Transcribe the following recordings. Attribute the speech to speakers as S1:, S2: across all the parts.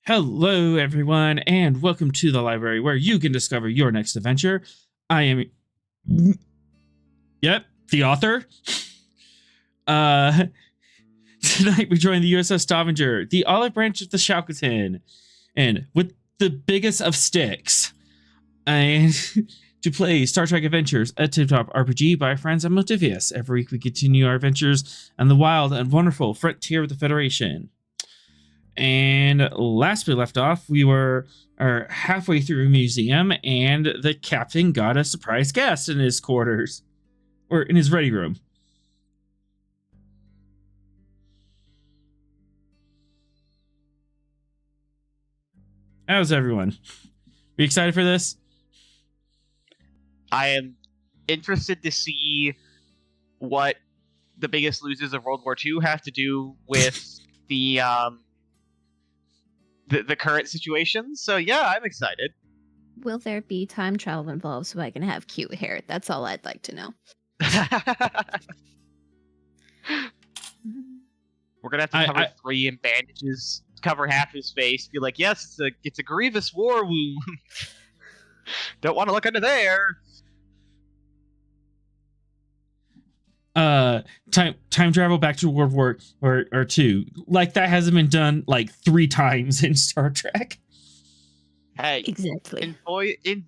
S1: Hello, everyone, and welcome to the library where you can discover your next adventure. I am, the author. Uh, Tonight we join the USS Stavanger, the olive branch of the Shackleton, and with the biggest of sticks, and to play Star Trek Adventures, a tip-top RPG by our friends at Motivius. Every week we continue our adventures on the wild and wonderful frontier of the Federation. And last we left off, we were halfway through a museum, and the captain got a surprise guest in his quarters, or in his ready room. How's everyone? Are you excited for this?
S2: I am interested to see what the biggest losers of World War II have to do with the current situation. So yeah, I'm excited.
S3: Will there be time travel involved so I can have cute hair? That's all I'd like to know.
S2: We're gonna have to cover three in bandages, cover half his face, be like, yes, it's a grievous war wound. Don't want to look under there.
S1: Time travel back to World War II. Like, that hasn't been done like 3 times in Star Trek.
S2: Hey,
S3: exactly.
S2: In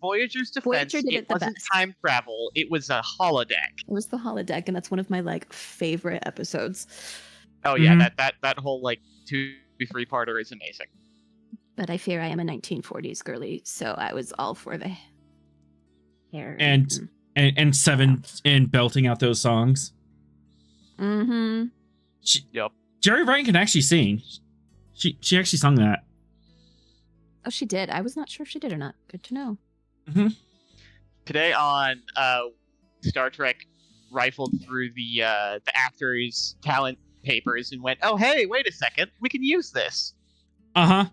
S2: Voyager's defense,
S3: Voyager
S2: it wasn't time travel; it was a holodeck.
S3: It was the holodeck, and that's one of my favorite episodes.
S2: Oh yeah, that whole 2-3-parter is amazing.
S3: But I fear I am a 1940s girly, so I was all for the hair
S1: and Seven and belting out those songs.
S3: Mm-hmm.
S2: Yep.
S1: Jerry Ryan can actually sing. She actually sung that.
S3: Oh, she did. I was not sure if she did or not. Good to know.
S1: Mm-hmm.
S2: Today on Star Trek, rifled through the actors' talent papers and went, "Oh, hey, wait a second, we can use this."
S1: Uh-huh.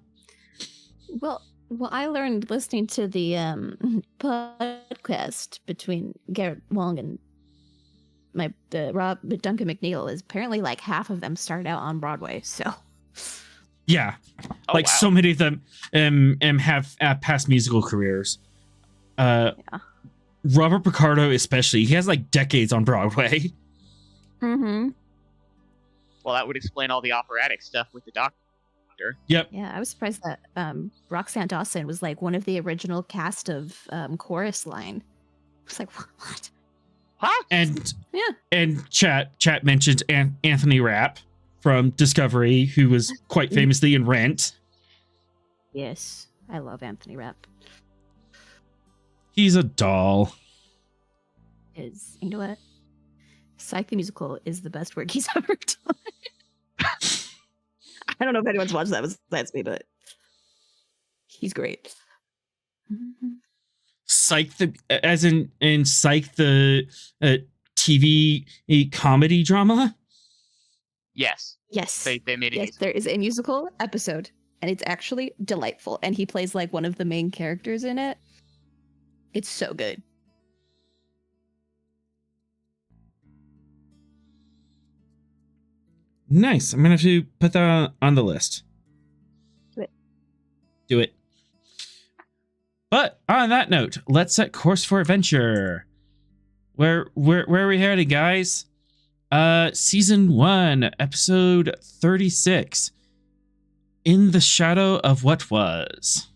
S3: Well, I learned listening to the podcast between Garrett Wong and Duncan McNeil is apparently half of them started out on Broadway. So.
S1: Yeah,
S2: wow.
S1: So many of them have past musical careers.
S3: Yeah.
S1: Robert Picardo especially, he has decades on Broadway.
S3: Mm-hmm.
S2: Well, that would explain all the operatic stuff with the Doctor.
S1: Yep.
S3: Yeah, I was surprised that Roxanne Dawson was one of the original cast of Chorus Line. I was like, what?
S2: Huh?
S1: And
S3: yeah.
S1: And chat mentioned Anthony Rapp from Discovery, who was quite famously in Rent.
S3: Yes, I love Anthony Rapp.
S1: He's a doll.
S3: You know what? Psych the Musical is the best work he's ever done. I don't know if anyone's watched that besides me, but he's great. Mm-hmm.
S1: Psych the TV comedy drama.
S2: Yes. They made it.
S3: Yes, there is a musical episode, and it's actually delightful. And he plays one of the main characters in it. It's so good.
S1: Nice. I'm gonna have to put that on the list. Do it. But on that note, let's set course for adventure. Where are we headed, guys? Season 1, episode 36. In the Shadow of What Was.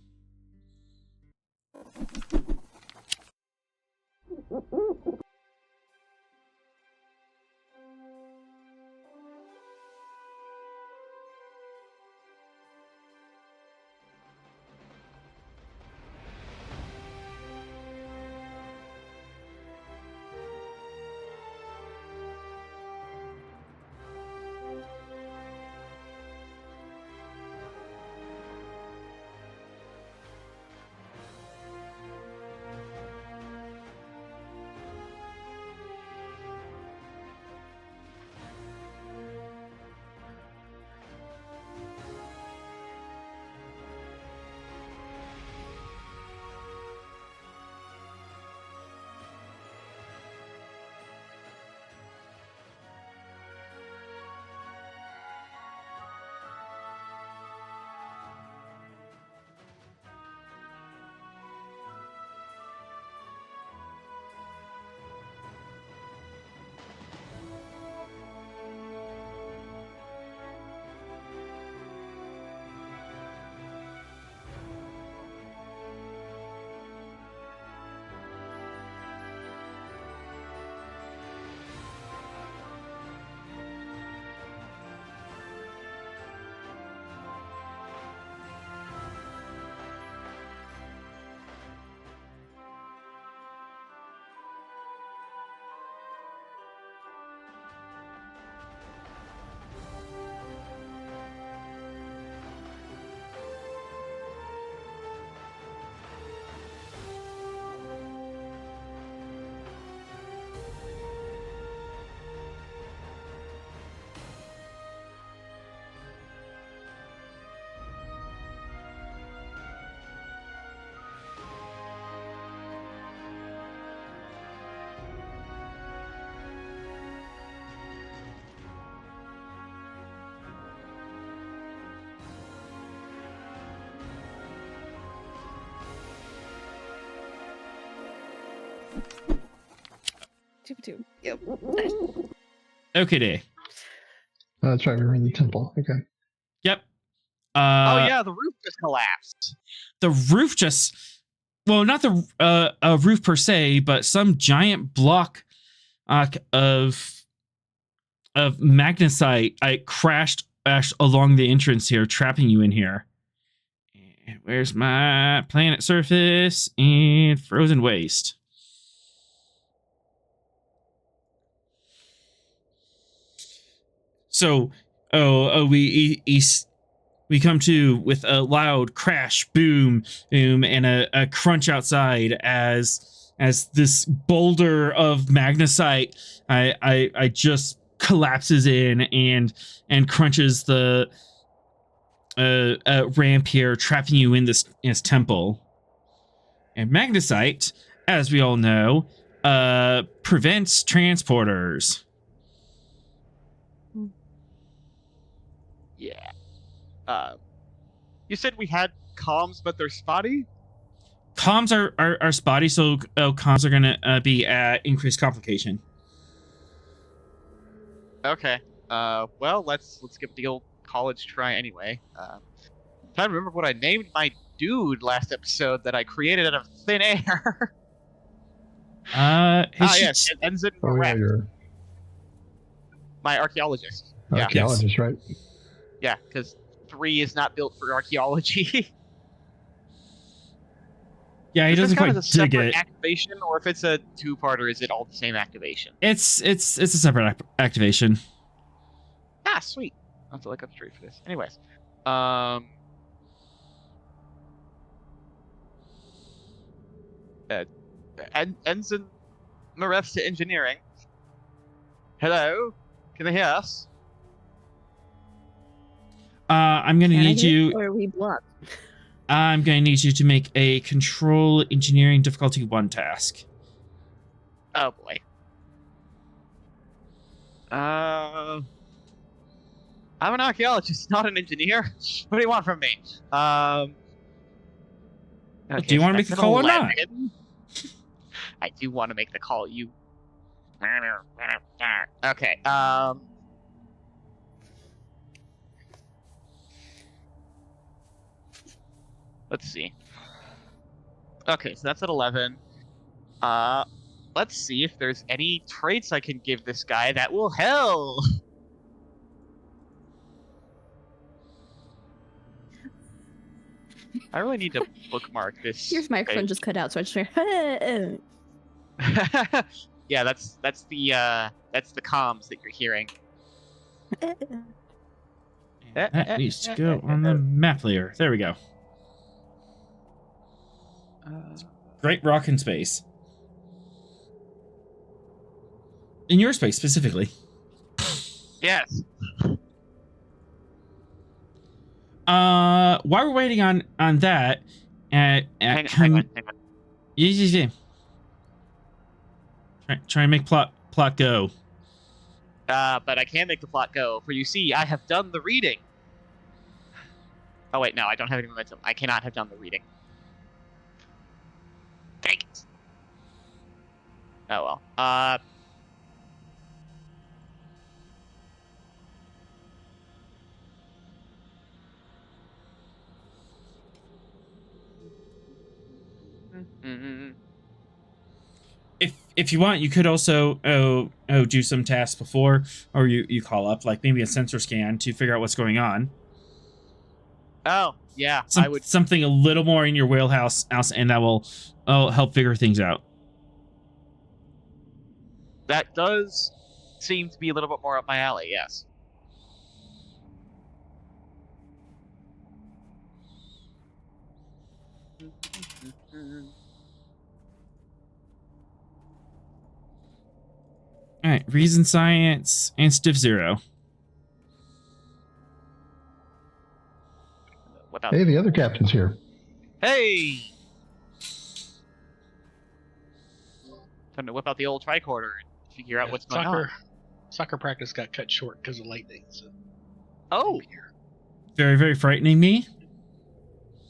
S3: Two. Yep.
S1: Okay, day.
S4: That's right. We were in the temple. Okay.
S1: Yep.
S2: Oh yeah, the roof just collapsed.
S1: The roof just, well, not the a roof per se, but some giant block of magnesite I crashed along the entrance here, trapping you in here. And where's my planet surface and frozen waste? So, we come to with a loud crash, boom, and a crunch outside as this boulder of magnesite I just collapses in and crunches the ramp here, trapping you in this temple. And magnesite, as we all know, prevents transporters.
S2: Yeah. You said we had comms, but they're spotty?
S1: Comms are spotty, so comms are gonna be at increased complication.
S2: Okay. Well, let's give the old college try anyway. Trying to remember what I named my dude last episode that I created out of thin air. Yes, Ensign
S4: Oh, yeah,
S2: Moret,
S4: you're
S2: my archaeologist.
S4: an
S2: Yeah.
S4: archaeologist, right?
S2: Yeah, because 3 is not built for archaeology.
S1: Yeah, he
S2: Is this
S1: doesn't
S2: kind
S1: quite
S2: of a
S1: dig
S2: separate
S1: it.
S2: activation, or if it's a 2-parter, is it all the same activation?
S1: It's a separate activation.
S2: Ah, sweet. I'll have to look up the tree for this. Anyways, Ensign Marefs to engineering. Hello, can they hear us?
S1: I'm gonna need you.
S3: Or we block.
S1: I'm gonna need you to make a control engineering difficulty 1 task.
S2: Oh boy. I'm an archaeologist, not an engineer. What do you want from me? Okay,
S1: Do you want to make
S2: that's
S1: the
S2: an
S1: call or not?
S2: 11. I do want to make the call. You. Okay. Let's see. Okay, so that's at 11. Let's see if there's any traits I can give this guy that will help. I really need to bookmark this.
S3: Your microphone
S2: page.
S3: just cut out, so I just
S2: Yeah, that's the comms that you're hearing.
S1: That needs to go on the map layer. There we go. Great rock in space. In your space, specifically.
S2: Yes.
S1: While we're waiting on that,
S2: Hang on.
S1: Yeah. Try and make plot go.
S2: But I can make the plot go, for you see, I have done the reading. Oh wait, no, I don't have any momentum. I cannot have done the reading. Dang it. Oh well.
S1: If you want, you could also do some tasks before, or you call up like maybe a sensor scan to figure out what's going on.
S2: Oh yeah, I would.
S1: Something a little more in your wheelhouse, and that will help figure things out.
S2: That does seem to be a little bit more up my alley. Yes.
S1: All right, reason science and stiff 0.
S2: Without.
S4: Hey, the other captain's here.
S2: Hey! Time to whip out the old tricorder and figure out what's going on.
S5: Soccer practice got cut short because of lightning. So
S2: Oh!
S1: Very, very frightening me.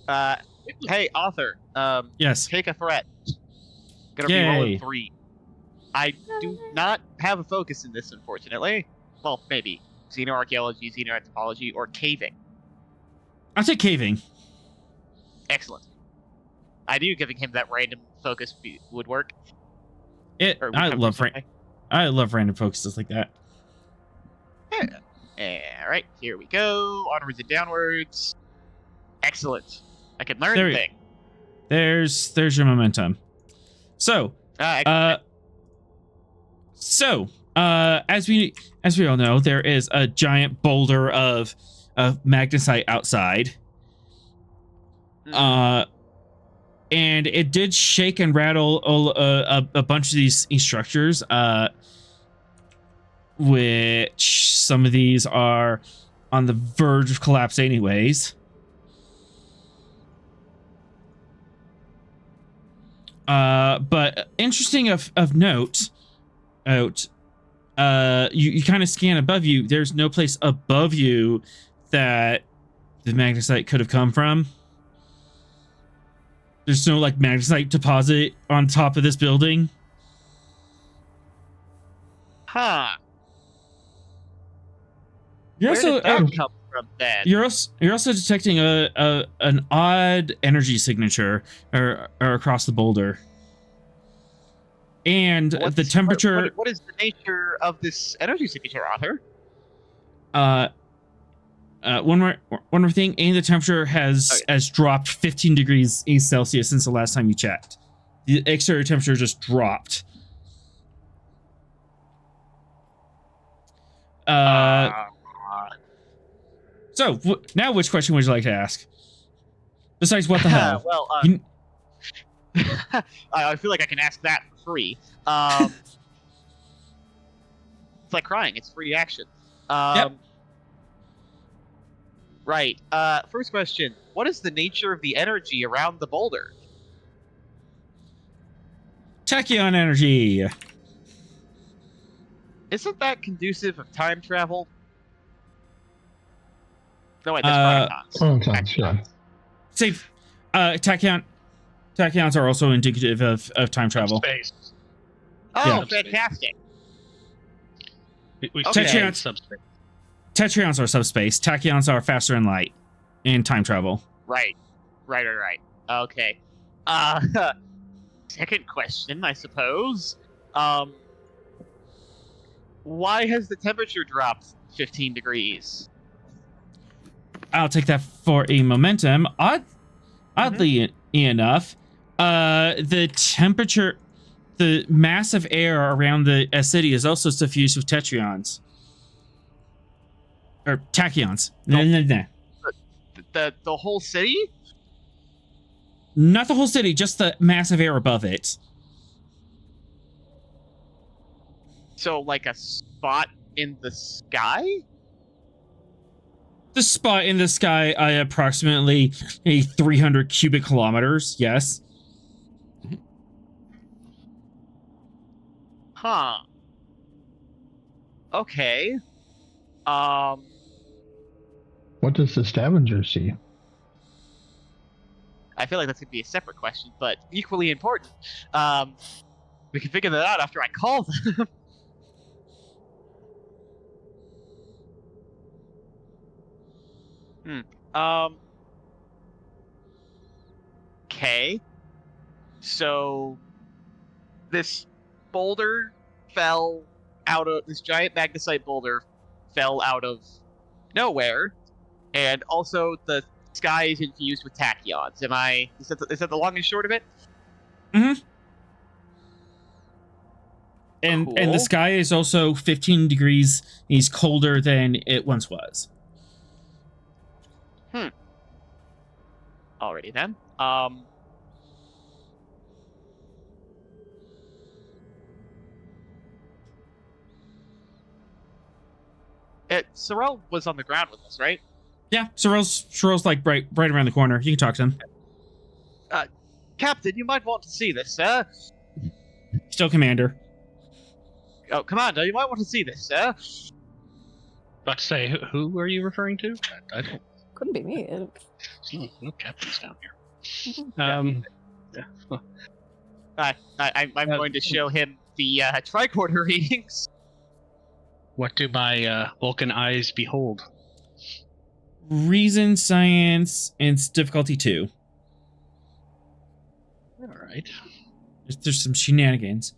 S2: Hey, author.
S1: Yes.
S2: Take a threat. Gonna be
S1: Yay.
S2: rolling 3. I do not have a focus in this, unfortunately. Well, maybe. Xenoarchaeology, xenoanthropology, or caving.
S1: I'll take caving.
S2: Excellent. I knew giving him that random focus would work. Or would
S1: I
S2: come
S1: love
S2: from something.
S1: I love random focuses like that.
S2: Alright, here we go. Onwards and downwards. Excellent. I can learn
S1: There
S2: a
S1: we-
S2: thing.
S1: There's your momentum. So,
S2: Excellent.
S1: as we all know, there is a giant boulder of magnesite outside. And it did shake and rattle a bunch of these structures, which some of these are on the verge of collapse anyways. But interesting of note, you kind of scan above you. There's no place above you that the magnesite could have come from. There's no like magnesite deposit on top of this building.
S2: Huh.
S1: You're
S2: Where
S1: also
S2: did that come from then?
S1: you're also detecting an odd energy signature or across the boulder. And the temperature.
S2: What is the nature of this energy signature, Arthur?
S1: One more thing, and the temperature has dropped 15 degrees Celsius since the last time you checked. The exterior temperature just dropped. So now, which question would you like to ask? Besides, what the hell?
S2: Well,
S1: You-
S2: I feel like I can ask that for free. It's like crying; it's free action.
S1: Yep.
S2: Right. First question: what is the nature of the energy around the boulder?
S1: Tachyon energy.
S2: Isn't that conducive of time travel? No, wait, that's protons.
S4: Protons, yeah.
S1: Say, tachyons are also indicative of time travel.
S5: Space.
S2: Oh,
S1: Yeah.
S2: fantastic!
S5: We
S2: Okay.
S5: said subspace.
S1: Tetrons are subspace. Tachyons are faster than light in time travel.
S2: Right. Okay. Second question, I suppose. Why has the temperature dropped 15 degrees?
S1: I'll take that for a momentum. Oddly enough, the temperature, the mass of air around the city is also suffused with tetrons. Or tachyons. No.
S2: The whole city?
S1: Not the whole city, just the mass of air above it.
S2: So, like a spot in the sky?
S1: The spot in the sky, approximately 300 cubic kilometers. Yes.
S2: Huh. Okay.
S4: What does the Stavanger see?
S2: I feel like that's going to be a separate question, but equally important. We can figure that out after I call them. Okay. So, this boulder fell out of... This giant magnesite boulder fell out of nowhere, and also the sky is infused with tachyons. Is that the long and short of it?
S1: Mm-hmm. And the
S2: Cool.
S1: sky is also 15 degrees colder than it once was.
S2: Alrighty then. Sorrel was on the ground with us, right?
S1: Yeah, Sorrel's like right around the corner. You can talk to him.
S2: Captain, you might want to see this, sir.
S1: Still commander.
S2: Oh, Commander, you might want to see this, sir.
S5: About to say, who are you referring to? I don't.
S3: Couldn't be me.
S5: No captains down here.
S3: Mhm.
S5: Yeah.
S2: I'm going to show him the tricorder readings.
S5: What do my Vulcan eyes behold?
S1: Reason, science, and it's difficulty 2.
S5: All right.
S1: There's some shenanigans.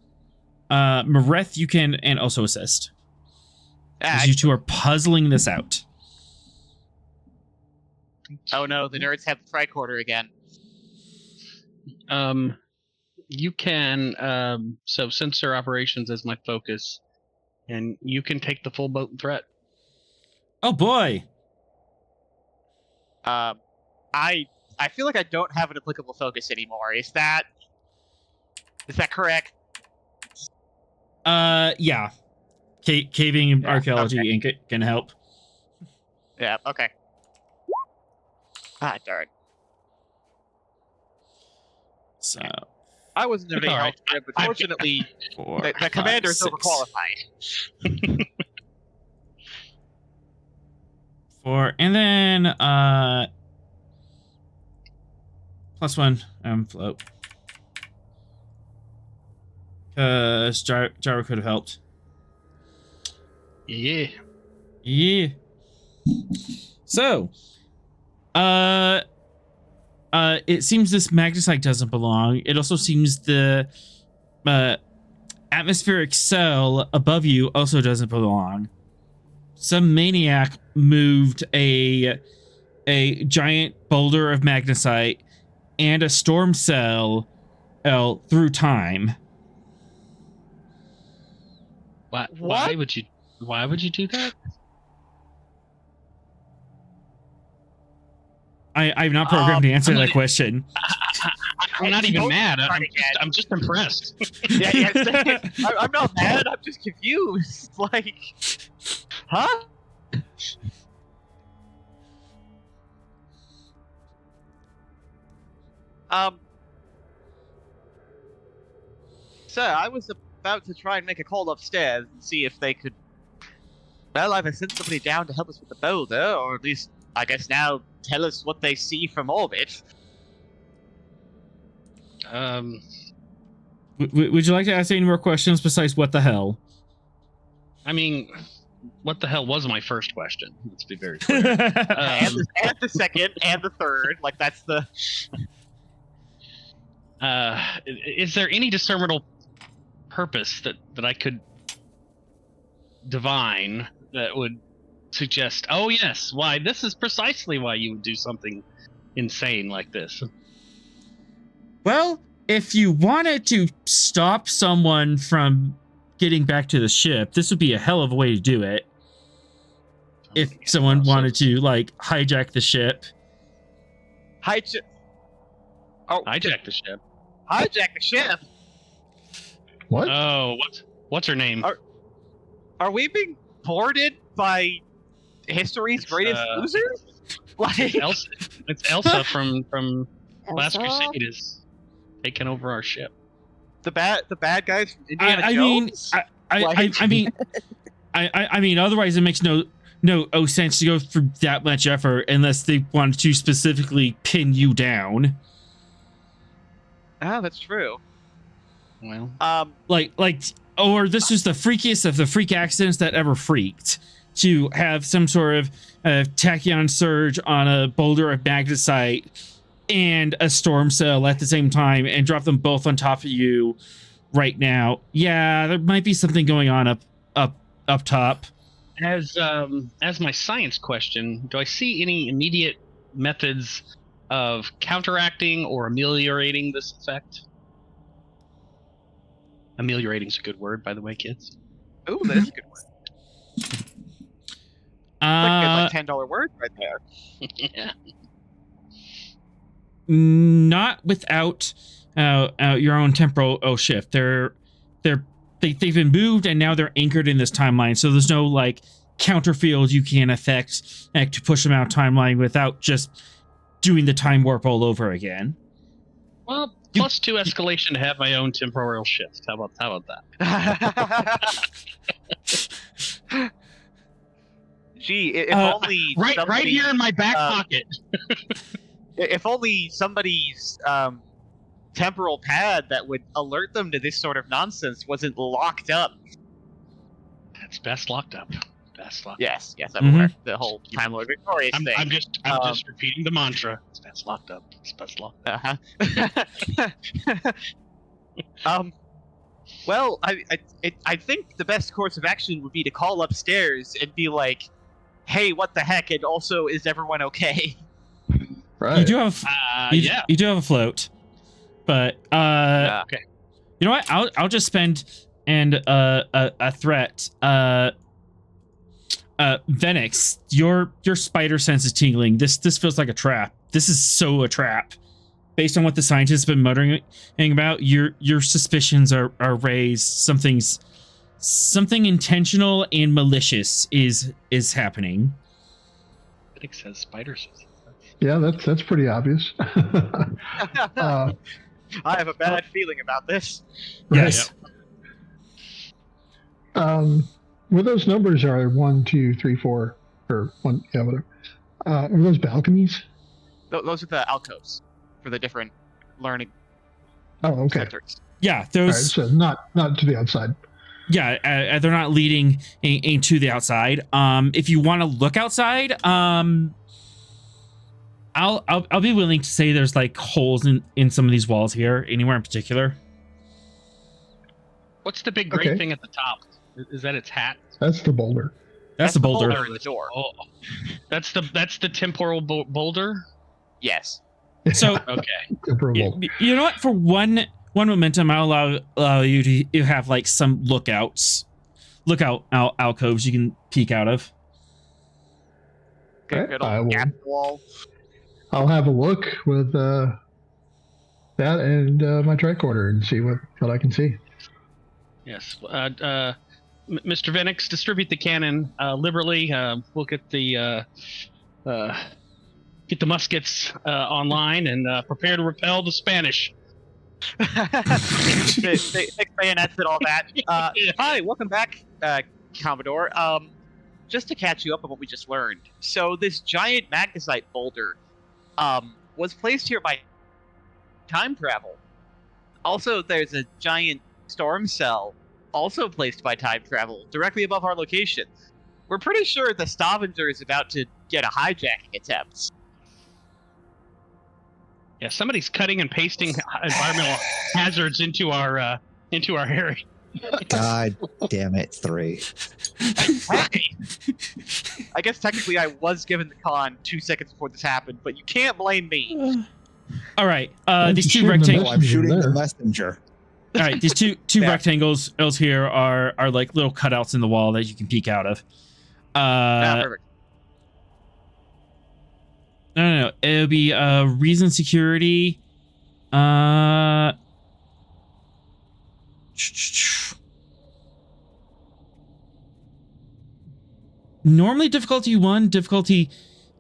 S1: Mareth, you can, and also assist. As you two are puzzling this out.
S2: Oh no, the nerds have the tricorder again.
S5: You can, so sensor operations is my focus, and you can take the full boat and threat.
S1: Oh boy.
S2: I feel like I don't have an applicable focus anymore. Is that correct?
S1: Yeah. Caving and archaeology
S2: okay.
S1: can help.
S2: Yeah, okay. Ah, darn.
S1: So
S2: I wasn't in any
S5: All
S2: help,
S5: right.
S2: but fortunately,
S1: 4,
S2: the
S1: 5,
S2: commander's
S1: 6,
S2: overqualified.
S1: 4, and then +1 float. Because Gyro could have helped.
S5: Yeah.
S1: Yeah. So, it seems this magnesite doesn't belong. It also seems the atmospheric cell above you also doesn't belong. Some maniac moved a giant boulder of magnesite and a storm cell through time.
S5: Why would you do that?
S1: I'm not programmed to answer that question.
S5: I'm not even mad. I'm just impressed.
S2: Yeah, I'm not mad. I'm just confused. Like, huh? So I was about to try and make a call upstairs and see if they could. Well, I've sent somebody down to help us with the boulder, or at least, I guess now, tell us what they see from orbit.
S1: Would you like to ask any more questions besides what the hell?
S5: I mean, what the hell was my first question? Let's be very clear.
S2: And the second, and the third. Like, that's the...
S5: Is there any discernible purpose that I could divine that would suggest, oh yes, why this is precisely why you would do something insane like this?
S1: Well, if you wanted to stop someone from getting back to the ship, this would be a hell of a way to do it. If someone wanted to, like, hijack the ship.
S2: Hijack
S5: the ship.
S2: Hijack the ship?
S4: What?
S5: Oh, what's her name?
S2: Are we being boarded by history's greatest loser? Like,
S5: it's Elsa from Last
S3: Elsa?
S5: Crusade is taking over our ship.
S2: the bad guys from Indiana
S1: I mean,
S2: Jones?
S1: I mean, otherwise it makes no sense to go through that much effort unless they wanted to specifically pin you down.
S2: Oh, that's true.
S5: Well,
S1: Or this is the freakiest of the freak accidents that ever freaked. To have some sort of tachyon surge on a boulder of magnesite and a storm cell at the same time and drop them both on top of you right now. Yeah, there might be something going on up top.
S5: as my science question, do I see any immediate methods of counteracting or ameliorating this effect? Ameliorating's a good word, by the way, kids.
S2: Ooh, that is a good word. Like $10 word right there.
S5: Yeah.
S1: Not without your own temporal shift. They've been moved and now they're anchored in this timeline. So there's no like counterfield you can affect to push them out timeline without just doing the time warp all over again.
S5: Well, +2 escalation to have my own temporal shift. How about that?
S2: Gee, if only
S5: right here in my back pocket.
S2: If only somebody's temporal pad that would alert them to this sort of nonsense wasn't locked up.
S5: It's best locked up. Best locked.
S2: Yes, I'm aware. The whole Time Lord Victorious thing.
S5: I'm just repeating the mantra. It's best locked up. It's best locked up.
S2: Well, I think the best course of action would be to call upstairs and be like, "Hey, what the heck?" And also, is everyone okay?
S4: Right.
S1: You do have
S5: yeah.
S1: you do have a float, but
S5: Okay.
S1: you know what? I'll just spend a threat. Venix, your spider sense is tingling. This feels like a trap. This is so a trap. Based on what the scientists have been muttering about, your suspicions are raised. Something intentional and malicious is happening.
S5: It says spiders.
S4: Yeah, that's pretty obvious.
S2: I have a bad feeling about this.
S1: Yes.
S4: Where those numbers are 1, 2, 3, 4, or 1, yeah, whatever. Are those balconies?
S2: Those are the alcoves for the different learning
S4: Oh, okay.
S2: sectors.
S1: Yeah,
S4: All right,
S1: those.
S4: so not to the outside.
S1: Yeah, they're not leading into the outside. If you want to look outside, I'll be willing to say there's like holes in some of these walls here. Anywhere in particular?
S5: What's the big gray
S4: Okay.
S5: thing at the top? Is that its hat?
S4: That's the boulder.
S1: That's the boulder.
S2: in the door.
S5: Oh, that's the temporal boulder.
S2: Yes.
S1: So
S5: Okay.
S4: Approval.
S1: you know what? For one momentum, I'll allow you to have like some lookout alcoves you can peek out of.
S2: Good,
S4: Okay,
S2: good
S4: I
S2: old
S4: will-
S2: gap in the wall.
S4: I'll have a look with that and my tricorder and see what I can see.
S5: Yes. Mr. Venix, distribute the cannon liberally. We'll get the muskets online and prepare to repel the Spanish.
S2: Six bayonets and all that. Hi, welcome back, Commodore. Just to catch you up on what we just learned. So this giant magnesite boulder was placed here by time travel. Also, there's a giant storm cell also placed by time travel directly above our location. We're pretty sure the Stavanger is about to get a hijacking attempt.
S5: Yeah, somebody's cutting and pasting environmental hazards into our area.
S6: God damn it, 3.
S2: Hey! I guess technically I was given the con 2 seconds before this happened, but you can't blame me.
S1: All right,
S4: Why
S1: these
S4: don't you
S1: two
S4: shoot him in the
S1: rectangles.
S6: Oh, I'm shooting the
S4: there.
S6: messenger.
S1: All right, these two
S2: Yeah.
S1: rectangles here are like little cutouts in the wall that you can peek out of.
S2: Perfect.
S1: No. It'll be reason security. Normally difficulty 1, difficulty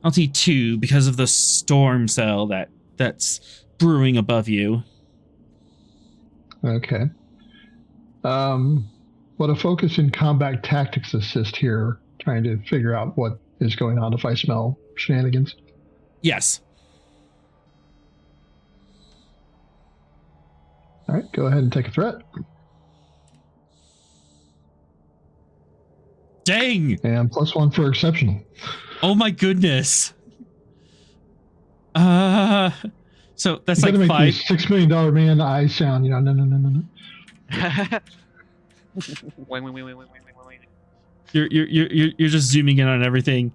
S1: 2 because of the storm cell that's brewing above you.
S4: Okay. What a focus in combat tactics assist here, trying to figure out what is going on if I smell shenanigans.
S1: Yes.
S4: All right, go ahead and take a threat.
S1: Dang.
S4: And +1 for exceptional.
S1: Oh my goodness. So that's
S4: You
S1: like
S4: gotta make
S1: 5.
S4: these $6 million man eyes sound, no.
S2: Wait.
S1: You're just zooming in on everything.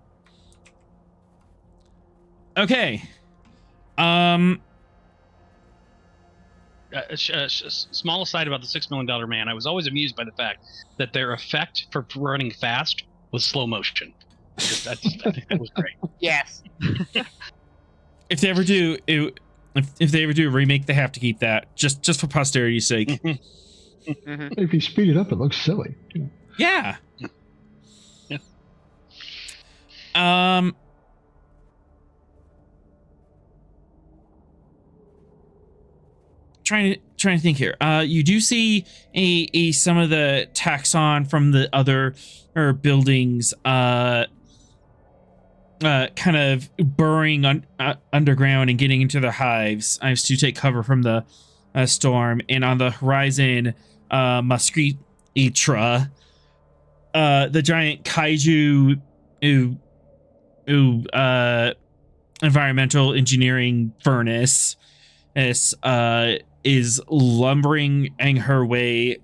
S1: Okay.
S5: Small aside about the $6 million man. I was always amused by the fact that their effect for running fast was slow motion. I think that was great.
S2: Yes.
S1: If they ever do if they ever do a remake, they have to keep that just for posterity's sake.
S2: Mhm.
S4: If you speed it up, it looks silly.
S1: Yeah.
S5: Yeah.
S1: Trying to think here. You do see some of the taxon from the other buildings kind of burrowing underground and getting into their hives to take cover from the storm, and on the horizon, Muskritra, the giant kaiju environmental engineering furnace is lumbering her way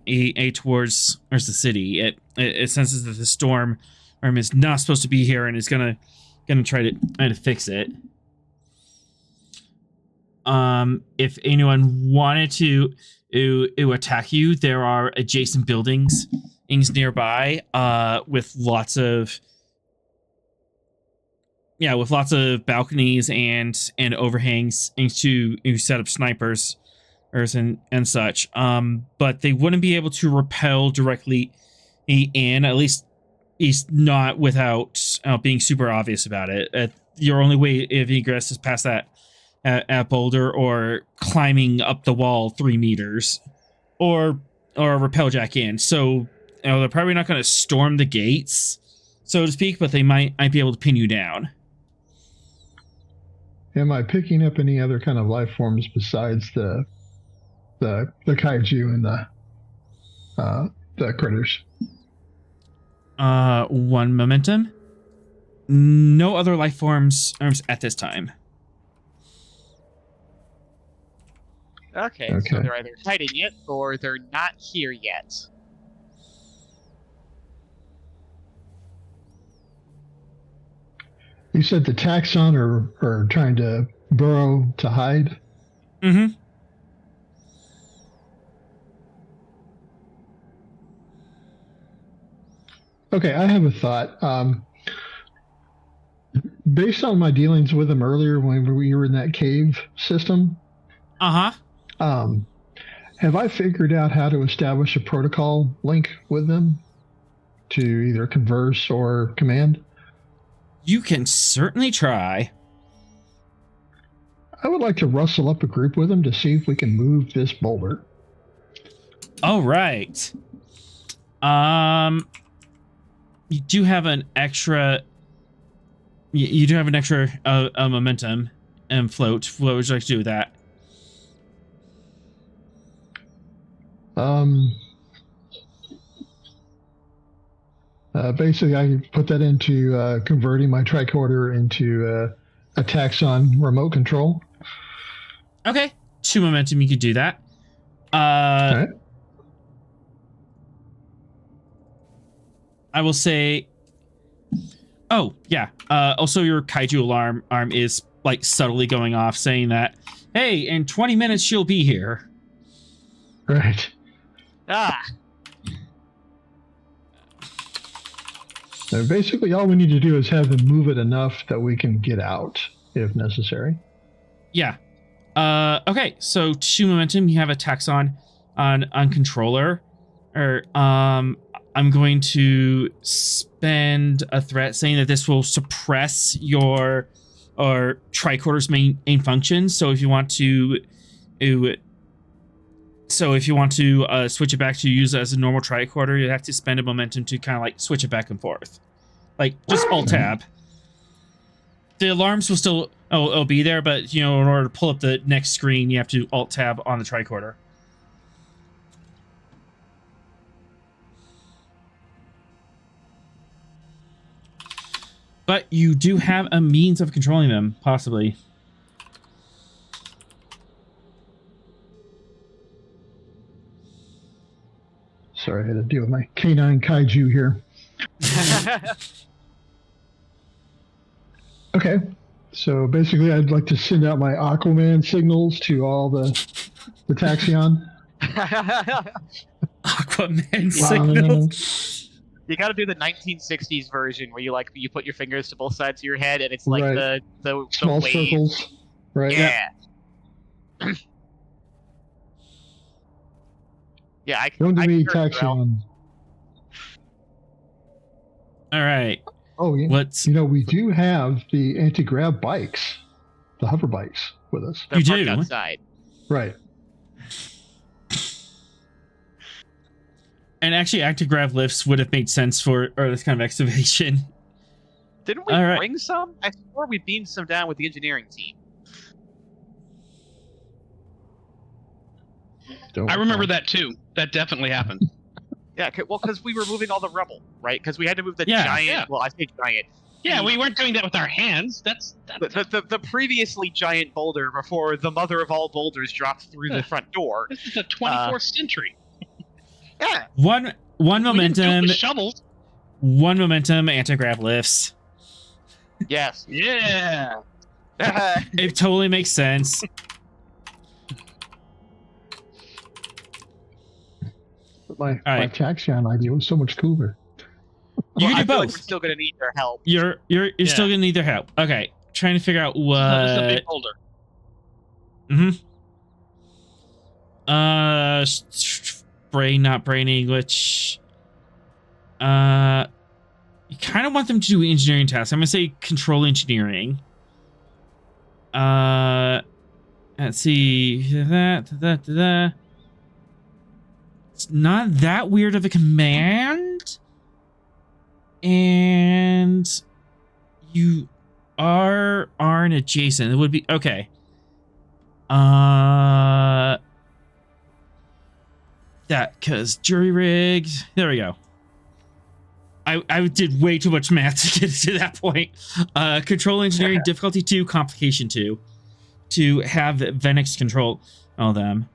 S1: towards the city. It senses that the storm is not supposed to be here and is gonna try to fix it. If anyone wanted to attack you, there are adjacent buildings nearby with lots of balconies and overhangs to set up snipers and such. But they wouldn't be able to repel directly in, at least not without being super obvious about it. Your only way of egress is past that at boulder, or climbing up the wall 3 meters, or rappel jack in. So they're probably not going to storm the gates, so to speak, but they might be able to pin you down.
S4: Am I picking up any other kind of life forms besides the kaiju and the critters?
S1: 1 momentum. No other life forms at this time.
S2: Okay, so they're either hiding it or they're not here yet.
S4: You said the taxon are trying to burrow to hide?
S1: Mm-hmm.
S4: Okay, I have a thought. Based on my dealings with them earlier when we were in that cave system, have I figured out how to establish a protocol link with them to either converse or command?
S1: You can certainly try.
S4: I would like to rustle up a group with them to see if we can move this boulder.
S1: All right. You do have an extra. You do have an extra momentum and float. What would you like to do with that?
S4: Basically, I put that into converting my tricorder into a taxon remote control.
S1: Okay, 2 momentum. You could do that.
S4: All right.
S1: I will say. Oh yeah. Also, your kaiju alarm is like subtly going off, saying that, "Hey, in 20 minutes she'll be here."
S4: Right.
S2: Ah.
S4: So basically, all we need to do is have them move it enough that we can get out if necessary.
S1: Yeah. Okay. So 2 momentum. You have a taxon on controller. Or I'm going to spend a threat saying that this will suppress your tricorder's main function. So if you want to switch it back to use it as a normal tricorder, you have to spend a momentum to kind of like switch it back and forth, like just alt tab. The alarms will still it'll be there, but in order to pull up the next screen, you have to alt tab on the tricorder. But you do have a means of controlling them, possibly.
S4: Sorry, I had to deal with my canine kaiju here. Okay, so basically I'd like to send out my Aquaman signals to all the taxion.
S1: Aquaman signals.
S2: You got to do the 1960s version where you put your fingers to both sides of your head and it's like
S4: Right.
S2: the
S4: Small
S2: wave.
S4: circles. Right.
S2: Yeah. Yeah, I can.
S4: Come to
S2: I
S4: me,
S2: can hear it, Ralph.
S4: taxion.
S1: All right.
S4: Oh, yeah.
S1: Let's.
S4: We do have the anti-grav bikes, the hover bikes with us.
S2: They're
S1: You
S2: parked
S1: do?
S2: outside.
S4: Right.
S1: And actually, active-grav lifts would have made sense for this kind of excavation.
S2: Didn't we
S1: All right.
S2: bring some? I swore we beamed some down with the engineering team.
S5: I remember that too. That definitely happened.
S2: Yeah, well, because we were moving all the rubble, right? Because we had to move the
S1: Yeah.
S2: giant.
S5: Yeah.
S2: Well, I say giant.
S5: Yeah, we weren't doing that with our hands. That's
S2: The previously giant boulder before the mother of all boulders dropped through the front door.
S5: this is the 24th century.
S2: Yeah.
S1: One
S5: We didn't do it
S1: momentum,
S5: with shovels.
S1: anti-grav lifts.
S2: Yes.
S5: Yeah.
S1: It totally makes sense.
S4: But my
S1: right.
S4: taxion idea was so much cooler.
S1: You
S2: Well,
S1: can
S2: I
S1: do
S2: feel like
S1: both.
S2: we're still gonna need their help.
S1: You're still gonna need their help. Okay, trying to figure out
S5: This is a
S1: what.
S5: big boulder.
S1: Brain, not brain English. You kind of want them to do engineering tasks. I'm gonna say control engineering. Let's see. It's not that weird of a command. And you aren't adjacent. It would be okay. That because jury rigged. There we go. I did way too much math to get to that point. Control engineering difficulty 2, complication 2, to have Venix control all them.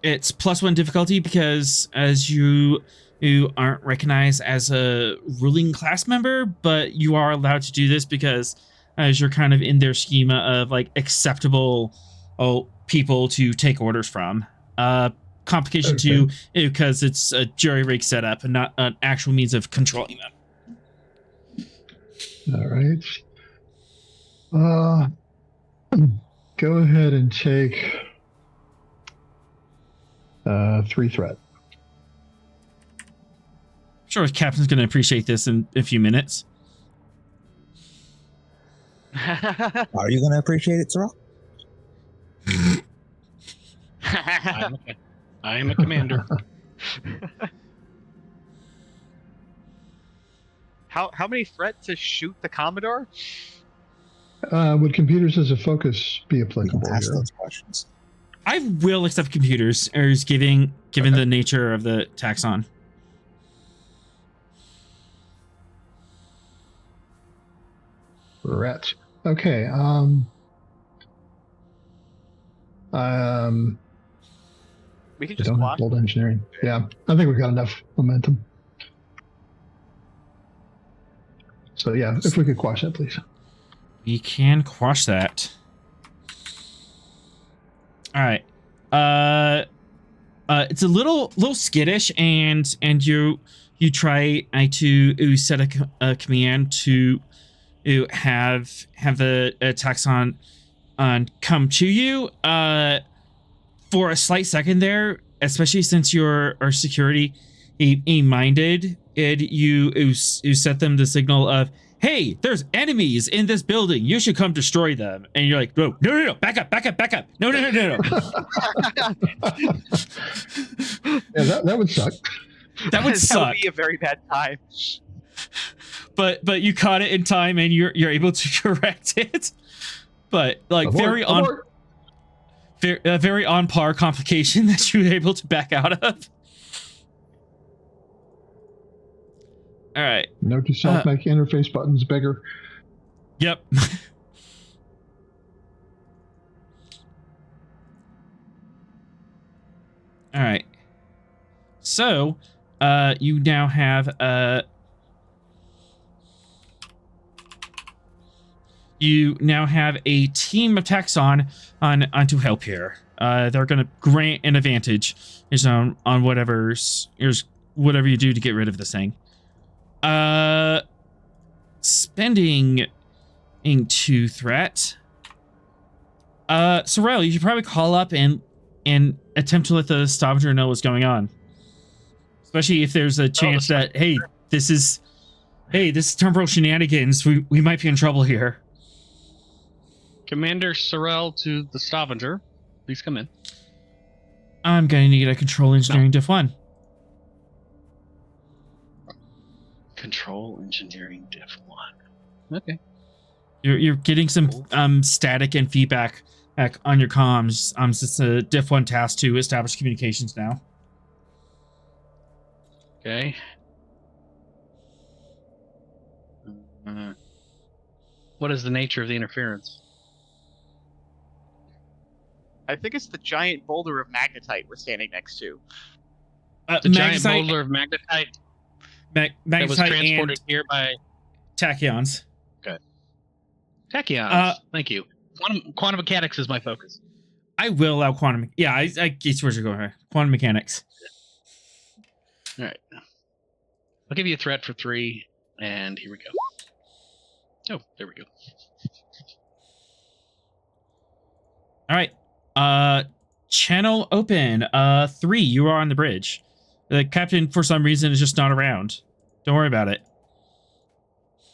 S1: It's +1 difficulty because as you aren't recognized as a ruling class member, but you are allowed to do this because as you're kind of in their schema of like acceptable people to take orders from. Complication 2 because it's a jury rig setup and not an actual means of controlling them.
S4: All right. Go ahead and take 3 threat.
S1: Sure, Captain's going to appreciate this in a few minutes.
S6: Are you going to appreciate it, Sorrel?
S5: I am a commander.
S2: How many threat to shoot the Commodore?
S4: Would computers as a focus be
S6: We can
S4: applicable
S6: ask
S4: here?
S6: those questions.
S1: I will accept computers, or is given the nature of the taxon.
S4: Ret. Okay.
S2: We can
S4: I
S2: just
S4: don't have
S2: block.
S4: bold engineering. Yeah, I think we've got enough momentum. So yeah, if we could quash that, please.
S1: We can quash that. All right. It's a little skittish, and you try to set a command to have the taxon come to you. For a slight second there, especially since you're security minded, you set them the signal of, hey, there's enemies in this building. You should come destroy them. And you're like, no, back up. No.
S4: Yeah, that would suck.
S1: That would suck.
S2: That would be a very bad time.
S1: But you caught it in time, and you're able to correct it. But like
S4: Abort.
S1: very on par complication that you were able to back out of. All right.
S4: Note to self: make interface buttons bigger.
S1: Yep. All right. So, you now have a team of taxon on to help here. They're going to grant an advantage on whatever you do to get rid of this thing. Spending into threat. Sorrel, you should probably call up and attempt to let the Stavanger know what's going on. Especially if there's a chance that, hey, this is temporal shenanigans. We might be in trouble here.
S5: Commander Sorrel to the Stavanger. Please come in.
S1: I'm going to need a control engineering diff 1.
S5: Control engineering diff 1. Okay.
S1: You're getting some static and feedback back on your comms. It's a Diff 1 task to establish communications now.
S5: Okay. What is the nature of the interference?
S2: I think it's the giant boulder of magnetite we're standing next to.
S5: The giant boulder of magnetite that was
S1: magnetite
S5: transported
S1: and
S5: here by
S1: tachyons.
S5: tachyons. Thank you. Quantum mechanics is my focus.
S1: I will allow quantum. Yeah, I guess where you're going. Right? Quantum mechanics.
S5: All right. I'll give you a threat for 3, and here we go. Oh, there we go.
S1: All right. Channel open. 3. You are on the bridge. The captain, for some reason, is just not around. Don't worry about it.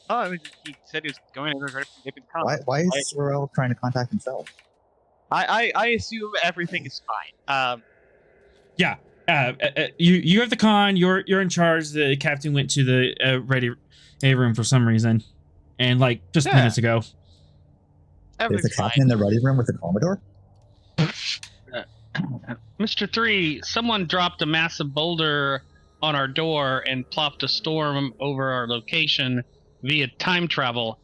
S2: Oh, I mean, he said he was going in right from the comments.
S6: Why is Sorrel trying to contact himself?
S2: I assume everything is fine.
S1: Yeah. You have the con. You're in charge. The captain went to the ready room for some reason, and like just minutes ago.
S6: There's a
S2: Everything's
S6: captain
S2: fine.
S6: in the ready room with the Commodore?
S5: Mr. 3, someone dropped a massive boulder on our door and plopped a storm over our location via time travel.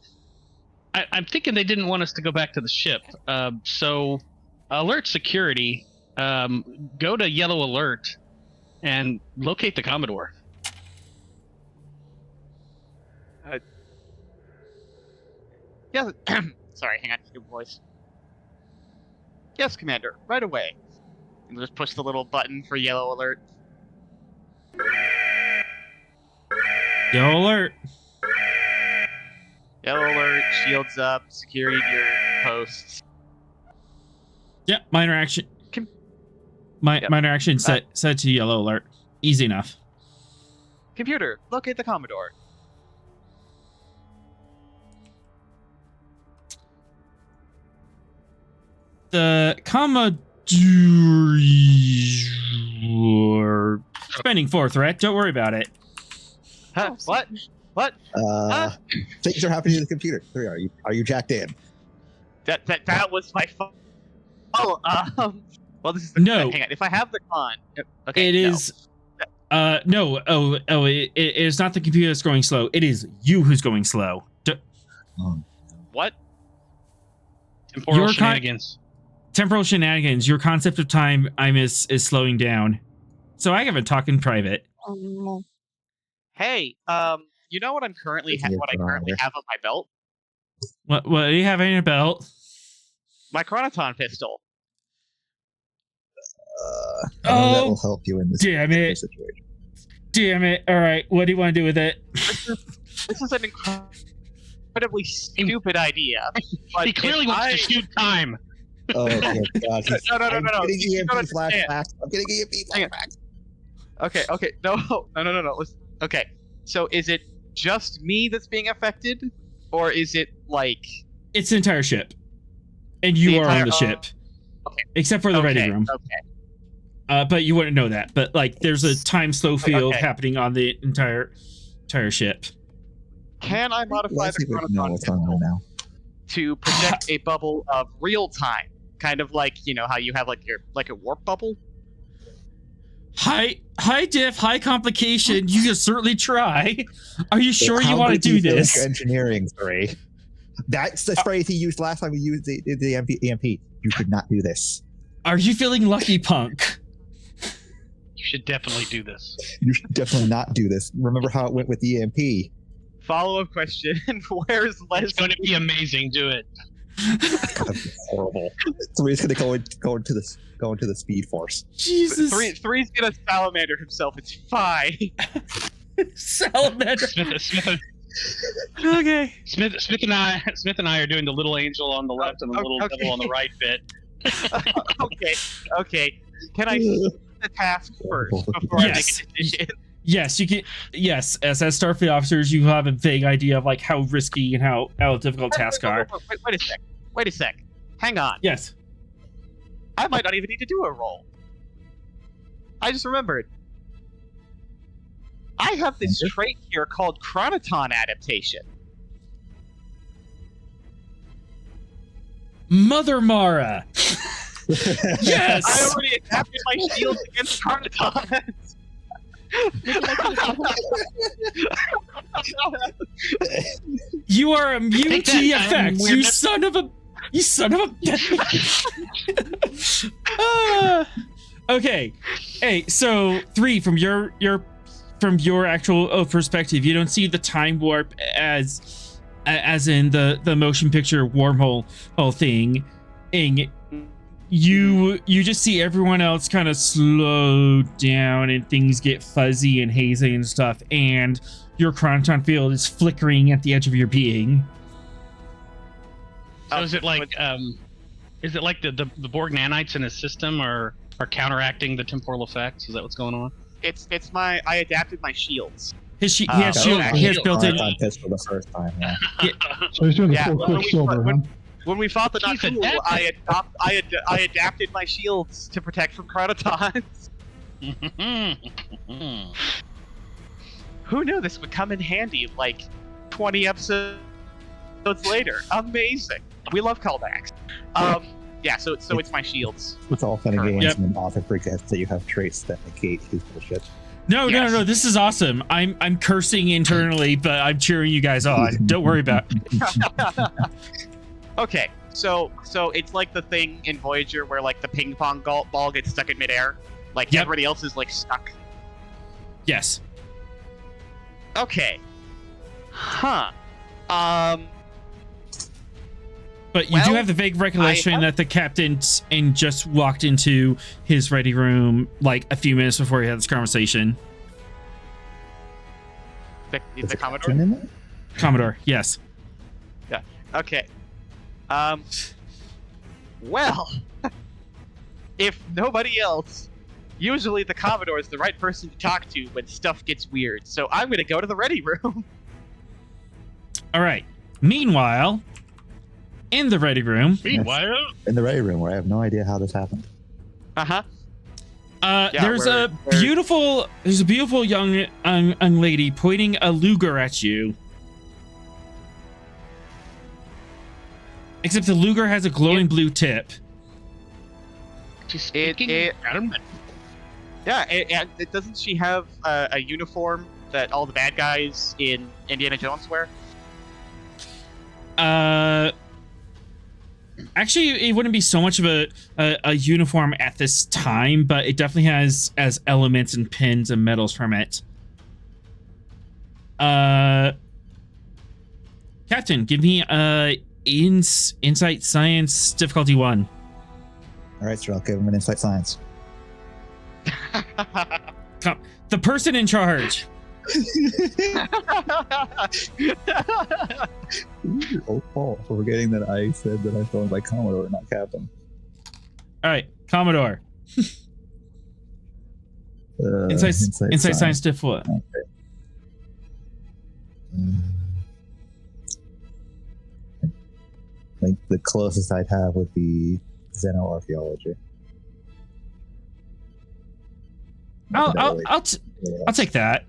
S5: I'm thinking they didn't want us to go back to the ship. So alert security. Go to yellow alert and locate the Commodore.
S2: Yeah. Sorry, hang on. New voice. Yes, Commander. Right away. And just push the little button for yellow alert.
S1: Yellow alert.
S2: Yellow alert. Shields up. Security to your posts.
S1: Yeah, minor action.
S2: Yep.
S1: Minor action set to yellow alert. Easy enough.
S2: Computer, locate the Commodore.
S1: The Commodore spending 4 threat. Don't worry about it.
S2: Huh? What? What?
S6: Things are happening to the computer. Are you jacked in?
S2: That was my phone. Oh, well, this is the
S1: No.
S2: hang on. If I have the con, okay,
S1: It is. No. It is not the computer that's going slow. It is you who's going slow.
S2: What?
S5: Temporal shenanigans.
S1: Temporal shenanigans. Your concept of time is slowing down. So I haven't talked in private.
S2: Hey, you know what I currently have on my belt?
S1: What do you have in your belt?
S2: My chronoton pistol.
S6: That will help you in this
S1: damn it.
S6: situation.
S1: Damn it. All right. What do you want to do with it?
S2: This is an incredibly stupid idea.
S5: He clearly wants to shoot time.
S6: Oh, my God.
S2: No.
S6: I'm getting
S2: You
S6: EMP
S2: don't understand.
S6: flashbacks. I'm getting EMP flashbacks.
S2: Okay. No. Okay. So is it just me that's being affected? Or is it like...
S1: It's the entire ship. And you are on the ship.
S2: Okay.
S1: Except for the ready room.
S2: Okay.
S1: But you wouldn't know that. But like there's a time slow field
S2: Okay.
S1: happening on the entire ship.
S2: Can I modify the
S6: know
S2: chronoton
S6: what's going
S2: pistol
S6: on now.
S2: to project a bubble of real time? Kind of like, you know, how you have like a warp bubble?
S1: High diff, high complication. You can certainly try. Are you sure you want to do this?
S6: Engineering spray. That's the spray he used last time we used the EMP. You should not do this.
S1: Are you feeling lucky, punk?
S5: You should definitely do this.
S6: You should definitely not do this. Remember how it went with the EMP?
S2: Follow-up question. Where's Leslie?
S5: It's going to be amazing. Do it.
S6: It's gonna be horrible. So we're just gonna go into the Speed Force.
S1: Jesus.
S2: Three's gonna salamander himself. It's fine.
S1: Salamander. Okay.
S5: Smith and I are doing the little angel on the left and the little devil on the right bit.
S2: Okay. Can I see the task first before I make a decision?
S1: Yes, you can. Yes, as Starfleet officers, you have a vague idea of like how risky and how difficult tasks are.
S2: Wait a sec. Hang on.
S1: Yes.
S2: I might not even need to do a roll. I just remembered. I have this trait here called chronoton adaptation.
S1: Mother Mara. Yes.
S2: I already adapted my shields against Carnotons.
S1: You are immune
S5: Take
S1: to the
S5: that,
S1: effects. You
S5: weirdness.
S1: son of a. You son of a. Okay. Hey, so 3 from your actual perspective, you don't see the time warp as in the motion picture wormhole thing. You just see everyone else kind of slow down and things get fuzzy and hazy and stuff, and your chronoton field is flickering at the edge of your being.
S5: So is it like the Borg nanites in his system are counteracting the temporal effects? Is that what's going on?
S2: It's my I adapted my shields.
S1: He has shield. He has built in.
S6: On pistol the first time. Yeah.
S4: So he's doing the
S2: Yeah,
S4: full
S2: when we-
S4: Quicksilver, huh?
S2: When we fought the
S5: He's
S2: Nakul,
S5: adapted.
S2: I adapted my shields to protect from Chronotons. Who knew this would come in handy like 20 episodes later? Amazing. We love callbacks. Yeah, so it's my shields.
S6: It's all fun and games,
S1: Yep.
S6: and the author forgets that you have traits that negate his bullshit.
S1: No,
S2: Yes.
S1: no. This is awesome. I'm cursing internally, but I'm cheering you guys on. Don't worry about it.
S2: Okay, so it's like the thing in Voyager where like the ping pong ball gets stuck in midair. Like
S1: Yep.
S2: everybody else is like stuck.
S1: Yes.
S2: Okay. Huh.
S1: But you do
S2: Well,
S1: have the vague recollection that the captain just walked into his ready room like a few minutes before he had this conversation.
S2: The
S6: Is it
S2: Commodore.
S6: Captain in there?
S1: Commodore, yes.
S2: Okay. Well, if nobody else, usually the Commodore is the right person to talk to when stuff gets weird. So I'm gonna go to the ready room.
S1: All right. Meanwhile, in the ready room,
S5: Meanwhile,
S6: In the ready room, where I have no idea how this happened.
S2: Uh-huh.
S1: there's
S2: where-
S1: a beautiful young lady pointing a Luger at you. Except the Luger has a glowing blue tip.
S5: she's speaking.
S2: it-
S5: Adam,
S2: Yeah, and doesn't she have a uniform that all the bad guys in Indiana Jones wear?
S1: Actually, it wouldn't be so much of a uniform at this time, but it definitely has as elements and pins and medals from it. Captain, give me insight science difficulty 1.
S6: All right, sir, I'll give him an insight science.
S1: The person in charge.
S6: Oh, Paul, for forgetting that I said that I was going by Commodore, not Captain.
S1: All right, Commodore. Insight science diff what?
S6: Okay. I think the closest I'd have would be xenoarchaeology.
S1: I'll take that.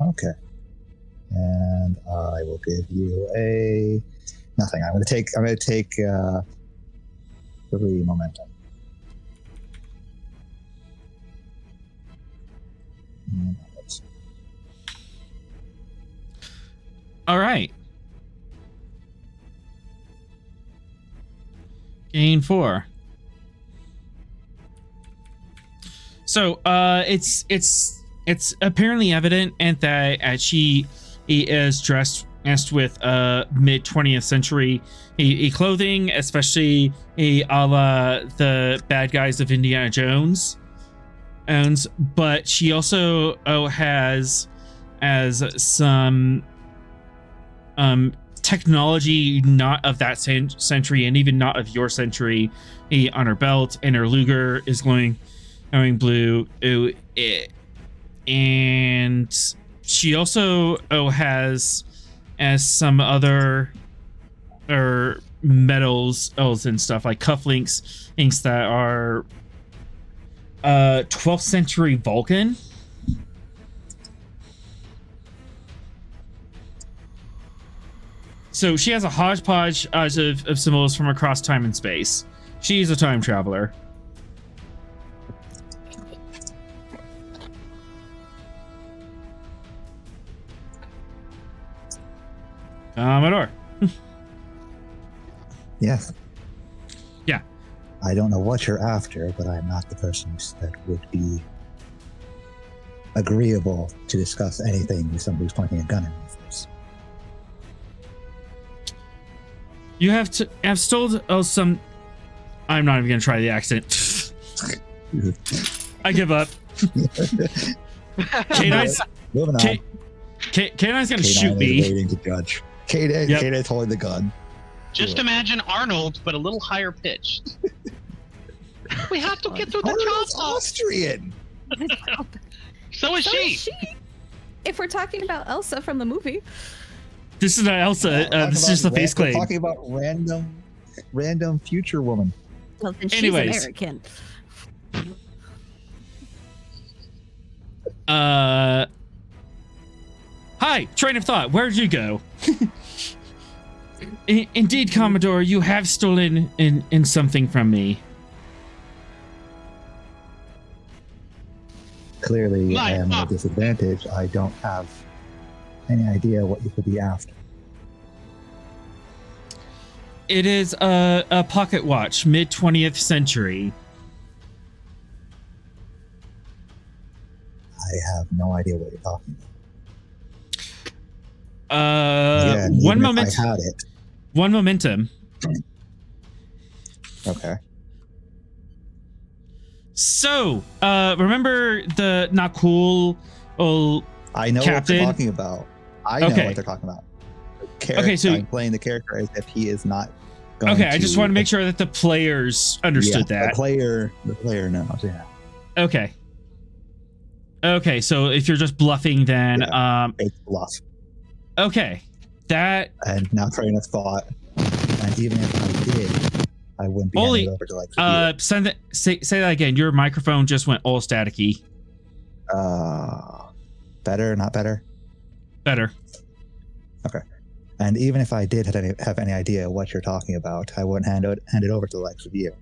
S6: Okay. And I will give you a nothing. I'm gonna take 3 momentum. And that's-
S1: All right. Gain 4. So it's apparently evident and that she is dressed with mid 20th century clothing, especially a la the bad guys of Indiana Jones. But she also has some technology not of that century and even not of your century on her belt, and her Luger is glowing blue. And she also has some other medals and stuff like cufflinks inks that are 12th century Vulcan. So she has a hodgepodge of symbols from across time and space. She's a time traveler. Commodore.
S6: Yes.
S1: Yeah.
S6: I don't know what you're after, but I'm not the person that would be agreeable to discuss anything with somebody who's pointing a gun at my face.
S1: You have stole some. I'm not even gonna try the accent. I give up. K9's
S6: Moving on.
S1: K9's gonna
S6: K9
S1: shoot
S6: is
S1: me.
S6: waiting to judge. K9's holding the gun.
S5: Just imagine Arnold, but a little higher pitched. We have to get through the
S6: Arnold's
S5: chopper.
S6: Austrian.
S5: So is
S3: So
S5: she.
S3: is she. If we're talking about Elsa from the movie.
S1: This is not Elsa. This is just a face
S6: We're
S1: claim.
S6: talking about random future woman.
S3: Well, then she's
S1: Anyways.
S3: American.
S1: Hi, train of thought. Where'd you go? Indeed, Commodore, you have stolen in something from me.
S6: Clearly, I
S5: Lie,
S6: am at
S5: ah.
S6: a disadvantage. I don't have any idea what you could be after.
S1: It is a pocket watch, mid 20th century.
S6: I have no idea what you're talking about.
S1: One
S6: even if
S1: moment.
S6: I had it.
S1: One momentum.
S6: Okay.
S1: So, remember the not cool old
S6: I know
S1: Captain?
S6: what they're talking about. I know
S1: Okay.
S6: what they're talking about.
S1: Okay, so-
S6: I'm playing the character as if he is not going
S1: Okay, I just want to make sure that the players understood
S6: yeah,
S1: that.
S6: The player knows, yeah.
S1: Okay. Okay, so if you're just bluffing, then
S6: It's bluff.
S1: okay, that
S6: And now train of thought. And even if I did, I wouldn't be
S1: Oli,
S6: handed over to like
S1: say that again. Your microphone just went all staticky.
S6: Better, not better.
S1: Better.
S6: And even if I did have any idea what you're talking about, I wouldn't hand it over to the likes of you.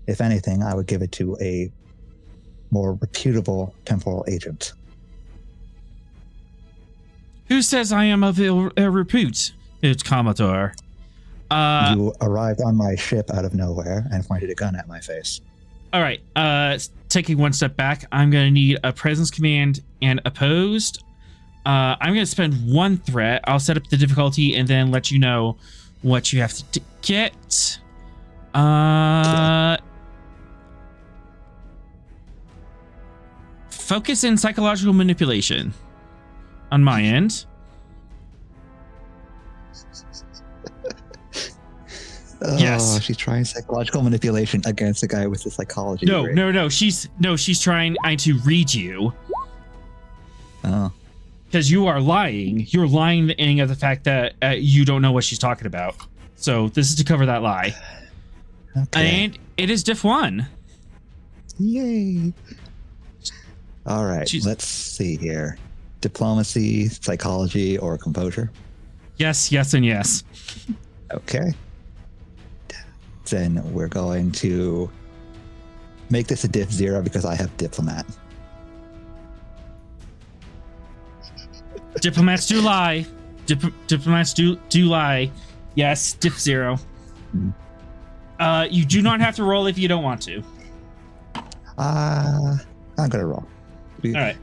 S6: If anything, I would give it to a more reputable temporal agent.
S1: Who says I am of ill repute? It's Commodore.
S6: You arrived on my ship out of nowhere and pointed a gun at my face.
S1: All right. Taking one step back, I'm going to need a presence command and opposed. I'm going to spend one threat. I'll set up the difficulty and then let you know what you have to get. Focus in psychological manipulation on my end. Yes.
S6: Oh, she's trying psychological manipulation against a guy with the psychology degree.
S1: No. She's trying to read you.
S6: Oh.
S1: Because you are lying. You're lying at the fact that you don't know what she's talking about. So this is to cover that lie.
S6: Okay.
S1: And it is diff 1.
S6: Yay. All right.
S1: She's-
S6: Let's see here. Diplomacy, psychology, or composure.
S1: Yes, and yes.
S6: Okay. Then we're going to make this a diff 0 because I have diplomat.
S1: Diplomats do lie. Diplomats do lie. Yes, diff 0. You do not have to roll if you don't want to.
S6: I'm gonna roll.
S1: All right.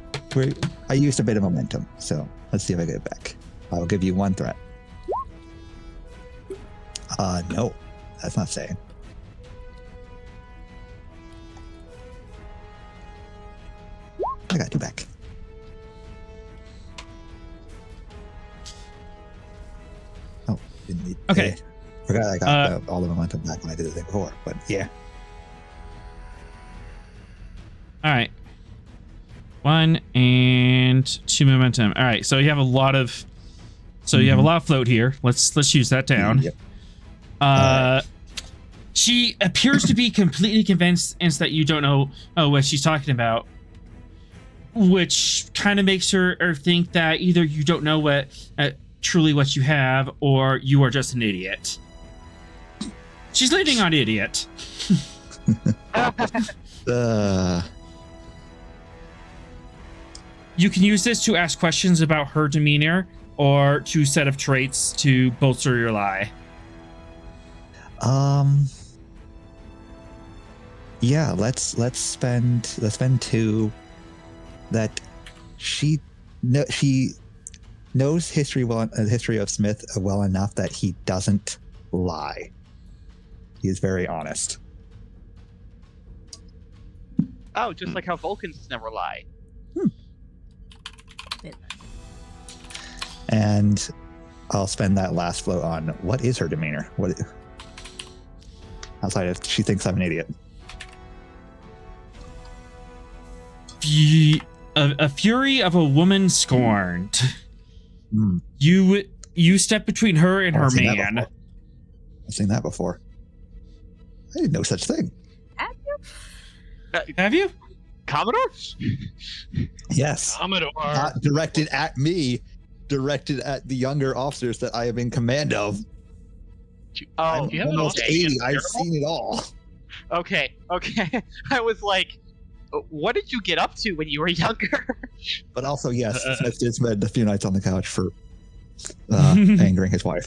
S6: I used a bit of momentum, so let's see if I get it back. I will give you one threat. No, that's not saying. I got you back. Oh, didn't need.
S1: Okay.
S6: Forgot I got all the momentum back when I did the thing before, but yeah.
S1: All right. 1 and 2 momentum. All right. So you have a lot of. So you have a lot of float here. Let's use that down.
S6: Yep.
S1: She appears to be completely convinced that you don't know what she's talking about, which kind of makes her think that either you don't know what truly what you have, or you are just an idiot. She's leaning on idiot. You can use this to ask questions about her demeanor or to set up traits to bolster your lie.
S6: Yeah, let's spend 2. That she knows history of Smith well enough that he doesn't lie. He is very honest.
S2: Oh, just like how Vulcans never lie.
S6: And I'll spend that last float on what is her demeanor? Outside of she thinks I'm an idiot.
S1: A fury of a woman scorned. You step between her and her man.
S6: I've seen that before. I didn't know such thing.
S1: Have you?
S2: Commodore?
S6: Yes.
S5: Commodore.
S6: Not directed at me, directed at the younger officers that I am in command of.
S2: Oh,
S5: you have an
S6: almost
S5: Australian
S6: 80. I've
S5: terrible?
S6: seen it all.
S2: Okay. I was like, what did you get up to when you were younger?
S6: But also, yes, Smith did spend a few nights on the couch for angering his wife.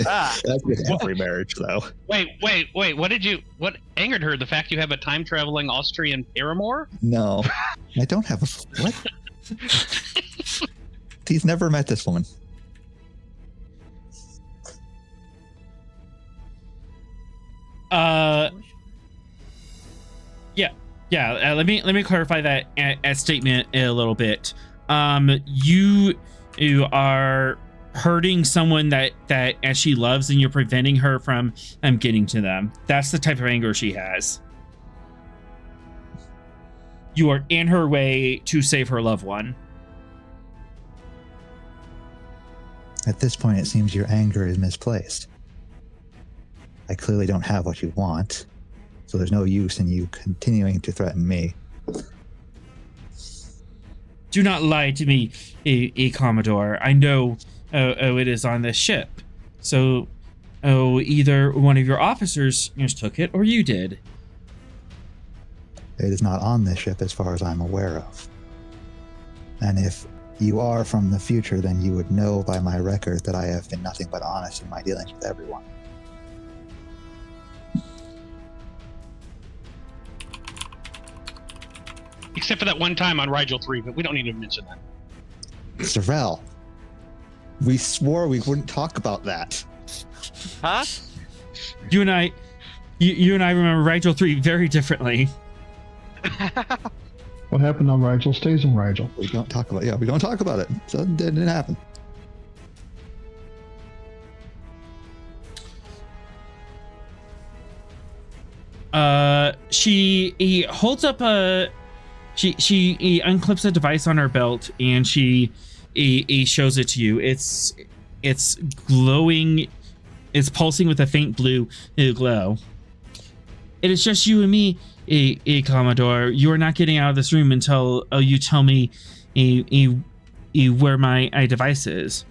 S2: Ah.
S6: That's with every marriage, though.
S5: Wait. What angered her? The fact you have a time traveling Austrian paramour?
S6: No, I don't have a. What? He's never met this woman.
S1: Yeah. Let me clarify that statement a little bit. You are hurting someone that she loves, and you're preventing her from getting to them. That's the type of anger she has. You are in her way to save her loved one.
S6: At this point, it seems your anger is misplaced. I clearly don't have what you want, so there's no use in you continuing to threaten me.
S1: Do not lie to me, a Commodore. I know it is on this ship. So, either one of your officers just took it, or you did.
S6: It is not on this ship as far as I'm aware of. And if you are from the future, then you would know by my record that I have been nothing but honest in my dealings with everyone.
S5: Except for that one time on Rigel 3, but we don't need to mention that.
S6: Sorrel, we swore we wouldn't talk about that.
S2: Huh?
S1: You and I remember Rigel 3 very differently.
S4: What happened on Rigel stays in Rigel.
S6: We don't talk about we don't talk about it. So it didn't happen.
S1: He holds up he unclips a device on her belt, and he shows it to you. It's glowing. It's pulsing with a faint blue glow. It is just you and me, a Commodore. You are not getting out of this room until you tell me where my device is.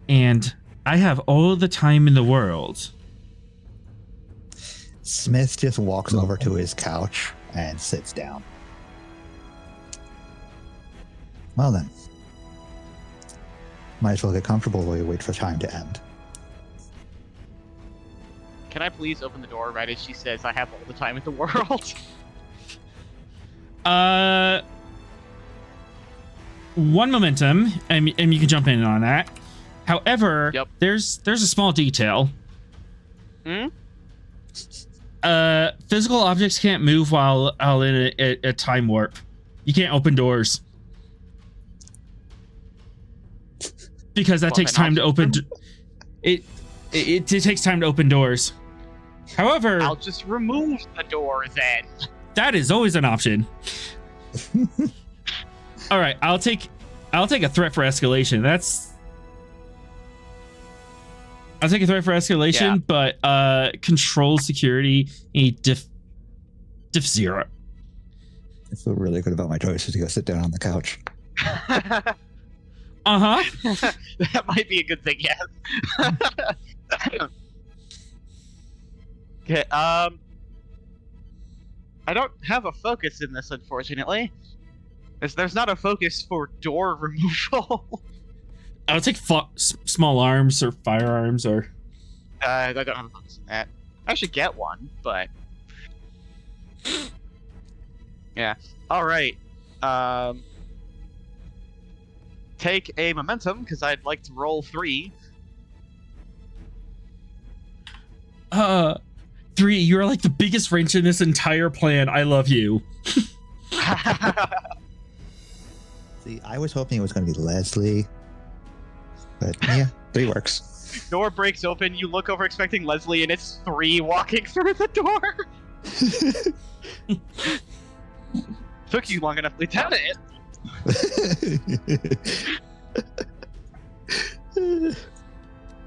S1: And I have all the time in the world.
S6: Smith just walks over to his couch and sits down. Well then. Might as well get comfortable while you wait for time to end.
S2: Can I please open the door right as she says I have all the time in the world?
S1: One momentum, and you can jump in on that. However, there's a small detail. Physical objects can't move while in a time warp. You can't open doors. Because that takes time to open. It takes time to open doors. However,
S2: I'll just remove the door then.
S1: That is always an option. All right, I'll take a threat for escalation. I'll take a threat for escalation, but control security a diff 0.
S6: I feel really good about my choices to go sit down on the couch.
S1: Uh-huh.
S2: That might be a good thing, yes. Okay, I don't have a focus in this, unfortunately. There's not a focus for door removal.
S1: I'll take small arms or firearms or...
S2: I don't have a focus in that. I should get one, but... Yeah. Alright. Take a momentum, because I'd like to roll 3.
S1: 3, you're like the biggest wrench in this entire plan. I love you.
S6: See, I was hoping it was going to be Leslie, but yeah, 3 works.
S2: Door breaks open, you look over expecting Leslie, and it's 3 walking through the door. Took you long enough, Lieutenant.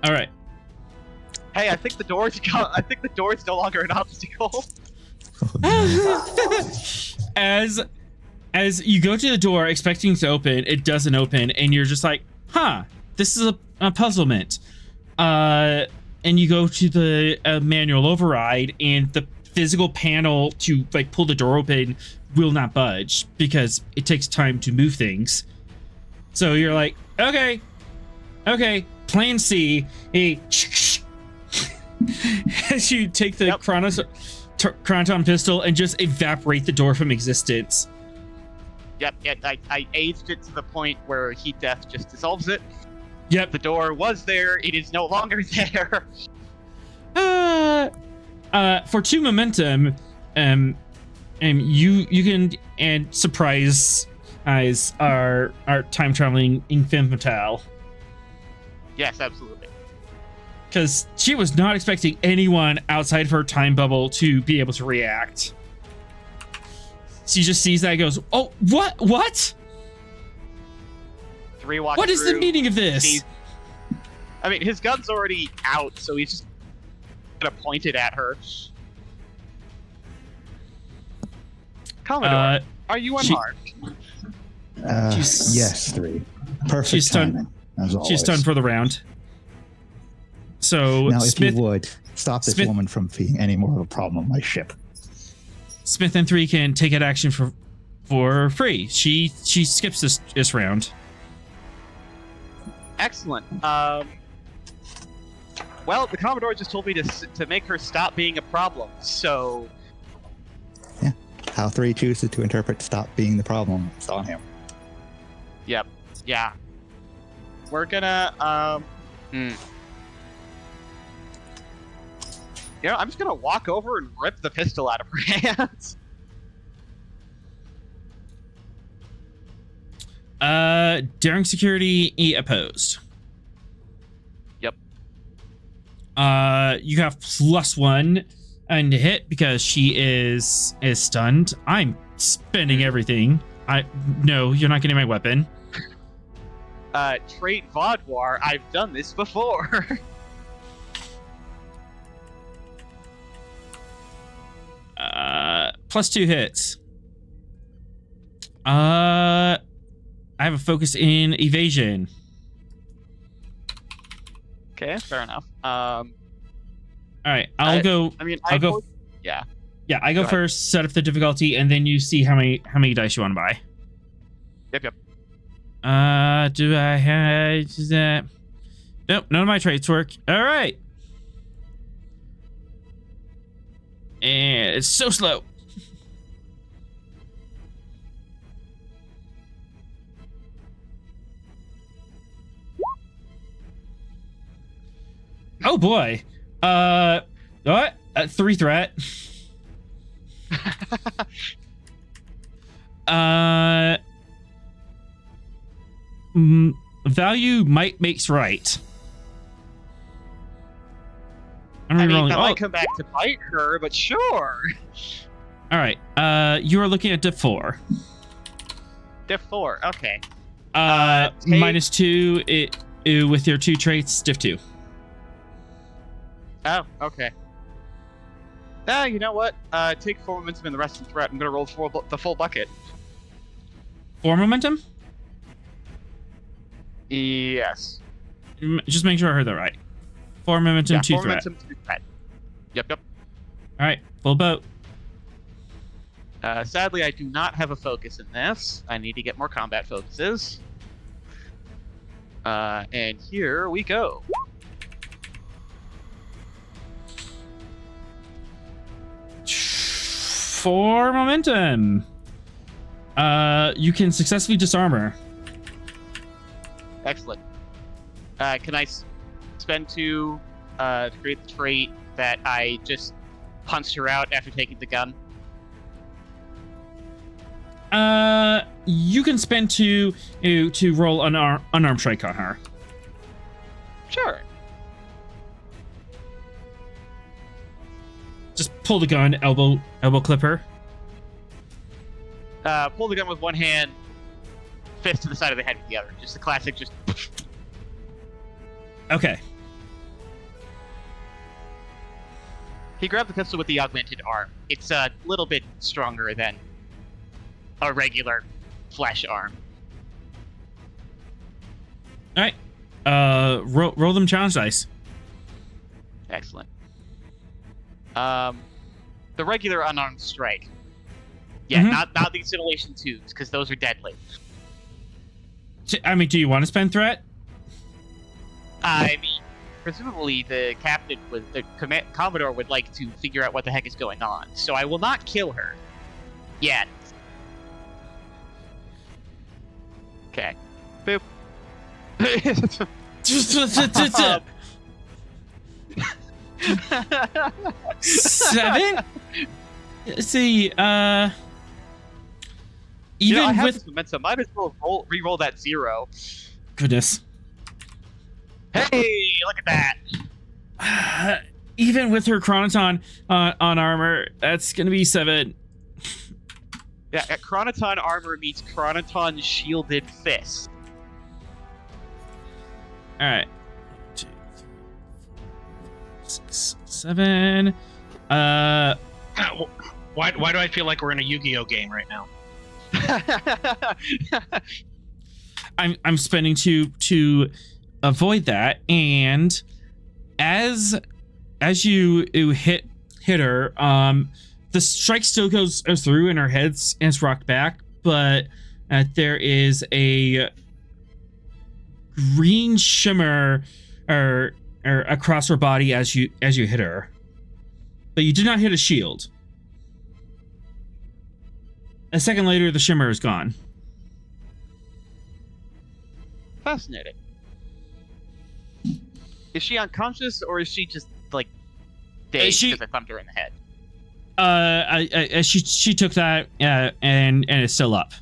S1: All right.
S2: Hey, I think the door's no longer an obstacle.
S1: As you go to the door expecting to open, it doesn't open, and you're just like, huh, this is a puzzlement. And you go to the manual override, and the physical panel to like pull the door open will not budge because it takes time to move things. So you're like, okay, plan C. As you take the Chronoton pistol and just evaporate the door from existence.
S2: Yep, I aged it to the point where heat death just dissolves it.
S1: Yep.
S2: The door was there, it is no longer there.
S1: For 2 momentum, you can surprise our time traveling infant fatale.
S2: Yes, absolutely.
S1: Because she was not expecting anyone outside of her time bubble to be able to react. She just sees that and goes, oh, what?
S2: 3 walks
S1: What is the
S2: through,
S1: meaning of this?
S2: I mean, his gun's already out, so he's just gonna point it at her. Commodore, are you unharmed?
S6: Yes, 3. Perfect.
S1: She's
S6: timing, as always.
S1: She's done for the round. So
S6: now,
S1: Smith,
S6: if you would stop this woman from being any more of a problem on my ship.
S1: Smith and 3 can take an action for free. She skips this round.
S2: Excellent. Well, the Commodore just told me to make her stop being a problem. So.
S6: Yeah. How 3 chooses to interpret stop being the problem. It's on him.
S2: Yep. Yeah. We're gonna You know, I'm just gonna walk over and rip the pistol out of her hands.
S1: Daring security, E opposed.
S2: Yep.
S1: You have +1 and hit because she is stunned. I'm spending everything. No, you're not getting my weapon.
S2: Trait Vaudoir, I've done this before.
S1: +2 hits. I have a focus in evasion.
S2: Okay, fair enough.
S1: All right, I'll go.
S2: I mean,
S1: I'll go.
S2: Yeah.
S1: Yeah, I go first. Set up the difficulty, and then you see how many dice you want to buy.
S2: Yep.
S1: Do I have that? Nope, none of my traits work. All right. And it's so slow. Oh boy. What? 3 threat. Value might makes right.
S2: I mean, that might come back to bite her, but sure.
S1: All right. You are looking at diff 4.
S2: Diff 4. Okay.
S1: -2. With your 2 traits, diff 2.
S2: Oh, okay. You know what? Take 4 momentum and the rest of the threat. I'm gonna roll the full bucket.
S1: 4 momentum?
S2: Yes.
S1: Just make sure I heard that right. 4 momentum,
S2: Yeah,
S1: 2
S2: 4
S1: threat.
S2: momentum, 2 threat. Yep.
S1: All right, full boat.
S2: Sadly, I do not have a focus in this. I need to get more combat focuses. And here we go.
S1: For momentum. You can successfully disarm her.
S2: Excellent. Can I spend 2 to create the trait that I just punched her out after taking the gun?
S1: You can spend 2 to roll an unarmed strike on her.
S2: Sure.
S1: Just pull the gun, elbow clip her.
S2: Pull the gun with one hand, fist to the side of the head with the other. Just the classic, just...
S1: Okay.
S2: He grabbed the pistol with the augmented arm. It's a little bit stronger than a regular flesh arm.
S1: All right. Roll them challenge dice.
S2: Excellent. The regular unarmed strike. Yeah,
S1: Mhm.
S2: not the isolation 2s, because those are deadly.
S1: I mean, do you want to spend threat?
S2: I mean, presumably the captain the Commodore would like to figure out what the heck is going on, so I will not kill her. Yet. Okay. Boop.
S1: 7? Let's see, even
S2: I have
S1: with
S2: this momentum. Might as well re-roll that 0.
S1: goodness,
S2: Hey, look at that.
S1: even with her chronoton on armor, that's gonna be 7.
S2: Yeah, Chronoton armor meets Chronoton shielded fist.
S1: All right, 2, 3, 4, 5, 6, 7.
S5: Why do I feel like we're in a Yu-Gi-Oh game right now?
S1: I'm spending 2 to avoid that, and as you hit her, the strike still goes through, and her head's rocked back, but there is a green shimmer or across her body as you hit her, but you did not hit a shield. A second later, the shimmer is gone.
S2: Fascinating. Is she unconscious, or is she just, like, dazed because I thumped her in the head?
S1: She took that, and it's still up.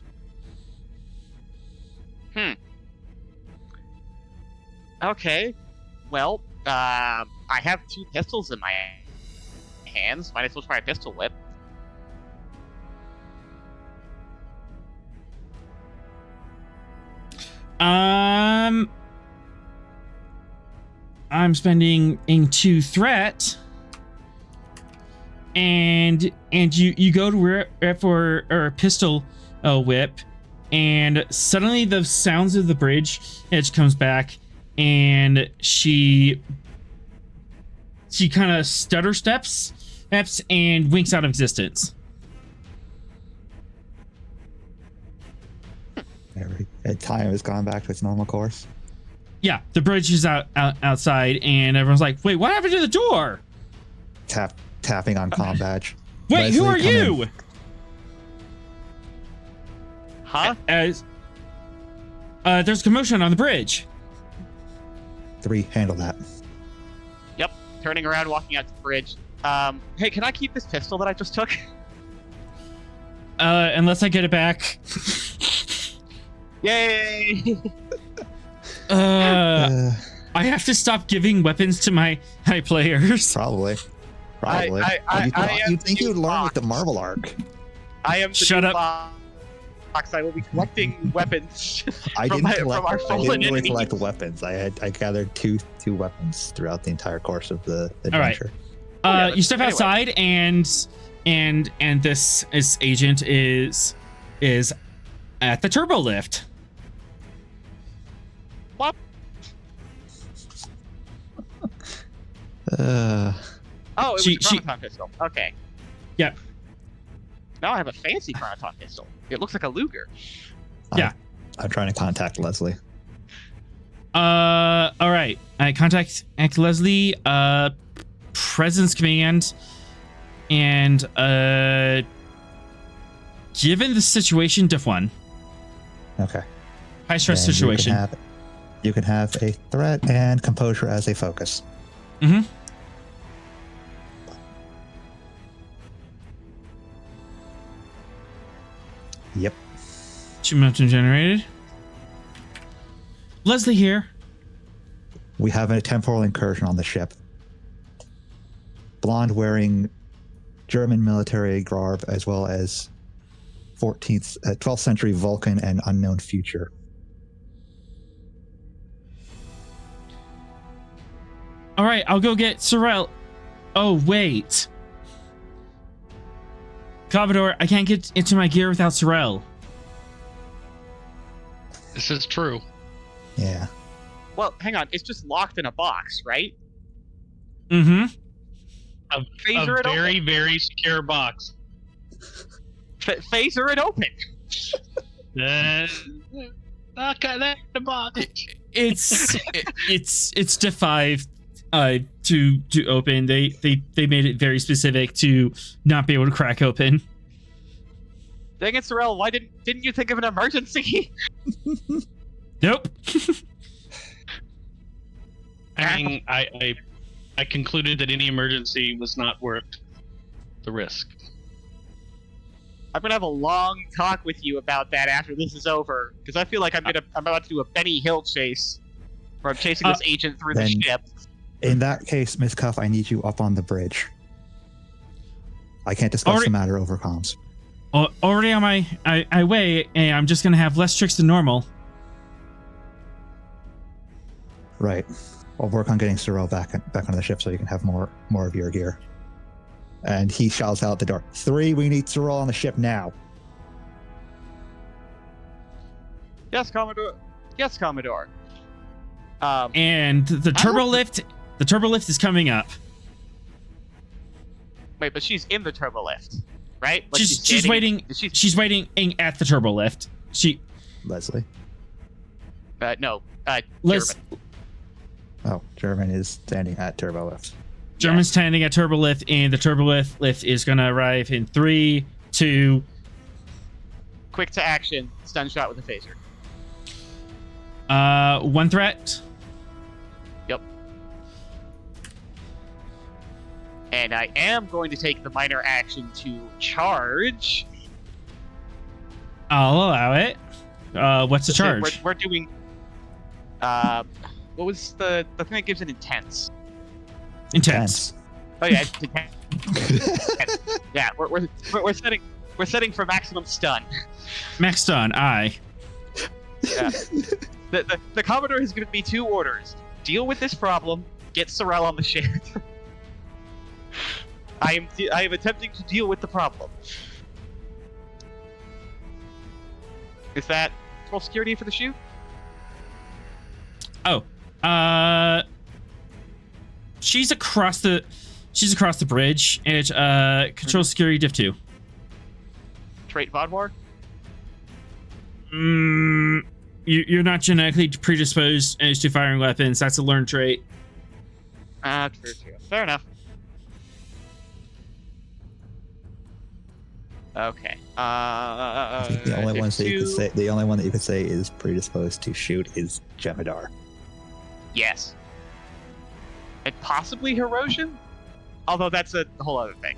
S2: Okay. Well, I have 2 pistols in my hands. Might as well try a pistol whip.
S1: I'm spending 2 threat, and you go to for a pistol whip, and suddenly the sounds of the bridge edge comes back, and she kind of stutter steps and winks out of existence.
S6: Time has gone back to its normal course.
S1: Yeah, the bridge is outside, and everyone's like, "Wait, what happened to the door?"
S6: Tapping on comm badge.
S1: Wait, who are
S6: Leslie, come
S1: you?
S6: in.
S2: Huh?
S1: As there's commotion on the bridge.
S6: 3, handle that.
S2: Yep. Turning around, walking out to the bridge. Hey, can I keep this pistol that I just took?
S1: Unless I get it back.
S2: Yay!
S1: I have to stop giving weapons to my players.
S6: Probably.
S2: I
S6: You'd think you'd learn with the Marvel arc.
S2: I am the
S1: Shut
S2: new
S1: up.
S2: Fox. I will be collecting weapons
S6: I
S2: from
S6: didn't
S2: our fallen
S6: really
S2: enemies.
S6: collect weapons. I gathered two weapons throughout the entire course of the
S1: All right.
S6: adventure.
S2: Yeah,
S1: You step
S2: anyway.
S1: outside, and this agent is at the turbo lift.
S2: What?
S6: Uh,
S2: Oh, it was
S1: She-
S2: a chronoton pistol. Okay.
S1: Yep.
S2: Now I have a fancy chronoton pistol. It looks like a Luger.
S1: Yeah.
S6: I'm trying to contact Leslie.
S1: All right. I contact Leslie, presence command, and given the situation, diff 1.
S6: Okay.
S1: High stress
S6: Then
S1: situation.
S6: You can have a threat and composure as a focus.
S1: Mm-hmm.
S6: Yep.
S1: 2 momentum generated. Leslie here.
S6: We have a temporal incursion on the ship. Blonde wearing German military garb as well as 12th century Vulcan and unknown future.
S1: All right, I'll go get Sorrel. Oh, wait. Commodore, I can't get into my gear without Sorrel.
S5: This is true.
S6: Yeah.
S2: Well, hang on. It's just locked in a box, right?
S1: Mm-hmm.
S2: Phaser
S5: A
S2: it
S5: very,
S2: open.
S5: very secure box.
S2: Phaser it open.
S5: Okay, that's the box.
S1: It's diff 5 to open. They made it very specific to not be able to crack open.
S2: Dang it, Sorrel, why didn't you think of an emergency?
S1: Nope.
S5: I mean, I concluded that any emergency was not worth the risk.
S2: I'm gonna have a long talk with you about that after this is over, because I feel like I'm about to do a Benny Hill chase, where I'm chasing this agent through the
S6: then-
S2: ship.
S6: In that case, Miss Cuff, I need you up on the bridge. I can't discuss the matter over comms.
S1: Already on my way, and I'm just gonna have less tricks than normal.
S6: Right. I'll work on getting Sorrel back on the ship so you can have more of your gear. And he shouts out the door, 3, we need Sorrel on the ship now.
S2: Yes, Commodore. Yes, Commodore.
S1: And the turbo lift is coming up.
S2: Wait, but she's in the turbo lift, right? Like
S1: She's waiting. She's waiting at the turbo lift.
S6: Leslie.
S2: No.
S1: Les,
S2: German.
S6: Oh, German is standing at turbo lift.
S1: German's standing at turbo lift, and the turbo lift is gonna arrive in 3, 2.
S2: Quick to action. Stun shot with a phaser.
S1: 1 threat.
S2: Yep. And I am going to take the minor action to charge.
S1: I'll allow it. What's the charge?
S2: We're doing. What was the thing that gives it intense?
S1: Intense.
S2: Oh yeah, it's intense. Yeah, we're setting for maximum stun.
S1: Max stun. Aye.
S2: Yeah. The Commodore has given me 2 orders: deal with this problem, get Sorrel on the ship. I am attempting to deal with the problem. Is that full security for the shoot?
S1: Oh. She's across the bridge, and control security diff 2.
S2: Trait Vodmore?
S1: You're not genetically predisposed as to firing weapons. That's a learned trait.
S2: True. Fair enough. Okay.
S6: I think the only one that you could say is predisposed to shoot is Jemadar.
S2: Yes. And possibly Hirosian? Although that's a whole other thing.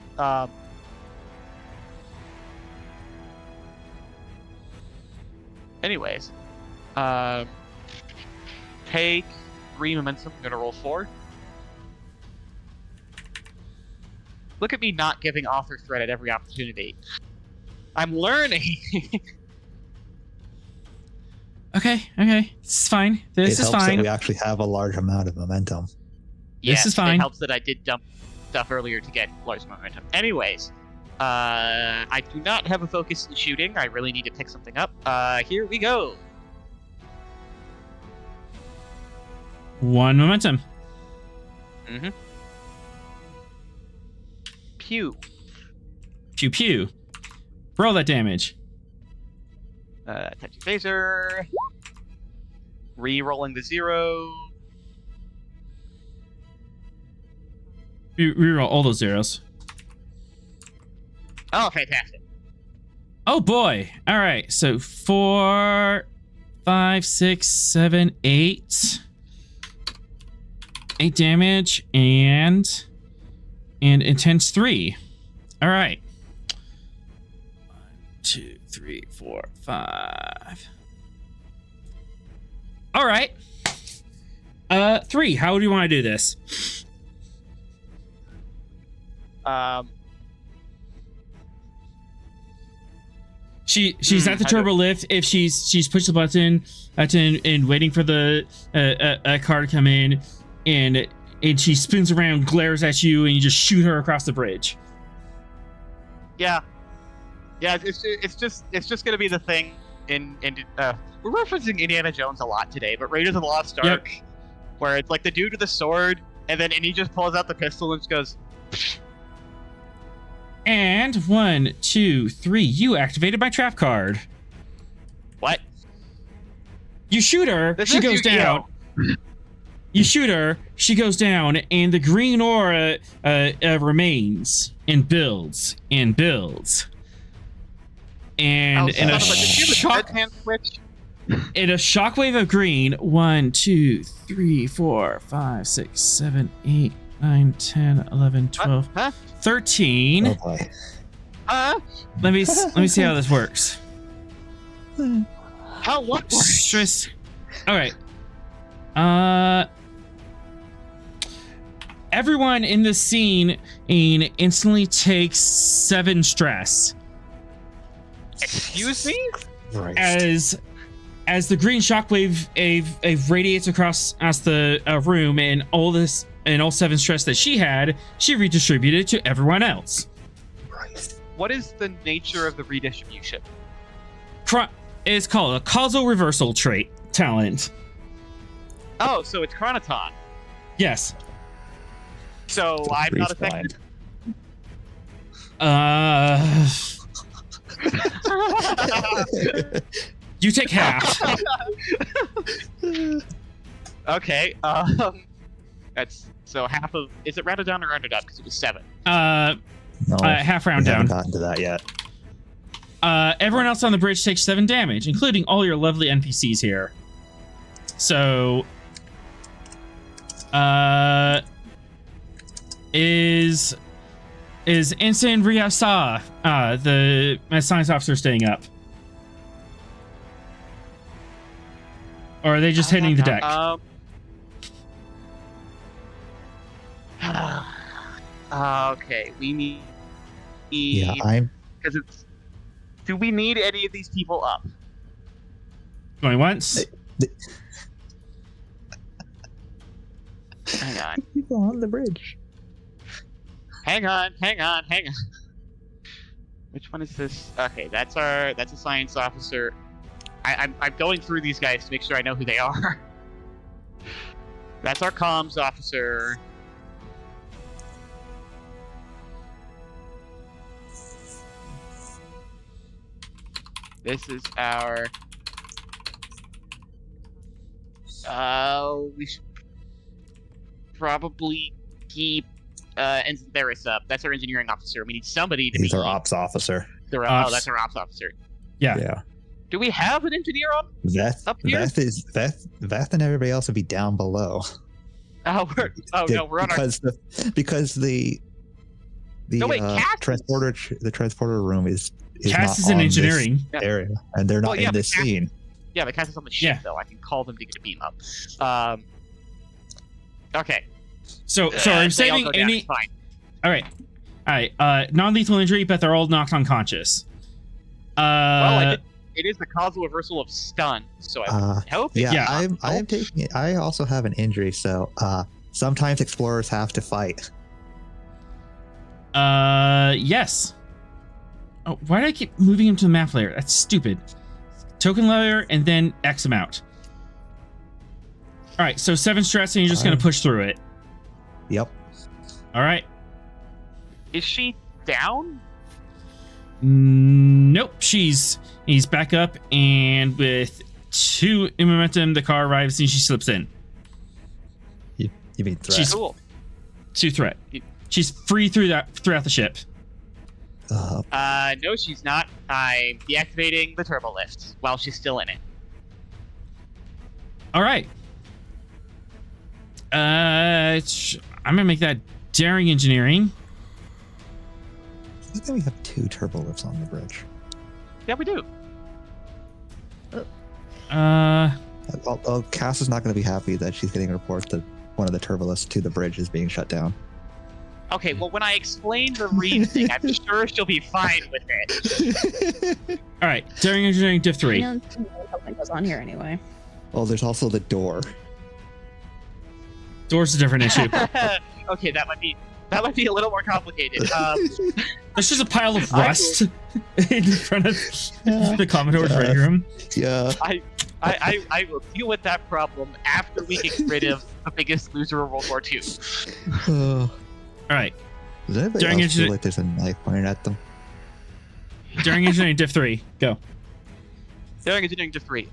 S2: Anyways. Take 3 momentum. I'm gonna roll 4. Look at me not giving author threat at every opportunity. I'm learning.
S1: Okay. It's fine. This
S6: it
S1: is
S6: helps
S1: fine.
S6: that we actually have a large amount of momentum.
S2: Yes,
S1: is fine.
S2: It helps that I did dump stuff earlier to get large momentum. Anyways, I do not have a focus in shooting. I really need to pick something up. Here we go.
S1: 1 momentum.
S2: Mm-hmm. Pew.
S1: Pew pew. Roll that damage.
S2: Touchy phaser. Re-rolling the 0.
S1: Reroll all those zeros.
S2: Oh, fantastic.
S1: Oh boy. All right. So 4, 5, 6, 7, 8. 8 damage and intense 3. All right. 1, 2, 3, 4, 5. All right. 3. How do you want to do this? She's at the turbo lift. If she's pushed the button and waiting for the a car to come in, and she spins around, glares at you, and you just shoot her across the bridge.
S2: Yeah. It's just gonna be the thing in we're referencing Indiana Jones a lot today, but Raiders of the Lost Ark, where it's like the dude with the sword, and he just pulls out the pistol and just goes. Psh.
S1: And 1, 2, 3. You activated my trap card.
S2: What?
S1: You shoot her. She goes down. You shoot her. She goes down, and the green aura remains and builds and builds. And in a shockwave of green. 1, 2, 3, 4, 5, 6, 7, 8, 9, 10, 11, 12, 13.
S6: Oh boy.
S1: Let me see how this works.
S2: How what?
S1: Stress. All right. Everyone in this scene instantly takes 7 stress.
S2: Excuse me?
S6: Right.
S1: As the green shockwave radiates across the room, and all 7 stress that she had, she redistributed to everyone else.
S6: Right.
S2: What is the nature of the redistribution?
S1: It's called a causal reversal trait talent.
S2: Oh, so it's Chronoton.
S1: Yes.
S2: So I'm not affected.
S1: You take half.
S2: Okay. That's so half of. Is it rounded down or rounded up? Because it was 7.
S6: No,
S1: Half round
S6: we
S1: down.
S6: haven't gotten to that yet.
S1: Everyone else on the bridge takes 7 damage, including all your lovely NPCs here. So, is Ensign Ryasa, the science officer, staying up? Or are they just hitting the deck?
S2: Okay, we need.
S6: Yeah, I'm.
S2: Because it's. Do we need any of these people up?
S1: Going once?
S2: Hang on.
S6: People on the bridge.
S2: Hang on. Which one is this? Okay, that's a science officer. I'm going through these guys to make sure I know who they are. That's our comms officer. This is our. We should probably keep Ensign Theris up. That's our engineering officer. We need somebody to
S6: He's
S2: be.
S6: our ops officer.
S1: Ops.
S2: Oh, that's our ops officer.
S1: Yeah.
S2: Do we have an engineer on? Up here?
S6: Veth and everybody else would be down below.
S2: Oh, no, we're on
S6: because the transporter room is
S1: Cass
S6: not
S1: is in
S6: on
S1: engineering
S6: this area, and they're not in this scene.
S2: Yeah, but Cass is on the ship, though. I can call them to get a beam up. Okay.
S1: So I'm saving any.
S2: Fine.
S1: All right. Non-lethal injury, but they're all knocked unconscious.
S2: It is the causal reversal of stun, so I hope.
S6: Yeah, I'm taking it. I also have an injury, so sometimes explorers have to fight.
S1: Yes. Oh, why do I keep moving him to the map layer? That's stupid. Token layer and then X amount. All right, so 7 stress, and you're just going to push through it.
S6: Yep.
S1: All right.
S2: Is she down?
S1: Nope. He's back up, and with 2 in momentum, the car arrives, and she slips in.
S6: You mean threat?
S1: She's
S2: Cool.
S1: 2 threat. She's free throughout the ship.
S2: No, she's not. I'm deactivating the turbo lift while she's still in it.
S1: All right. I'm gonna make that daring engineering.
S6: I think we have 2 turbo lifts on the bridge.
S2: Yeah, we do.
S6: Well, Cass is not going to be happy that she's getting a report that one of the turbo lifts to the bridge is being shut down.
S2: Okay, well, when I explain the reasoning, I'm sure she'll be fine with it.
S1: All right, daring engineering diff 3.
S3: Something goes on here anyway.
S6: Well, there's also the door.
S1: Door's a different issue.
S2: Okay, that might be a little more complicated.
S1: There's just a pile of rust in front of the Commodore's ready room.
S6: Yeah.
S2: I will deal with that problem after we get rid of the biggest loser of World War II.
S1: All right.
S6: Does anybody
S1: During
S6: else feel like there's a knife pointed at them?
S1: Daring engineering diff 3. Go.
S2: Daring engineering diff 3.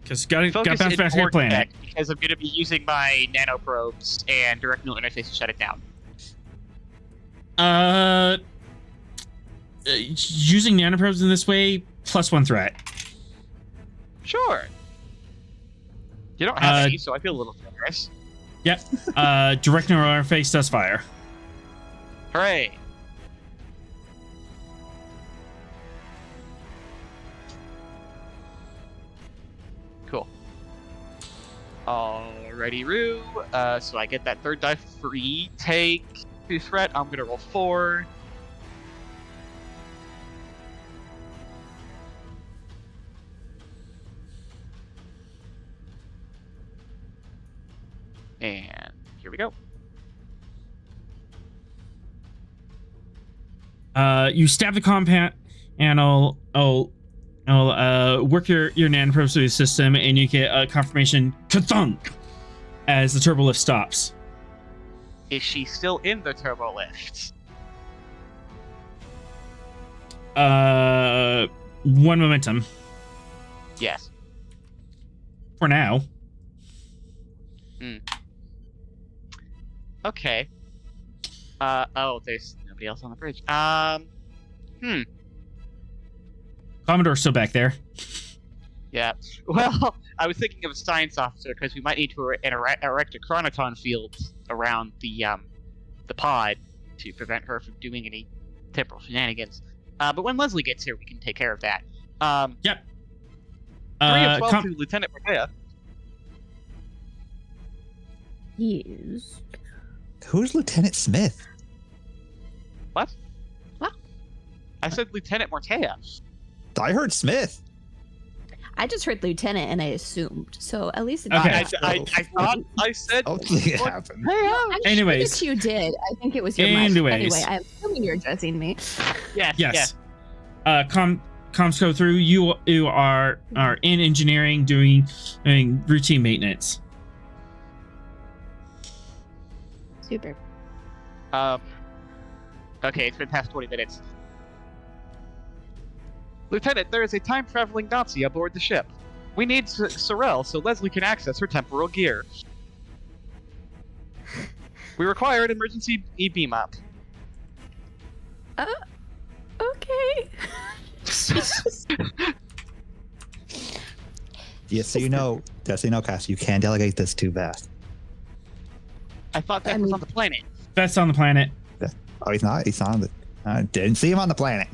S1: Because got
S2: Focus
S1: bounce back to your
S2: in
S1: planet.
S2: tech, because I'm going to be using my nanoprobes and direct neural interface to shut it down.
S1: Using nanoprobes in this way, +1 threat.
S2: Sure. You don't have any, so I feel a little generous.
S1: Yep. Direct neural interface does fire.
S2: Hooray. Cool. Alrighty, Roo. So I get that 3rd die free. Take 2 threat. I'm gonna roll 4. And here we go.
S1: You stab the compound, and I'll work your nanoprobes through the system, and you get a confirmation ka-thunk as the turbo lift stops.
S2: Is she still in the turbo lift?
S1: 1 momentum
S2: Yes.
S1: for now.
S2: Okay. There's nobody else on the bridge.
S1: Commodore's still back there.
S2: Yeah. Well, I was thinking of a science officer because we might need to erect a chronoton field around the pod to prevent her from doing any temporal shenanigans. But when Leslie gets here, we can take care of that.
S1: Yep.
S2: 3 of 12 to Lieutenant Matea.
S3: Yes.
S6: Who's Lieutenant Smith?
S2: What?
S3: What?
S2: I said Lieutenant Mortea.
S6: I heard Smith.
S3: I just heard lieutenant and I assumed. So at least it's
S1: Okay.
S2: I thought I said.
S6: I don't think it happened.
S1: Anyways.
S3: you did. I think it was your mic.
S1: Anyways.
S3: Anyway, I'm assuming you're addressing me.
S1: Yes. Comms go through. You are in engineering doing routine maintenance.
S3: Super.
S2: Okay, it's been past 20 minutes. Lieutenant, there is a time-traveling Nazi aboard the ship. We need Sorrel so Leslie can access her temporal gear. We require an emergency beam up.
S3: Okay.
S6: Yeah, so you know, Cass, you can't delegate this too fast.
S2: I thought that was on the planet.
S1: That's on the planet.
S6: Oh, he's not. He's on the. I didn't see him on the planet.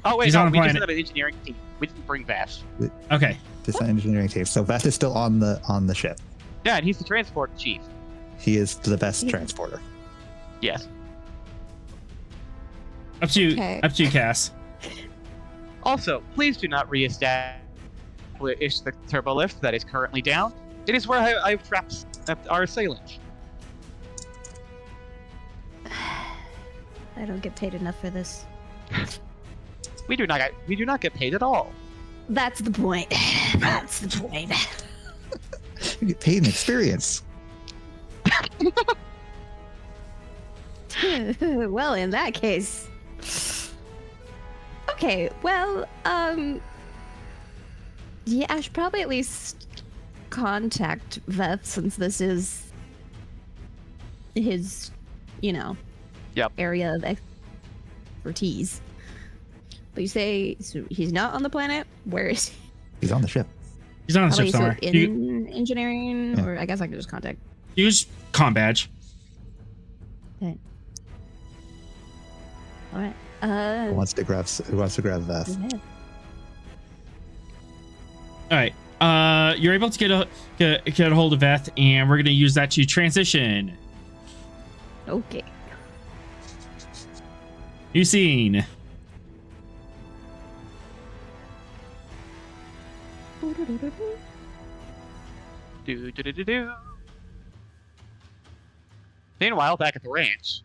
S2: Oh wait,
S1: He's
S2: no,
S1: on the
S2: we just
S1: planet.
S2: had an engineering team. We didn't bring Vash.
S1: Okay.
S6: This is an engineering team. So Veth is still on the ship.
S2: Yeah, and he's the transport chief.
S6: He is the best transporter.
S2: Yes.
S1: Up to you.
S3: Okay.
S1: Up to you, Cass.
S2: Also, please do not reestablish the turbo lift that is currently down. It is where I've trapped our assailant.
S3: I don't get paid enough for this.
S2: We do not get paid at all.
S3: That's the point. That's the point.
S6: You get paid in experience.
S3: Well, in that case. Okay, well, yeah, I should probably at least contact Veth since this is his,
S2: Yep.
S3: area of expertise. But you say so he's not on the planet? Where is he?
S6: He's on the ship.
S1: He's on the ship
S3: Probably
S1: somewhere.
S3: in engineering,
S6: Yeah.
S3: or I guess I could just contact.
S1: Use comm badge.
S3: Okay. All right.
S6: Who wants to grab Veth?
S3: go ahead.
S1: All right. You're able to get a hold of Veth, and we're gonna use that to transition.
S3: Okay.
S1: New scene.
S2: Do. Meanwhile, back at the ranch.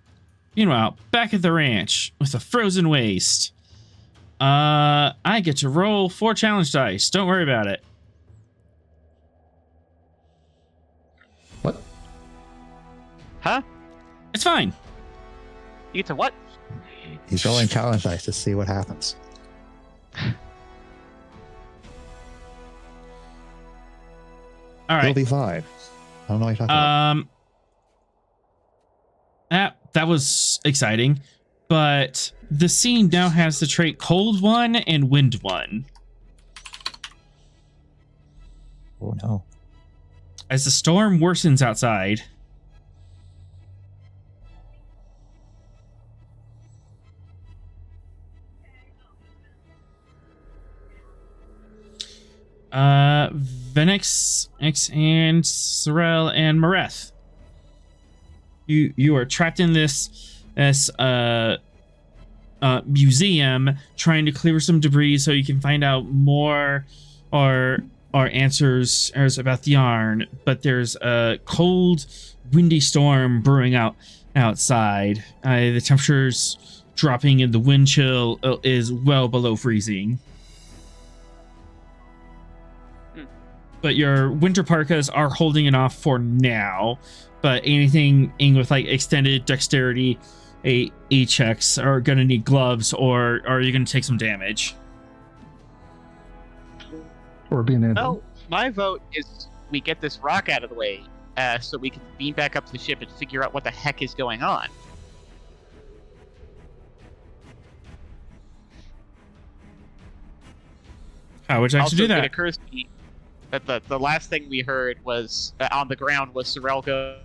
S1: Meanwhile, back at the ranch with a frozen waste. I get to roll 4 challenge dice. Don't worry about it.
S4: What?
S2: Huh?
S1: It's fine.
S2: You get to what?
S6: He's rolling challenge dice to see what happens.
S1: All
S6: He'll
S1: right.
S6: be fine. I don't know what you're talking about.
S1: That was exciting, but the scene now has the trait Cold 1 and Wind 1.
S6: Oh no.
S1: As the storm worsens outside, Venix, X, and Sorel and Mareth. You are trapped in this museum, trying to clear some debris so you can find out more or answers about the yarn. But there's a cold, windy storm brewing outside. The temperature's dropping, and the wind chill is well below freezing. But your winter parkas are holding it off for now. But anything with like extended dexterity A checks are gonna need gloves, or are you gonna take some damage?
S4: Or being able.
S2: Well, my vote is we get this rock out of the way, so we can beam back up to the ship and figure out what the heck is going on.
S1: How would you like to do
S2: It
S1: that?
S2: occurs to me that the last thing we heard was on the ground was Sorel going,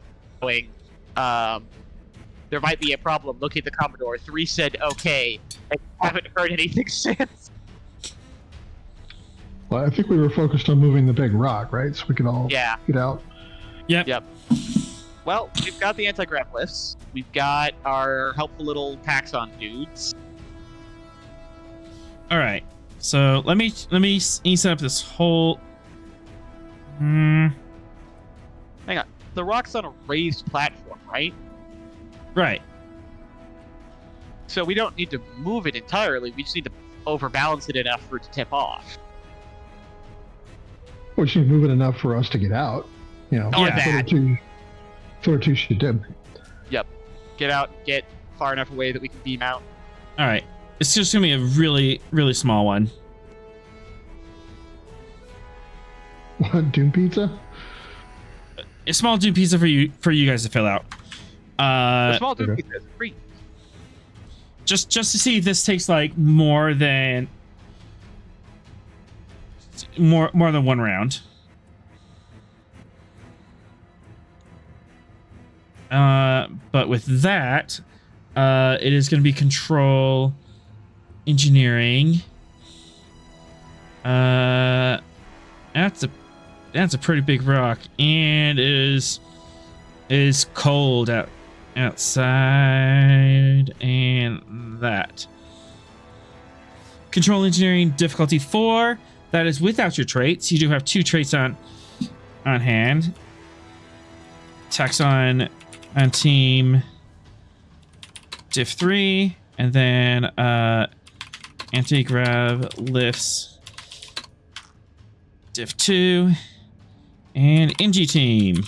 S2: there might be a problem. Look at the Commodore. 3 said okay. I haven't heard anything since.
S4: Well, I think we were focused on moving the big rock, right? So we could all
S2: Yeah.
S4: get out.
S1: Yep.
S2: Well, we've got the anti-grav lifts. We've got our helpful little Paxon dudes.
S1: All right. So let me set up this whole.
S2: Hang on. The rock's on a raised platform, right?
S1: Right.
S2: So we don't need to move it entirely. We just need to overbalance it enough for it to tip off.
S4: We should move it enough for us to get out.
S2: Or that.
S4: Sort of two should do.
S2: Get out, get far enough away that we can beam out.
S1: All right. It's just gonna be a really, really small one.
S4: What, Doom Pizza?
S1: A small Doom pizza for you guys to fill out.
S2: The small dude
S4: okay.
S2: is free.
S1: Just to see if this takes like more than one round. But with that, it is going to be control engineering. That's a pretty big rock, and is cold outside, and that. Control engineering difficulty 4. That is without your traits. You do have 2 traits on hand. Tax on team diff 3, and then anti-grav lifts diff 2, And NG team.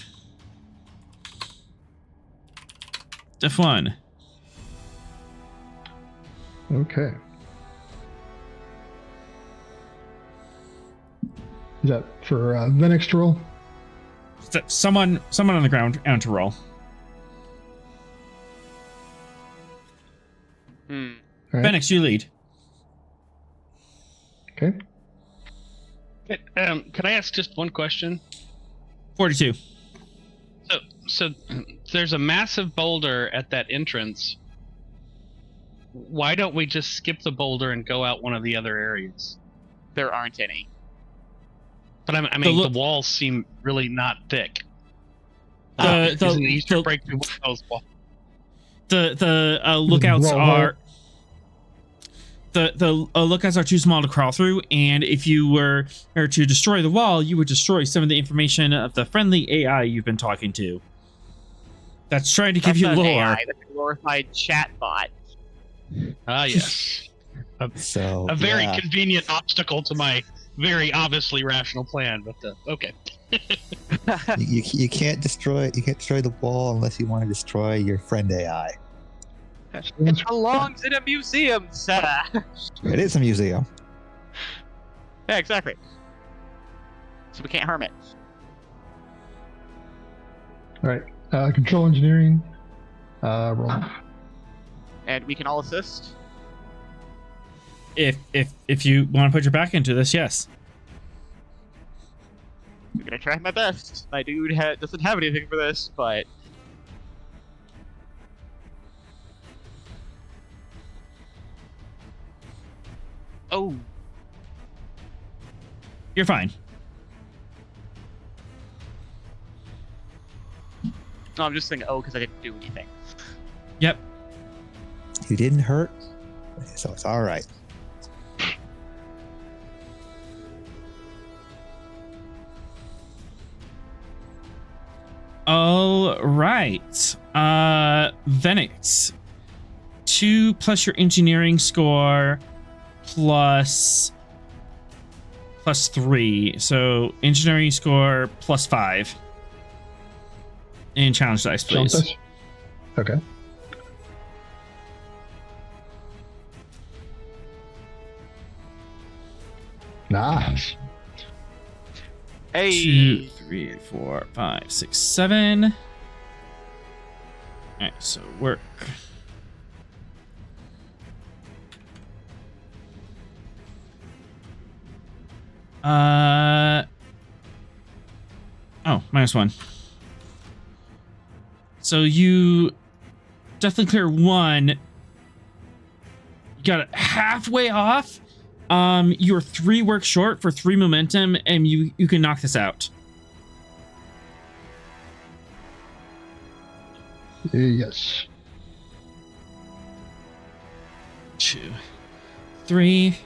S1: F1.
S4: Okay. Is that for Venix to roll?
S1: Someone on the ground to roll.
S4: All right.
S1: Venix, you lead.
S4: Okay.
S5: Can I ask just one question?
S1: 42.
S5: So there's a massive boulder at that entrance. Why don't we just skip the boulder and go out one of the other areas?
S2: There aren't any.
S5: But I mean, the walls seem really not thick. Isn't it easier to break through those walls?
S1: The lookouts
S4: Whoa.
S1: are the lookouts are too small to crawl through, and if you were to destroy the wall, you would destroy some of the information of the friendly AI you've been talking to. That's trying to give you
S2: That's not
S1: lore.
S2: AI, that's a glorified chatbot.
S5: Ah, yes.
S6: So
S5: A very
S6: yeah.
S5: convenient obstacle to my very obviously rational plan, but okay.
S6: You can't destroy the wall unless you want to destroy your friend AI.
S2: It belongs in a museum, Sarah.
S6: It is a museum.
S2: Yeah, exactly. So we can't harm it.
S4: All right. Control engineering. Roll.
S2: And we can all assist.
S1: If you want to put your back into this, yes.
S2: I'm gonna try my best. My dude doesn't have anything for this, but oh,
S1: You're fine.
S2: no, I'm just saying oh because I didn't do anything.
S1: Yep.
S6: You didn't hurt, so it's all right.
S1: All right. Venix. 2 plus your engineering score plus 3. So engineering score plus 5. And challenge dice, please.
S4: Challenge dice? Okay. Nice.
S2: Hey,
S1: 2, 3, 4, 5, 6, 7. All right, so work. Oh, -1. So you definitely clear 1. You got it halfway off. You're 3 work short for 3 momentum, and you can knock this out.
S4: Yes.
S1: 2, 3.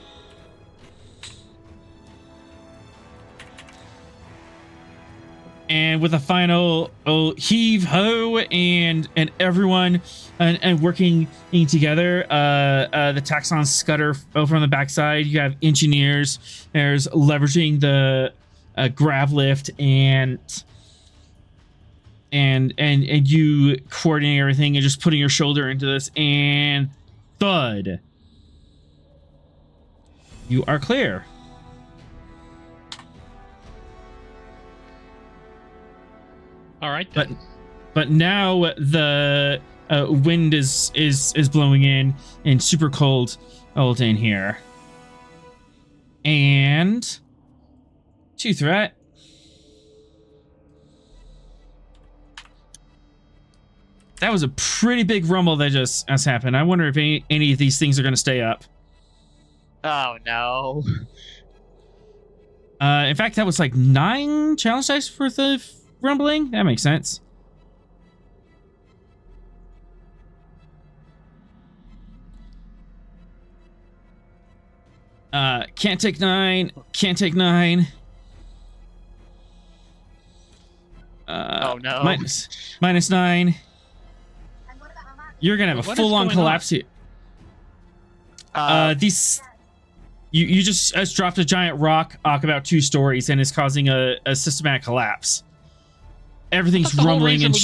S1: And with a final heave ho and everyone and working together, the taxons scutter over on the backside. You have engineers. There's leveraging the grav lift and you coordinating everything and just putting your shoulder into this, and thud. You are clear.
S5: All right then.
S1: But now the wind is blowing in and super cold in here. And 2 threat. That was a pretty big rumble that just has happened. I wonder if any of these things are going to stay up.
S2: oh no.
S1: In fact, that was like 9 challenge dice worth of rumbling. That makes sense. Can't take 9. Can't take 9.
S2: Oh no.
S1: -9. You're gonna have a
S5: What is
S1: full-on
S5: going
S1: collapse here.
S2: Uh,
S1: These You just dropped a giant rock about 2 stories and is causing a systematic collapse. Everything's rumbling and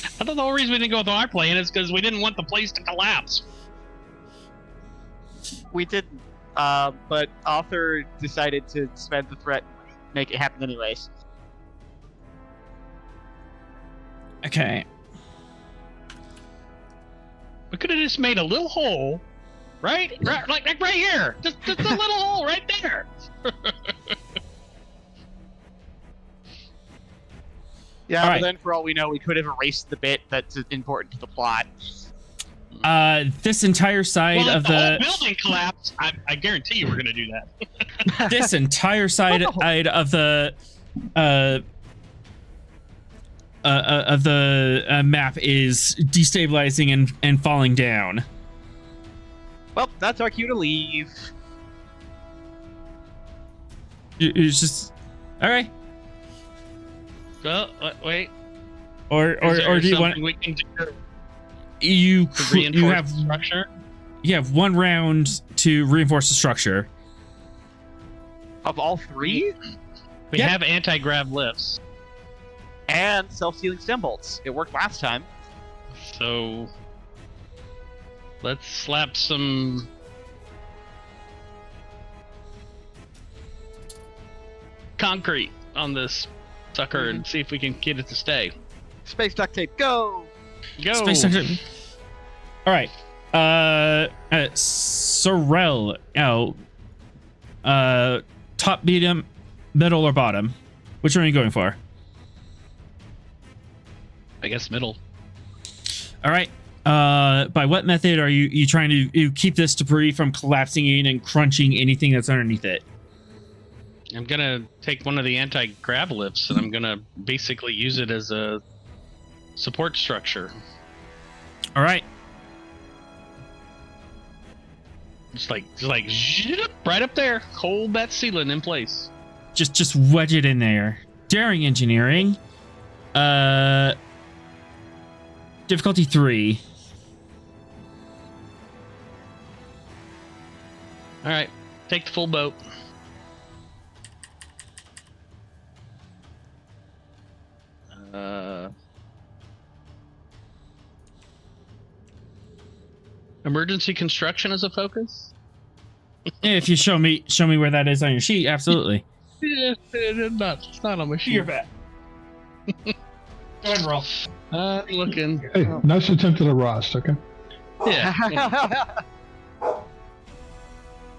S5: I thought the whole reason we didn't go with our plan is because we didn't want the place to collapse.
S2: We didn't, but Arthur decided to spend the threat and make it happen anyways.
S1: Okay.
S5: We could have just made a little hole, right? Like right here. Just a little hole right there.
S2: Yeah,
S1: All
S2: but
S1: right.
S2: then for all we know, we could have erased the bit that's important to the plot.
S1: This entire side
S5: Well,
S1: of
S5: if the whole
S1: the
S5: building collapsed, I guarantee you we're going to do that.
S1: this entire side of the map is destabilizing and falling down.
S2: Well, that's our cue to leave.
S1: It's just all right.
S5: Well, wait.
S1: Or do you want
S5: we can do
S1: you
S5: to reinforce
S1: you have
S5: the structure?
S1: you have 1 round to reinforce the structure.
S2: Of all 3?
S5: We
S1: Yep.
S5: have anti-grav lifts,
S2: And self-sealing stem bolts. It worked last time.
S5: so let's slap some concrete on this sucker and see if we can get it to stay.
S2: Space duct tape, go!
S5: Go.
S1: Space Hunter. All right. Sorrel. Top, medium, middle, or bottom? Which one are you going for?
S5: I guess middle.
S1: All right. By what method are you trying to keep this debris from collapsing in and crunching anything that's underneath it?
S5: I'm gonna take one of the anti-grav lifts and I'm gonna basically use it as a support structure.
S1: All right.
S5: Just like zhip, right up there. Hold that ceiling in place.
S1: Just wedge it in there. Daring engineering. Difficulty 3.
S5: All right, take the full boat. Emergency construction as a focus?
S1: If you show me where that is on your sheet, absolutely.
S5: It's not on my sheet.
S1: You're back. Go ahead and roll.
S5: Looking.
S4: Hey, nice attempt at a Rost, okay?
S5: Yeah.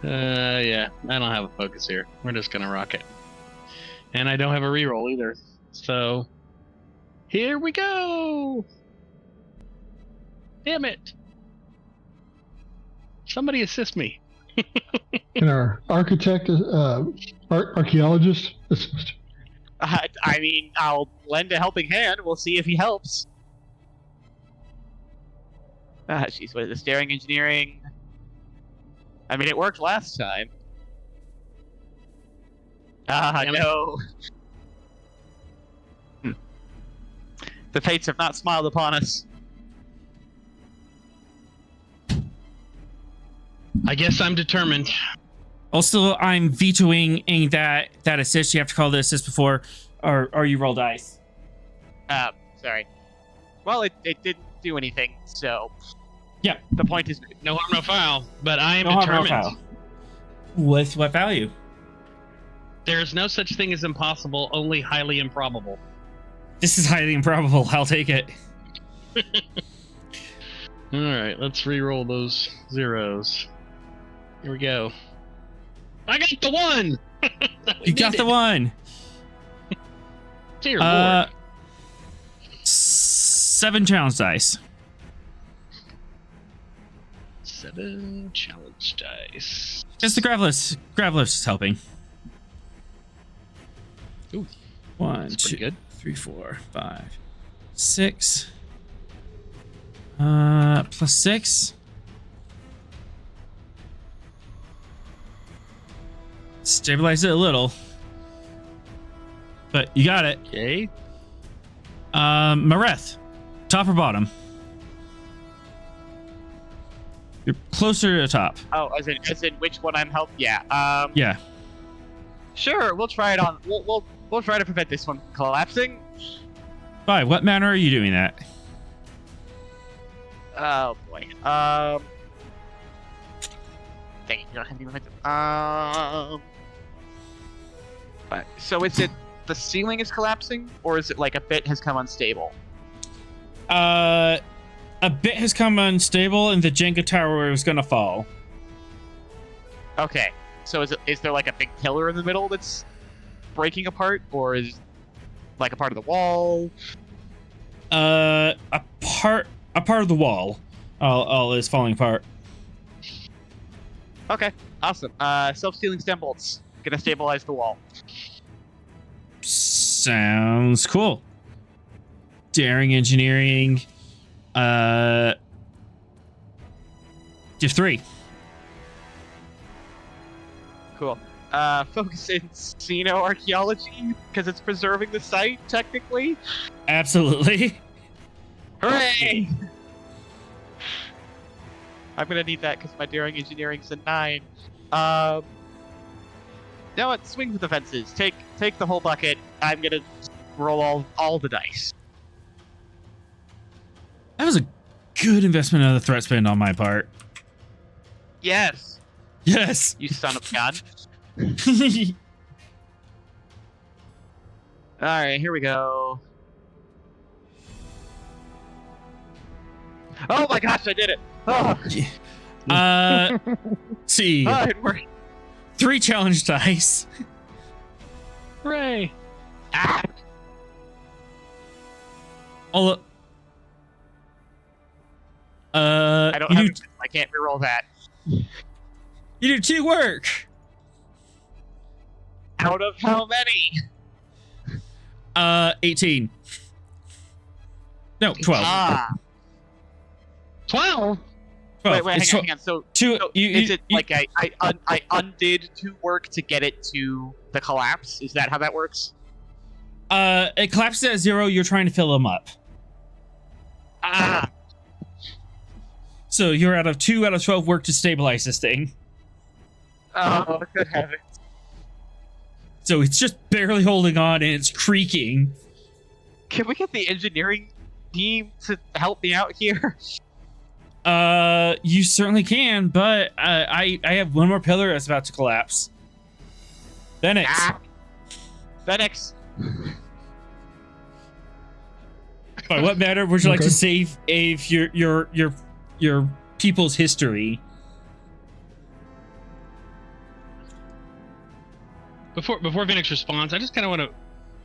S5: Yeah. I don't have a focus here. We're just gonna rock it. And I don't have a reroll either. So here we go. Damn it. Somebody assist me.
S4: And our architect, archaeologist, assist.
S2: I mean, I'll lend a helping hand. We'll see if he helps. Jeez, what is this? Daring engineering? I mean, it worked last time. No. The fates have not smiled upon us.
S5: I guess I'm determined.
S1: Also, I'm vetoing that assist. You have to call the assist before, or you roll dice.
S2: Sorry. Well, it didn't do anything, so...
S1: Yeah.
S2: The point is...
S5: No harm, no foul. But I am
S1: No harm, no
S5: determined.
S1: foul. With what value?
S5: There is no such thing as impossible, only highly improbable.
S1: This is highly improbable. I'll take it.
S5: All right, let's re-roll those zeros. Here we go. I got the 1!
S1: You got the 1.
S5: Dear Lord.
S1: 7 challenge dice.
S5: 7 challenge dice.
S1: Just the grav lift is helping.
S5: Ooh,
S1: 1,
S5: that's
S1: 2,
S5: pretty good.
S1: 3, 4, 5, 6. Plus 6. Stabilize it a little. But you got it.
S5: Okay.
S1: Mareth. Top or bottom? You're closer to the top.
S2: Oh, as in which one I'm helping? Yeah.
S1: Yeah.
S2: Sure, we'll try it on. We'll try to prevent this one from collapsing.
S1: By what manner are you doing that?
S2: Oh boy. Dang it, you don't have any momentum. But, so is it the ceiling is collapsing, or is it like a bit has come unstable?
S1: A bit has come unstable, and the Jenga tower is gonna fall.
S2: Okay. So is there like a big pillar in the middle that's breaking apart, or is like a part of the wall?
S1: A part of the wall, all is falling apart.
S2: Okay, awesome. Self-sealing stem bolts gonna stabilize the wall.
S1: Sounds cool. Daring engineering. Div 3.
S2: Cool. Focus in xenoarchaeology because it's preserving the site technically.
S1: Absolutely.
S2: Hooray! I'm gonna need that because my daring engineering's a 9. Now what? Swing for the fences. Take the whole bucket. I'm gonna roll all the dice.
S1: That was a good investment of the threat spend on my part.
S2: Yes,
S1: Yes.
S2: you son of a gun. All right, here we go. Oh my gosh, I did it! Oh,
S1: see.
S2: oh it worked.
S1: 3 challenge dice.
S5: Hooray!
S2: Ah!
S1: All.
S2: I don't have. I can't reroll that.
S1: You do 2 work.
S2: Out of how many?
S1: 18. No, 12.
S2: Ah.
S5: 12?
S1: 12.
S2: Wait,
S1: It's
S2: hang on. So,
S1: Two.
S2: is it like I undid 2 work to get it to the collapse? Is that how that works?
S1: It collapses at 0. You're trying to fill them up.
S2: Ah.
S1: So you're out of 2 out of 12 work to stabilize this thing.
S2: Oh, good heavens.
S1: So it's just barely holding on and it's creaking.
S2: Can we get the engineering team to help me out here?
S1: You certainly can, but I have 1 more pillar that's about to collapse. Phoenix.
S2: Ah. Phoenix.
S1: By what matter would you like
S4: Okay.
S1: to save your people's history?
S5: Before Phoenix responds, I just kind of want to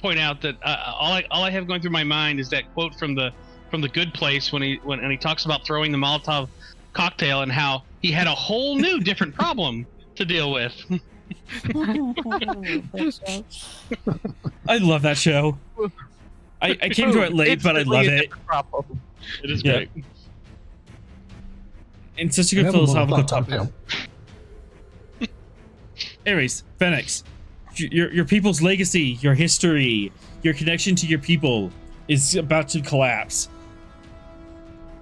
S5: point out that all I have going through my mind is that quote from the Good Place when he talks about throwing the Molotov cocktail and how he had a whole new different problem to deal with.
S1: I love that show. I came to it late, but I love it.
S2: Problem.
S5: It is
S1: Yeah.
S5: great.
S1: And such a
S4: I
S1: good
S4: have a
S1: philosophical
S4: Molotov
S1: topic.
S4: cocktail.
S1: Anyways, Phoenix, your people's legacy, your history, your connection to your people is about to collapse.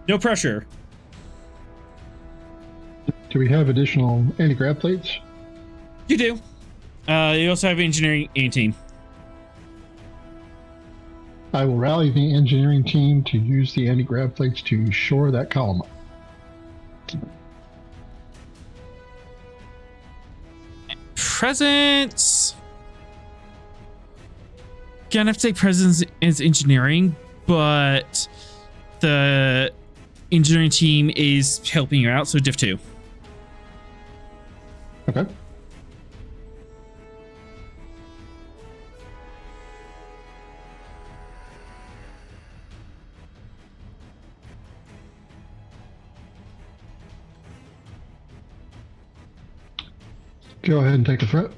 S1: No pressure.
S4: Do we have additional anti-grav plates?
S1: You do. You also have engineering A team.
S4: I will rally the engineering team to use the anti-grav plates to shore that column up.
S1: Presence. Gonna have to take presence as engineering, but the engineering team is helping you out, so div 2.
S4: Okay. Go ahead and take a threat.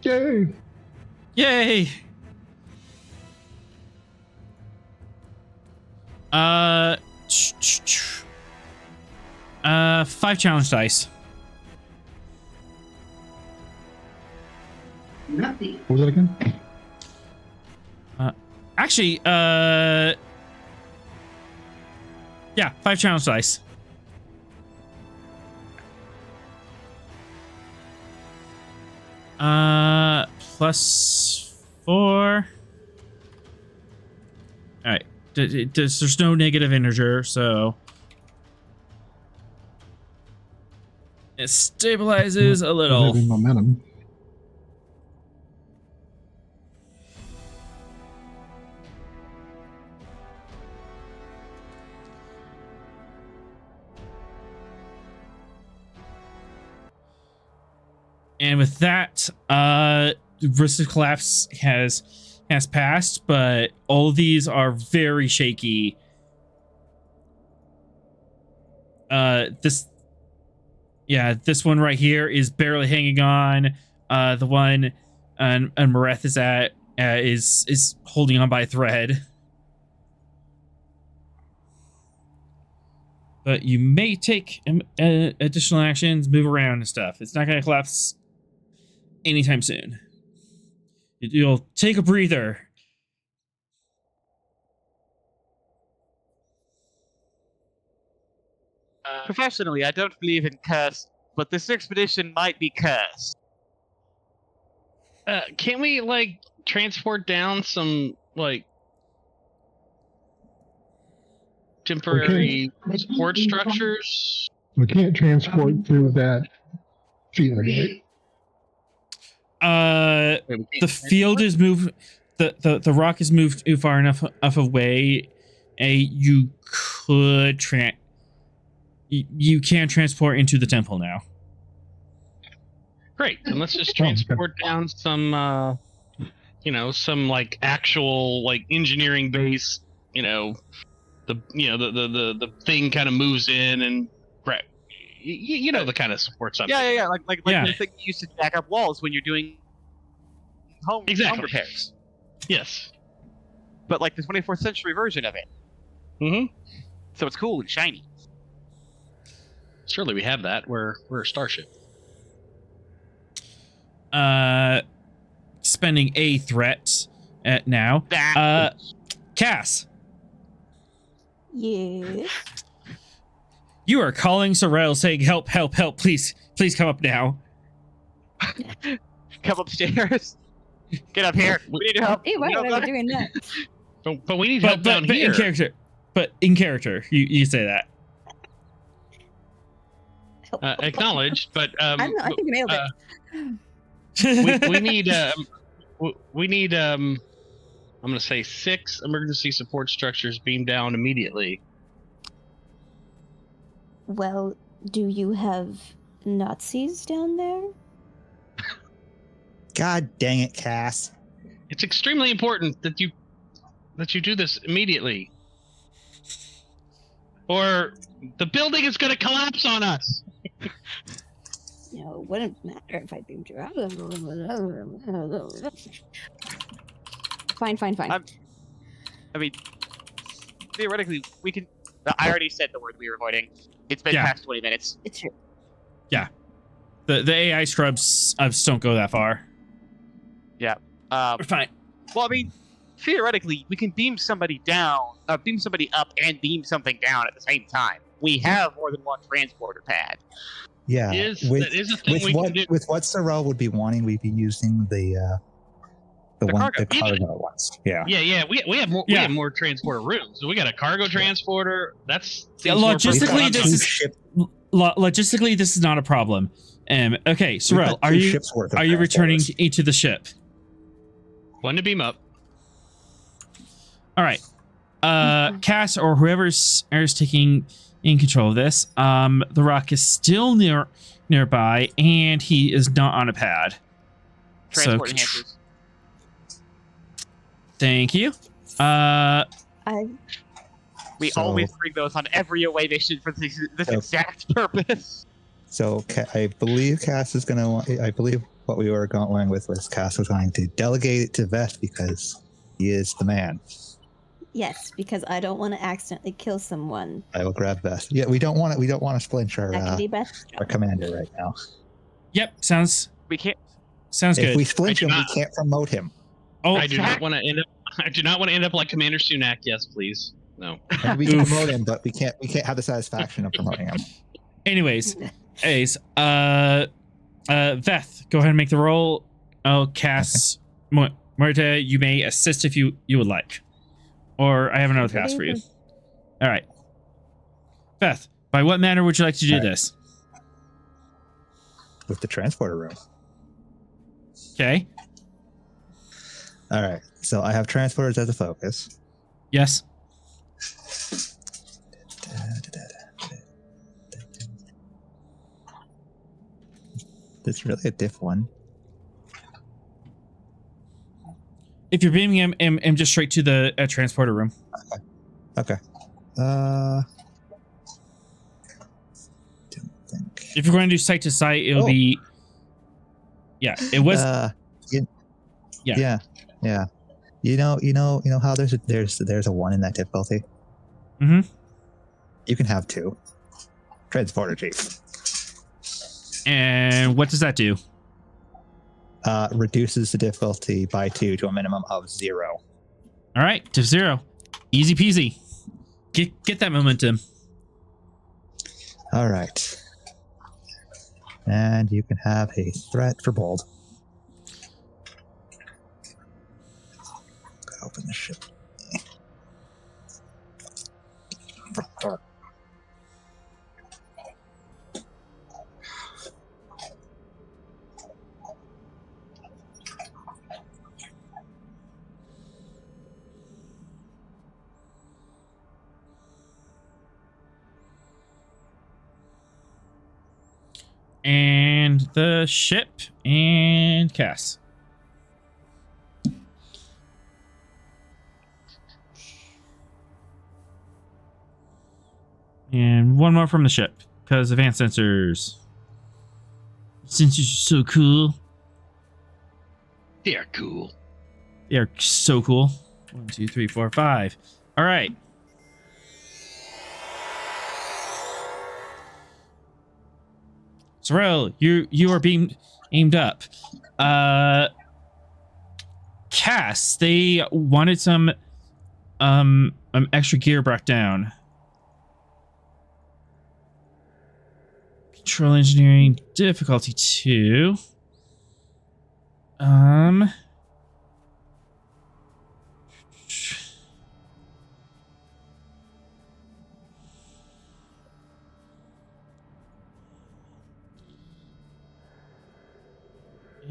S4: Yay!
S1: Yay! 5 challenge dice.
S4: What was that again?
S1: Actually, yeah, 5 challenge dice. +4. All right. There's no negative integer, so it stabilizes a little.
S4: Having momentum.
S1: And with that, risk of collapse has passed, but all these are very shaky. This one right here is barely hanging on. The one and Mareth is at is holding on by a thread. But you may take additional actions, move around and stuff. It's not going to collapse anytime soon. You'll take a breather.
S2: Professionally, I don't believe in curse, but this expedition might be cursed.
S5: Can't we, like, transport down some, like, temporary support structures?
S4: We can't transport through that field, right?
S1: The field is moved. The rock is moved too far enough away. You can transport into the temple now.
S5: Great. Then let's just transport down some, some like actual like engineering base. The thing kind of moves in and the kind of support something.
S2: Yeah. Like the thing you used to back up walls when you're doing home repairs.
S5: Yes.
S2: But like the 24th century version of it.
S5: Mm-hmm.
S2: So it's cool and shiny.
S5: Surely we have that. We're a starship.
S1: Spending a threat now. Cass.
S3: Yes.
S1: You are calling Sorrel saying, help, please come up now.
S2: Come upstairs. Get up here. We need help.
S3: Hey, why are we doing that?
S5: But we need help down here.
S1: In character, you say that.
S5: Acknowledged, but
S3: I think you nailed it.
S5: we need I'm gonna say 6 emergency support structures beamed down immediately.
S3: Well, do you have Nazis down there?
S6: God dang it, Cass.
S5: It's extremely important that you do this immediately, or the building is going to collapse on us.
S3: It wouldn't matter if I beamed you out. Fine.
S2: I mean, theoretically, we can. I already said the word we were avoiding. It's been past 20 minutes.
S3: It's true.
S1: Yeah. The AI scrubs don't go that far.
S2: Yeah.
S1: We're fine.
S2: Well, I mean, theoretically, we can beam somebody up, and beam something down at the same time. We have more than one transporter pad.
S6: Yeah.
S5: That is a thing we can do.
S6: With what Sorrel would be wanting, we'd be using the cargo ones. Yeah.
S5: Yeah. We have more. We have more transporter rooms. So we got a cargo transporter. That's
S1: logistically this is not a problem. Okay, Sorrel, are you returning into the ship?
S5: One to beam up.
S1: All right. Cass or whoever's taking in control of this. The rock is still nearby, and he is not on a pad.
S2: Transport enhancers.
S1: Thank you.
S2: We always bring those on every away mission for this exact purpose.
S6: So I believe Cass is going to. I believe what we were going with was Cass was going to delegate it to Vest because he is the man.
S3: Yes, because I don't want to accidentally kill someone.
S6: I will grab Vest. Yeah, we don't want to splinter our commander right now.
S1: Yep, sounds.
S2: We can't.
S1: Sounds good.
S6: If we splinter him, we can't promote him.
S1: Oh,
S5: I do not want to end up I do not want to end up like Commander Sunak. Yes, please. No.
S6: And we can promote him, but we can't have the satisfaction of promoting him.
S1: Anyways, Veth, go ahead and make the roll. I'll cast Morita. You may assist if you would like, or I have another task for you. All right, Veth. By what manner would you like to do this?
S6: With the transporter room.
S1: Okay.
S6: All right. So I have transporters as a focus.
S1: Yes.
S6: It's really a diff one.
S1: If you're beaming him just straight to the transporter room.
S6: Okay. Don't think.
S1: If you're going to do site to site, it'll be. Yeah, it was.
S6: Yeah. You know how there's a 1 in that difficulty.
S1: Mm-hmm.
S6: You can have 2. Transporter chief.
S1: And what does that do?
S6: Reduces the difficulty by 2 to a minimum of 0.
S1: All right, to 0. Easy peasy. Get that momentum.
S6: All right. And you can have a threat for bold. Open the ship.
S1: And the ship and Cass. And one more from the ship, because advanced sensors. Sensors are so cool.
S5: They're cool.
S1: They are so cool. 1, 2, 3, 4, 5. All right. Sorrel, you are being aimed up. Cass, they wanted some extra gear brought down. Control engineering difficulty 2.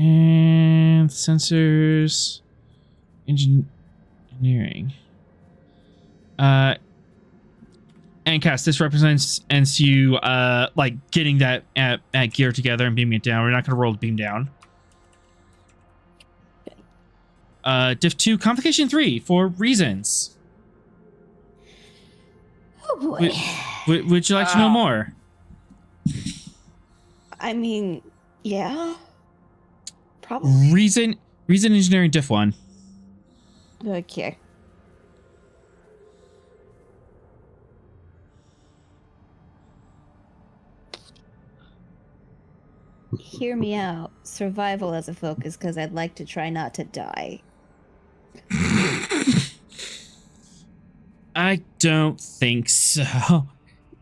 S1: And sensors engineering. And Cass, this represents you like getting that at gear together and beaming it down. We're not going to roll the beam down. Diff 2, complication 3 for reasons.
S3: Oh boy.
S1: Would you like to know more?
S3: I mean, yeah. Probably.
S1: Reason engineering diff 1.
S3: Okay. Hear me out. Survival as a focus, because I'd like to try not to die.
S1: I don't think so.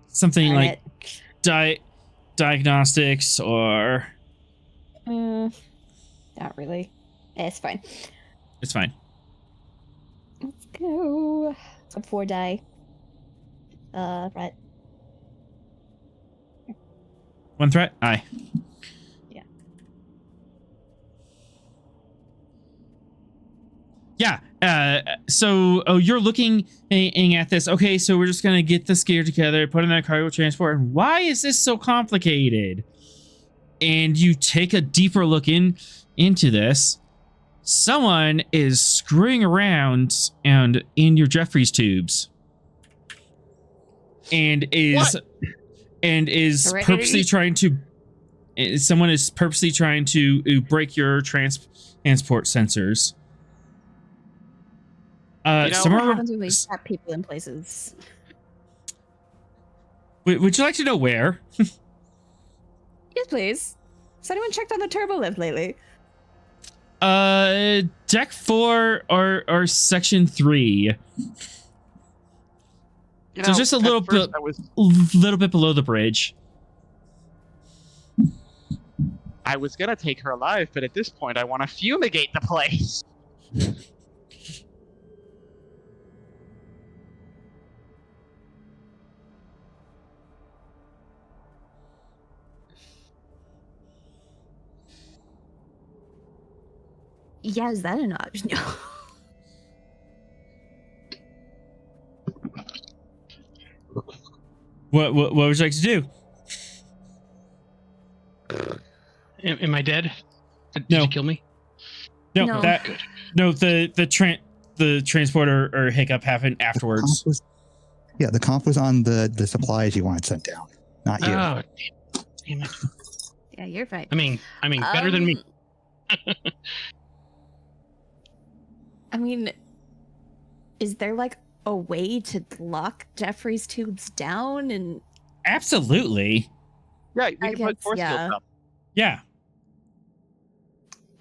S1: Something like diagnostics or...
S3: Not really. It's fine.
S1: It's fine.
S3: Let's go. 4 die. Right.
S1: 1 threat? Aye. Yeah. So you're looking at this. Okay, so we're just gonna get this gear together, put in that cargo transport. And why is this so complicated? And you take a deeper look into this. Someone is screwing around and in your Jeffries tubes, and is purposely trying to. Someone is purposely trying to break your transport sensors.
S3: What happens when we trap people in places?
S1: Would you like to know where?
S3: Yes, please. Has anyone checked on the turbo lift lately?
S1: Deck 4 or Section 3. So just a little bit, little bit below the bridge.
S2: I was gonna take her alive, but at this point, I want to fumigate the place.
S3: Yeah, is that an option?
S1: What would you like to do?
S5: Am I dead? Did
S1: No.
S5: you kill me?
S1: No,
S3: No.
S1: the transporter or hiccup happened afterwards.
S6: The comp was on the supplies you wanted sent down, not you.
S5: Oh, damn it.
S3: Yeah, you're fine.
S5: I mean, better than me.
S3: I mean, is there like a way to lock Jeffrey's tubes down? And
S1: Absolutely.
S2: Yeah, we
S3: I
S2: can put
S3: guess,
S2: force
S3: yeah.
S2: fields up.
S1: Yeah.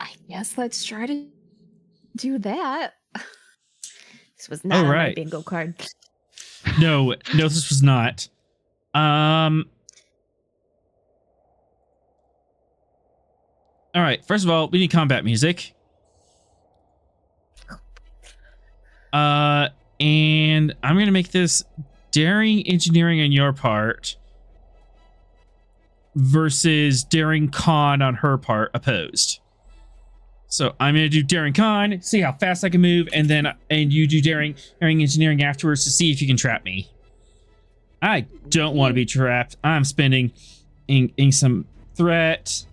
S3: I guess let's try to do that. This was not on my
S1: right.
S3: bingo card.
S1: No, this was not. All right. First of all, we need combat music. And I'm gonna make this daring engineering on your part versus daring con on her part opposed. So I'm gonna do daring con, see how fast I can move, and you do daring engineering afterwards to see if you can trap me. I don't want to be trapped. I'm spending in some threat.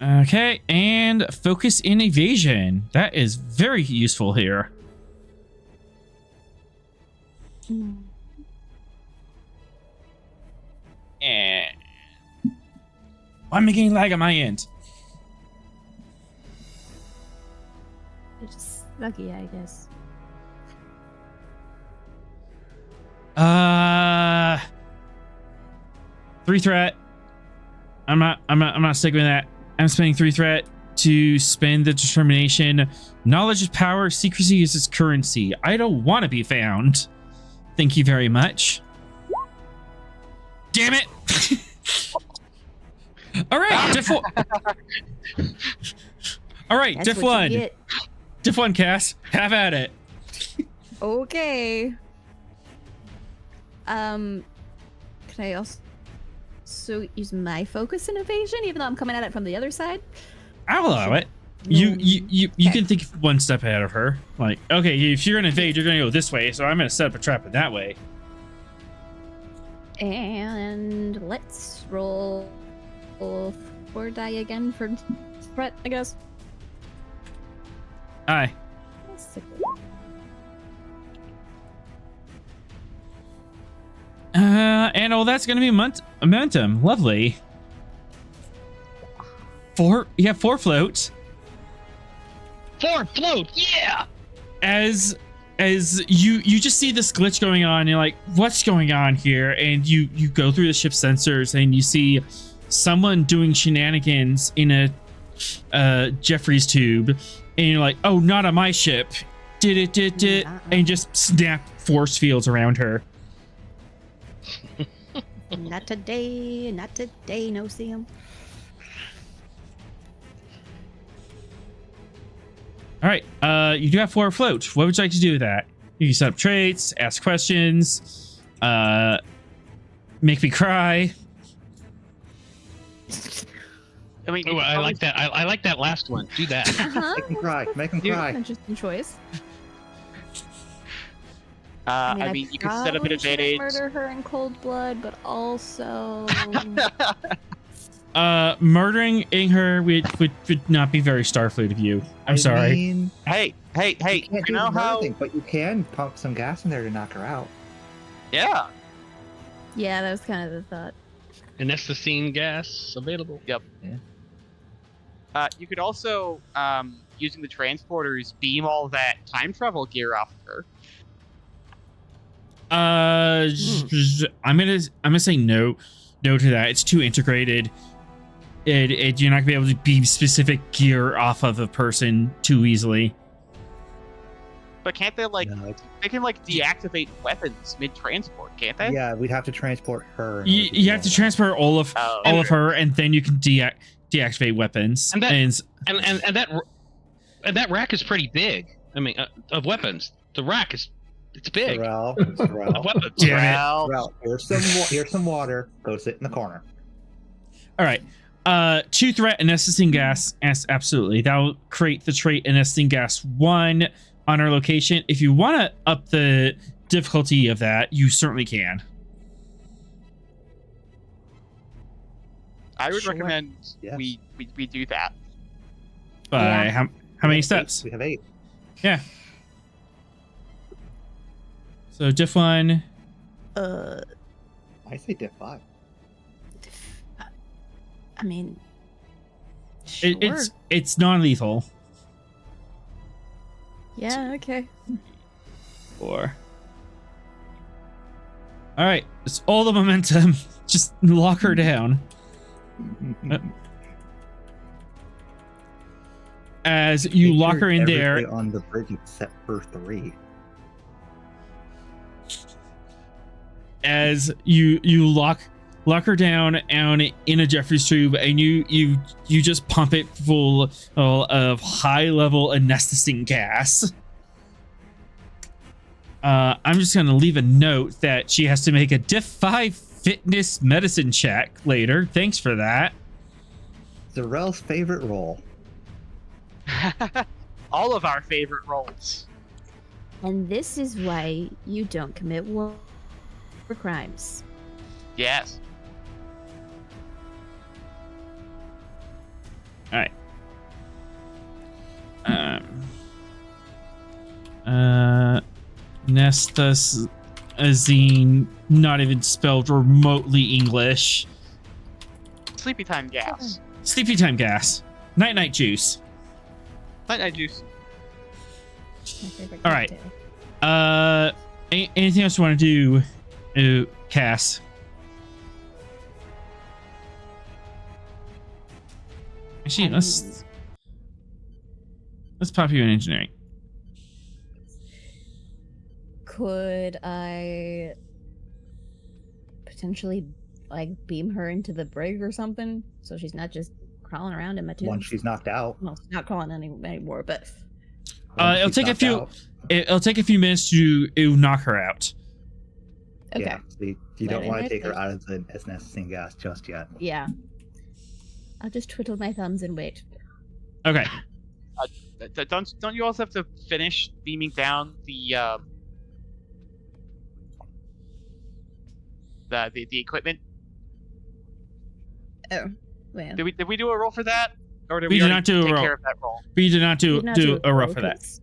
S1: Okay, and focus in evasion. That is very useful here. And I'm making lag on my end.
S3: You're just lucky, I guess.
S1: 3 threat. I'm not sticking with that. I'm spending 3 threat to spend the determination. Knowledge is power. Secrecy is its currency. I don't want to be found. Thank you very much. Damn it! All right, diff 1. All right,
S3: That's
S1: diff
S3: what
S1: 1.
S3: you get.
S1: Diff 1, Cass. Have at it.
S3: Okay. Can I also use my focus in evasion, even though I'm coming at it from the other side?
S1: I'll allow it. You can think one step ahead of her. Like, okay, if you're gonna invade, you're gonna go this way, so I'm gonna set up a trap in that way.
S3: And let's roll 4 die again for threat, I guess.
S1: Aye. And that's gonna be momentum. Lovely. 4. You have 4 floats.
S5: 4 float, yeah.
S1: As you just see this glitch going on, you're like, what's going on here? And you go through the ship's sensors and you see someone doing shenanigans in a Jeffrey's tube, and you're like, oh, not on my ship. Did it, and just snap force fields around her.
S3: Not today, no see him.
S1: All right, you do have 4 afloat. What would you like to do with that? You can set up traits, ask questions, make me cry.
S2: I mean,
S5: Oh, I like that. I like that last one. Do that.
S3: Uh-huh.
S6: Make him cry. Make him
S2: You-
S6: cry.
S3: Interesting choice.
S2: I mean, you could set up an
S3: probably shouldn't
S2: advantage.
S3: Murder her in cold blood, but also
S1: Murdering her would not be very Starfleet of you. I'm sorry.
S6: mean,
S2: Hey,
S6: you can't
S2: you
S6: do
S2: know
S6: the
S2: how?
S6: thing, but you can pump some gas in there to knock her out.
S2: Yeah.
S3: yeah, that was kind of the thought.
S5: And that's the scene gas available.
S2: You could also, using the transporters, beam all that time travel gear off of her.
S1: I'm gonna say no. no to that. It's too integrated. You're not gonna be able to beam specific gear off of a person too easily.
S2: But can't they like
S6: No,
S2: they can like deactivate weapons mid transport, can't they?
S6: yeah, we'd have to transport her. in order
S1: You have to
S6: do
S1: transfer all of
S2: Oh.
S1: her, and then you can deactivate weapons.
S5: And that rack is pretty big. I mean, of weapons, the rack is it's
S6: that.
S5: big.
S6: Sorrel,
S5: Of weapons.
S1: Damn it.
S2: Well,
S6: Sorrel, here's some water. Go sit in the corner.
S1: All right. 2 threat anesthetizing gas. Yes, absolutely. That will create the trait anesthetizing gas 1 on our location. If you want to up the difficulty of that, you certainly can.
S2: I would
S3: Sure.
S2: recommend
S6: Yes.
S2: we do that.
S1: By
S3: Yeah.
S1: how many steps?
S6: We have 8.
S1: Yeah. So diff 1.
S6: I say diff 5.
S3: I mean, sure.
S1: It's non-lethal.
S3: Yeah, okay.
S1: 4. All right. It's all the momentum. Just lock her down. As you lock her in there.
S6: Everything on the bridge except for 3.
S1: As you lock her down in a Jeffries tube, and you just pump it full of high level anesthetizing gas. I'm just gonna leave a note that she has to make a diff 5 fitness medicine check later. Thanks for that.
S6: Sorrel's favorite role.
S2: All of our favorite roles.
S3: And this is why you don't commit war crimes.
S2: Yes.
S1: All right. Nestazine, not even spelled remotely English.
S2: Sleepy time gas.
S1: Sleepy time gas. Night juice.
S2: Night juice.
S3: My favorite
S1: All right.
S3: cocktail.
S1: Anything else you want to do, Cass? Actually, let's pop you in engineering.
S3: Could I potentially like beam her into the brig or something so she's not just crawling around in my tubes?
S6: Once she's knocked out.
S3: Well, she's not crawling anymore, but
S6: Once
S1: It'll
S6: she's
S1: take a
S6: knocked
S1: few.
S6: out,
S1: It'll take a few minutes to knock her out.
S3: okay.
S6: Yeah, so you don't
S3: Right,
S6: want to
S3: right,
S6: take her
S3: right.
S6: out of the anesthetizing gas just yet.
S3: Yeah. I'll just twiddle my thumbs and wait.
S1: Okay.
S2: Don't you also have to finish beaming down the equipment?
S3: Oh, well.
S2: Did we do a roll for that, or did
S1: We
S2: we,
S1: did
S2: already
S1: not do a
S2: take
S1: roll.
S2: care of that roll?
S1: We did not do
S3: Did not
S1: a roll for that.
S3: 'cause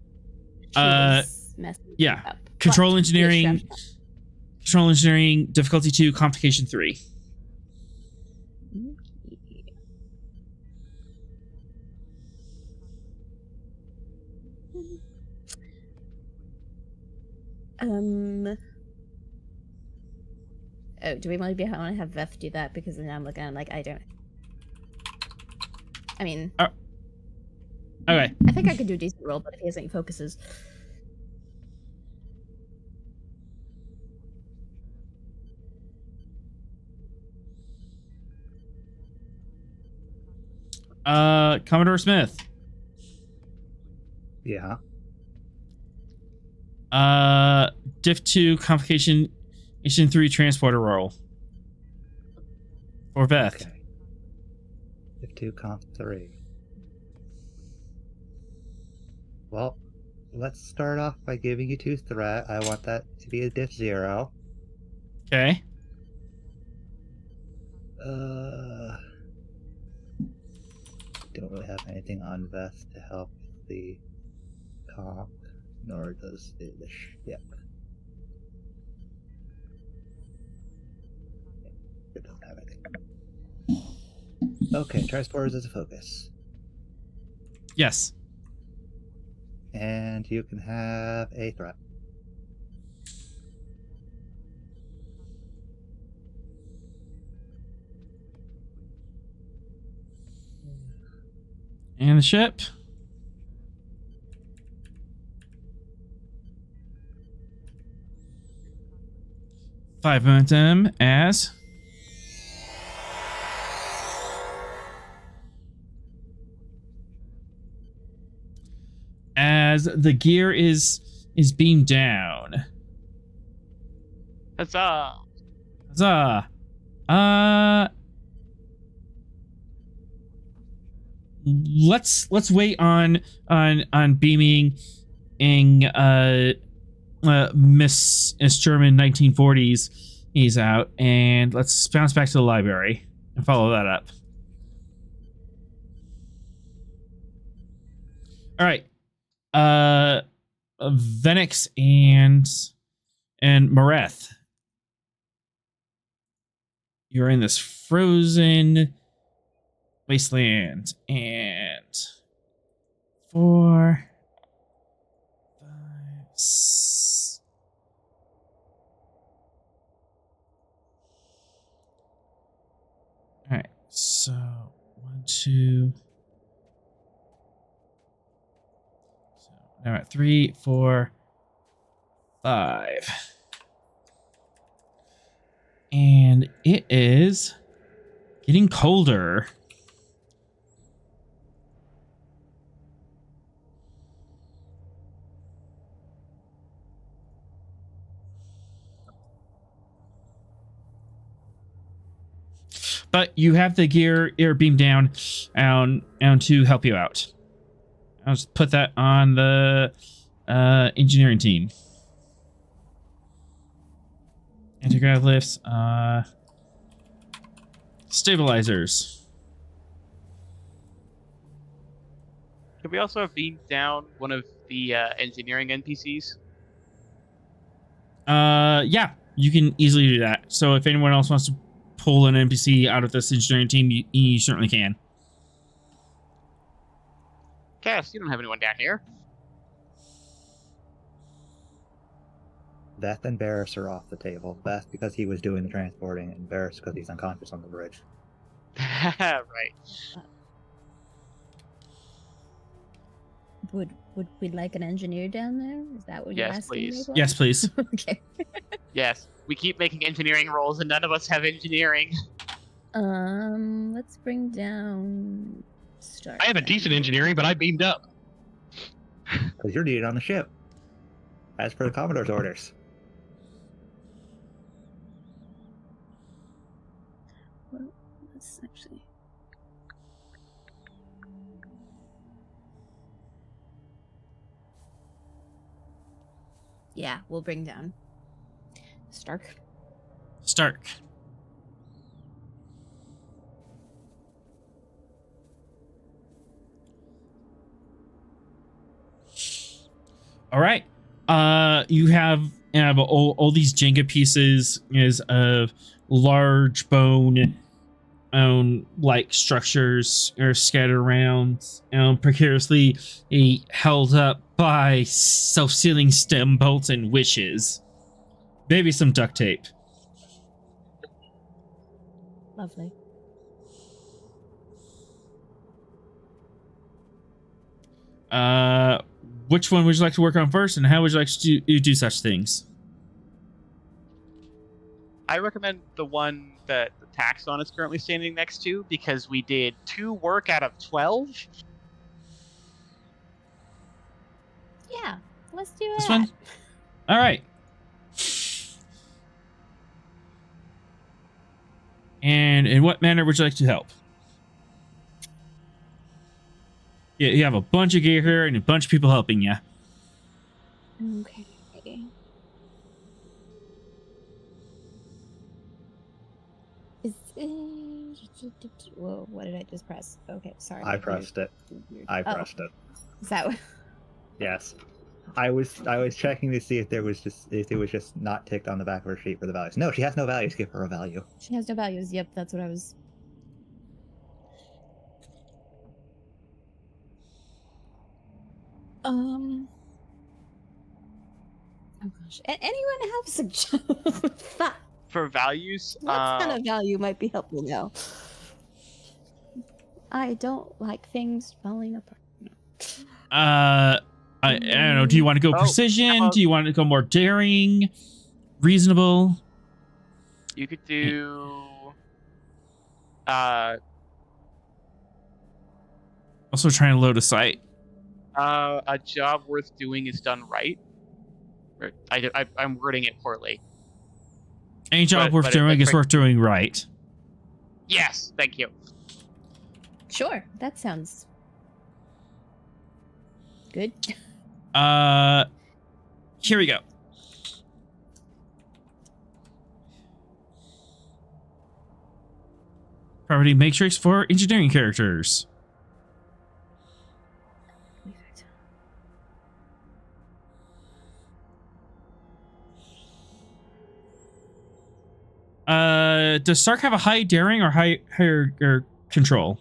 S3: she
S1: Uh,
S3: was messing
S1: yeah.
S3: up.
S1: Control
S3: But-
S1: engineering. Control engineering. Difficulty 2. Complication 3.
S3: Oh, do we want to have Veth do that? Because then I'm looking, I'm like, I don't. I mean,
S1: Okay.
S3: I think I could do a decent roll, but if he has any focuses.
S1: Commodore Smith.
S6: Yeah.
S1: Diff 2. Complication 3. Transporter roll. For Beth.
S6: Okay. Diff 2, comp 3. Well, let's start off by giving you 2 threat. I want that to be a diff 0.
S1: Okay.
S6: Don't really have anything on Veth to help the comp, nor does the ship. It doesn't have anything. Okay, transporters as a focus.
S1: Yes.
S6: And you can have a threat.
S1: And the ship. Five momentum as the gear is beamed down.
S2: Huzzah!
S1: Huzzah! Let's wait on beaming Miss German 1940s. He's out, and let's bounce back to the library and follow that up. All right, Venix and Mareth, you're in this frozen wasteland, and 4, 5, 6. All right, so 1, 2. So now we're at 3, 4, 5, and it is getting colder. But you have the gear air beam down to help you out. I'll just put that on the engineering team. Anti-grav lifts, stabilizers.
S2: Could we also have beamed down one of the engineering NPCs?
S1: Yeah, you can easily do that. So if anyone else wants to pull an NPC out of this engineering team, you certainly can.
S2: Cass, you don't have anyone down here.
S6: Beth and Barris are off the table. Beth because he was doing the transporting, and Barris because he's unconscious on the bridge.
S2: Right.
S3: Would we like an engineer down there? Is that what you're
S2: Yes,
S3: asking?
S2: please.
S3: me for?
S1: Yes, please.
S3: Okay.
S2: Yes, we keep making engineering rolls and none of us have engineering.
S3: Let's bring down Stark.
S5: I have a decent engineering, but I beamed up.
S6: Because you're needed on the ship, as per the Commodore's orders.
S3: Well, let's actually. Yeah, we'll bring down Stark.
S1: Stark. All right. You have all these Jenga pieces is of large bone like structures are scattered around, precariously held up by self-sealing stem bolts and wishes. Maybe some duct tape.
S3: Lovely.
S1: Which one would you like to work on first, and how would you like to do such things?
S2: I recommend the one that the Taxon is currently standing next to, because we did 2 work out of 12.
S3: Yeah, let's do
S1: This
S3: that.
S1: one? All right. And in what manner would you like to help? Yeah, you have a bunch of gear here and a bunch of people helping you.
S3: Okay. Whoa, what did I just press? Okay, sorry.
S6: I pressed it. I pressed it.
S3: Is that what?
S6: Yes. I was checking to see if it was just not ticked on the back of her sheet for the values. No, she has no values. Give her a value.
S3: She has no values. Yep, that's what I was. Oh gosh. Anyone have suggestions?
S2: For values,
S3: What kind of value might be helpful now? I don't like things falling apart.
S1: I don't know. Do you want to go precision? Do you want to go more daring? Reasonable?
S2: You could do.
S1: Also trying to load a site.
S2: A job worth doing is done right. I'm wording it poorly.
S1: Any job worth doing is worth doing right.
S2: Yes, thank you.
S3: Sure, that sounds good.
S1: Here we go. Property matrix for engineering characters. Does Stark have a high daring or higher control?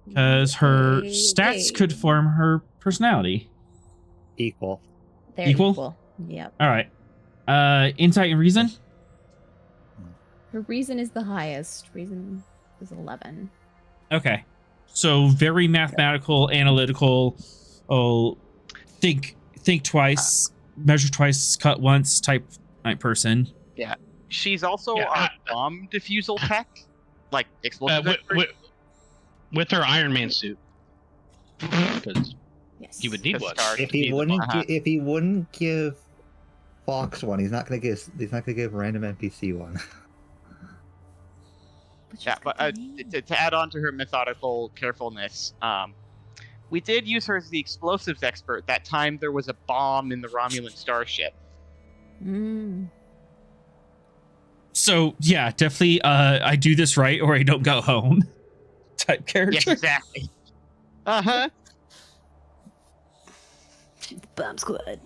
S1: Because her stats could form her personality.
S6: Equal.
S3: They're
S1: Equal?
S3: equal. Yep.
S1: All right. Insight and reason?
S3: Her reason is the highest. Reason is 11.
S1: Okay. So very mathematical, analytical. Oh, think twice, measure twice, cut once type person.
S2: Yeah. She's also a bomb defusal tech, like explosive.
S5: With her Iron Man suit. Because
S3: Yes.
S5: you would need one.
S6: If he wouldn't give Fox one, he's not gonna give random NPC one.
S2: Yeah, but to add on to her methodical carefulness, we did use her as the explosives expert that time there was a bomb in the Romulan starship.
S1: So yeah, definitely. I do this right, or I don't go home. Type character.
S2: Yes, exactly. Uh-huh.
S3: Bomb squad.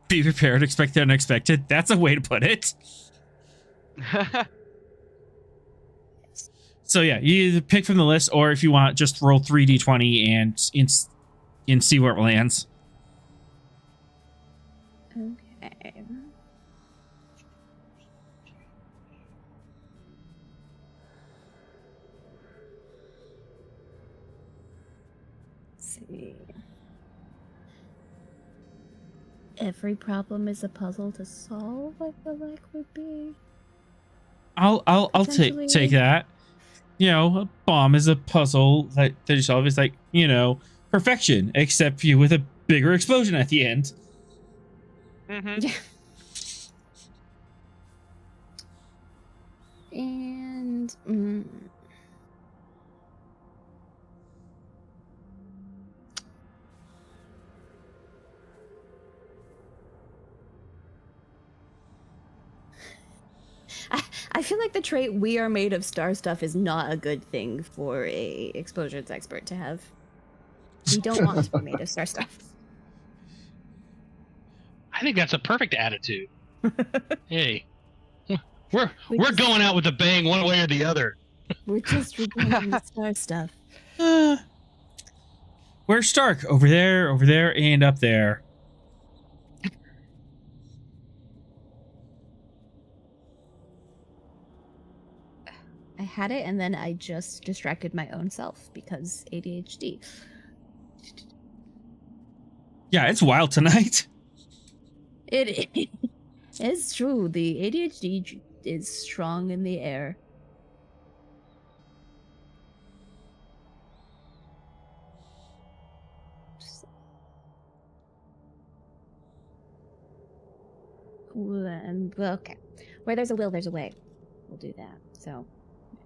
S1: Be prepared, expect the unexpected. That's a way to put it. So yeah, you either pick from the list, or if you want, just roll 3d20 and see where it lands.
S3: Okay. Let's see. Every problem is a puzzle to solve, I feel like would be.
S1: I'll take that. You know, a bomb is a puzzle that you solve. It's like, you know, perfection, except you with a bigger explosion at the end.
S2: Mm-hmm.
S3: And I feel like the trait "we are made of star stuff" is not a good thing for a explosions expert to have. We don't want to be made of star stuff.
S5: I think that's a perfect attitude. Hey, we're going out with a bang one way or the other.
S3: We're just regretting the star stuff.
S1: Where's Stark? Over there, and up there.
S3: I had it, and then I just distracted my own self because ADHD.
S1: Yeah, it's wild tonight.
S3: It is true. The ADHD is strong in the air. Okay. Where there's a will, there's a way. We'll do that. So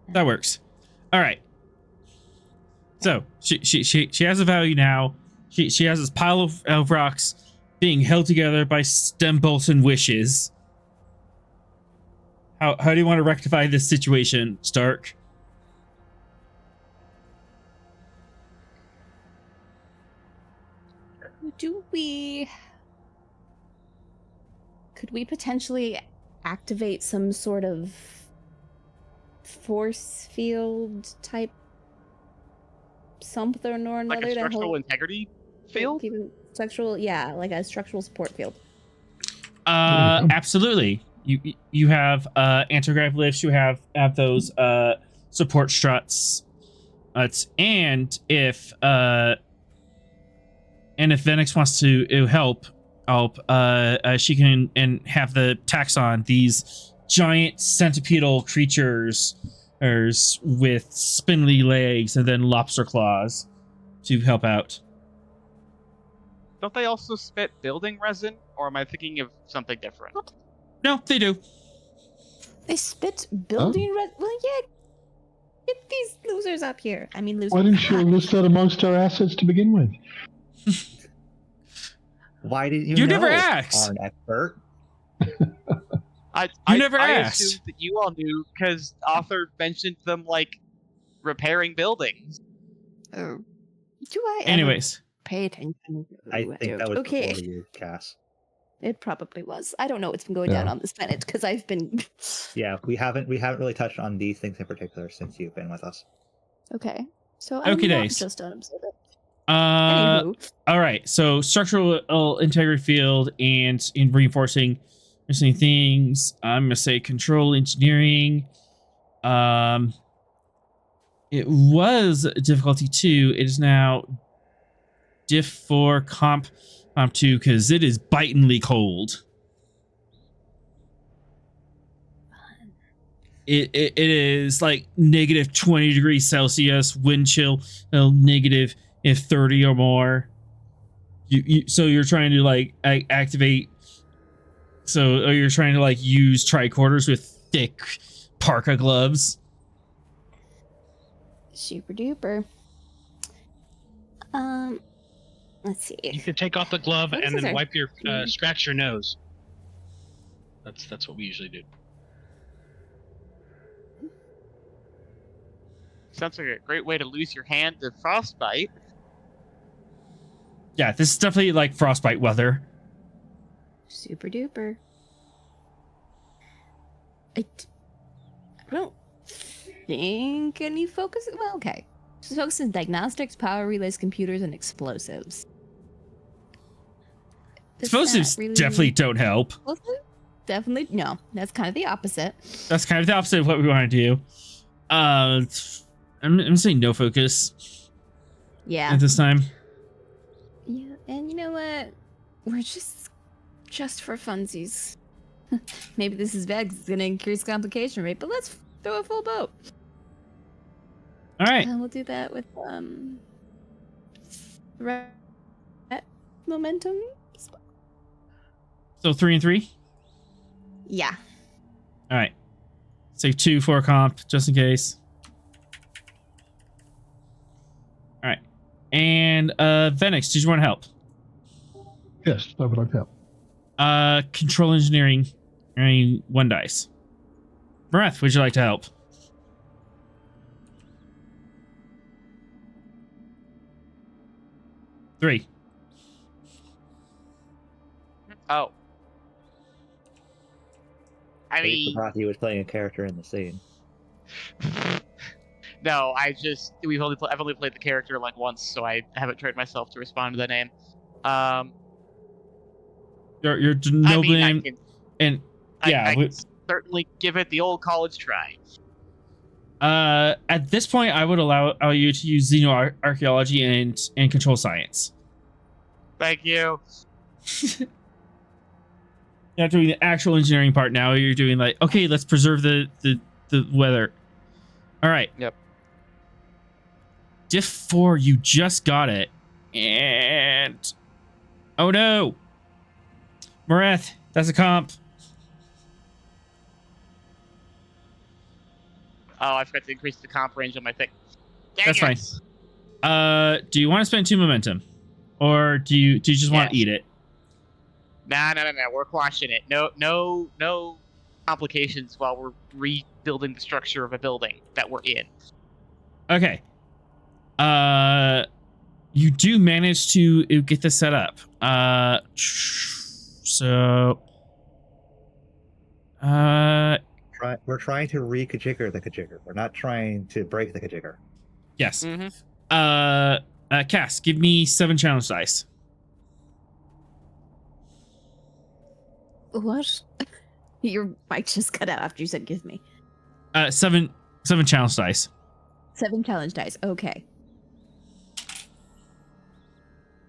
S1: That works. All right. So she has a value now. She has this pile of rocks being held together by stem bolts and wishes. How do you want to rectify this situation, Stark?
S3: Could we potentially activate some sort of force field type something or another,
S2: like a
S3: to
S2: structural
S3: help
S2: integrity field?
S3: keep it structural, yeah, like a structural support field.
S4: go.
S1: Absolutely. You have anti-grav lifts. You have those support struts. And if Venix wants to help, she can and have the taxon, these giant centipedal creatures with spindly legs and then lobster claws to help out.
S2: Don't they also spit building resin, or am I thinking of something different?
S1: No, they do.
S3: They spit building well, yeah. Get these losers up here. I mean, losers.
S4: Why didn't you list that amongst our assets to begin with?
S6: Why did you?
S1: You
S6: know,
S1: never asked.
S6: An expert.
S2: I
S1: never asked.
S2: assumed that you all knew because author mentioned them like repairing buildings.
S3: Oh. Do I?
S1: Anyways,
S3: pay attention.
S6: I think that was
S3: okay.
S6: before you, Cass.
S3: It probably was. I don't know what's been going down on this planet because I've been.
S6: Yeah, we haven't really touched on these things in particular since you've been with us.
S3: Okay, so I'm
S1: Okie
S3: not
S1: days.
S3: just unobservant.
S1: all right. So structural integrity field and in reinforcing things. I'm gonna say control engineering. It was difficulty 2. It is now diff 4, comp 2 because it is bitingly cold. It is like negative 20 degrees Celsius, wind chill negative 30 or more. So you're trying to like activate. So you're trying to like use tricorders with thick parka gloves.
S3: Super duper. Let's see.
S5: You could take off the glove
S3: What
S5: and
S3: is
S5: then
S3: it?
S5: wipe your scratch your nose. That's what we usually do.
S2: Sounds like a great way to lose your hand to frostbite.
S1: Yeah, this is definitely like frostbite weather.
S3: Super duper. I don't think any focus. Well, okay. Just focus on diagnostics, power relays, computers, and explosives. Does that
S1: Explosives
S3: really-
S1: definitely don't help.
S3: Explosives? Definitely no. That's kind of the opposite.
S1: That's kind of the opposite of what we want to do. I'm gonna say no focus
S3: Yeah.
S1: at this time.
S3: Yeah, and you know what? We're just for funsies. Maybe this is bad 'cause it's gonna increase complication rate, but let's throw a full boat.
S1: All right.
S3: And we'll do that with threat momentum.
S1: So 3 and 3.
S3: Yeah.
S1: All right. Say 2 for comp just in case. All right. And Venix, did you want to help?
S4: Yes, I would like to help.
S1: Control engineering, earning 1 dice. Breath, would you like to help? Three.
S2: Oh. I
S6: I
S2: mean,
S6: forgot he was playing a character in the scene.
S2: no, I've only played the character like once, so I haven't trained myself to respond to the name.
S1: Your noble name,
S2: I can,
S1: and yeah,
S2: I can certainly give it the old college try.
S1: at this point, I would allow you to use xenoarchaeology and control science.
S2: Thank you.
S1: You're not doing the actual engineering part now. You're doing like, okay, let's preserve the weather. All right.
S2: Yep.
S1: Diff 4, you just got it. And oh no. Mareth, that's a comp.
S2: Oh, I forgot to increase the comp range on my thing. Dang
S1: That's
S2: it.
S1: fine. Do you want to spend 2 momentum? Or do you just want to
S2: Yes.
S1: eat it?
S2: No. We're quashing it. No complications while we're rebuilding the structure of a building that we're in.
S1: Okay. You do manage to get this set up.
S6: We're trying to re-kajigger the kajigger. We're not trying to break the kajigger.
S1: Yes.
S2: Mm-hmm.
S1: Cass, give me 7 challenge dice.
S3: What? Your mic just cut out after you said give me.
S1: 7 challenge dice.
S3: 7 challenge dice. Okay.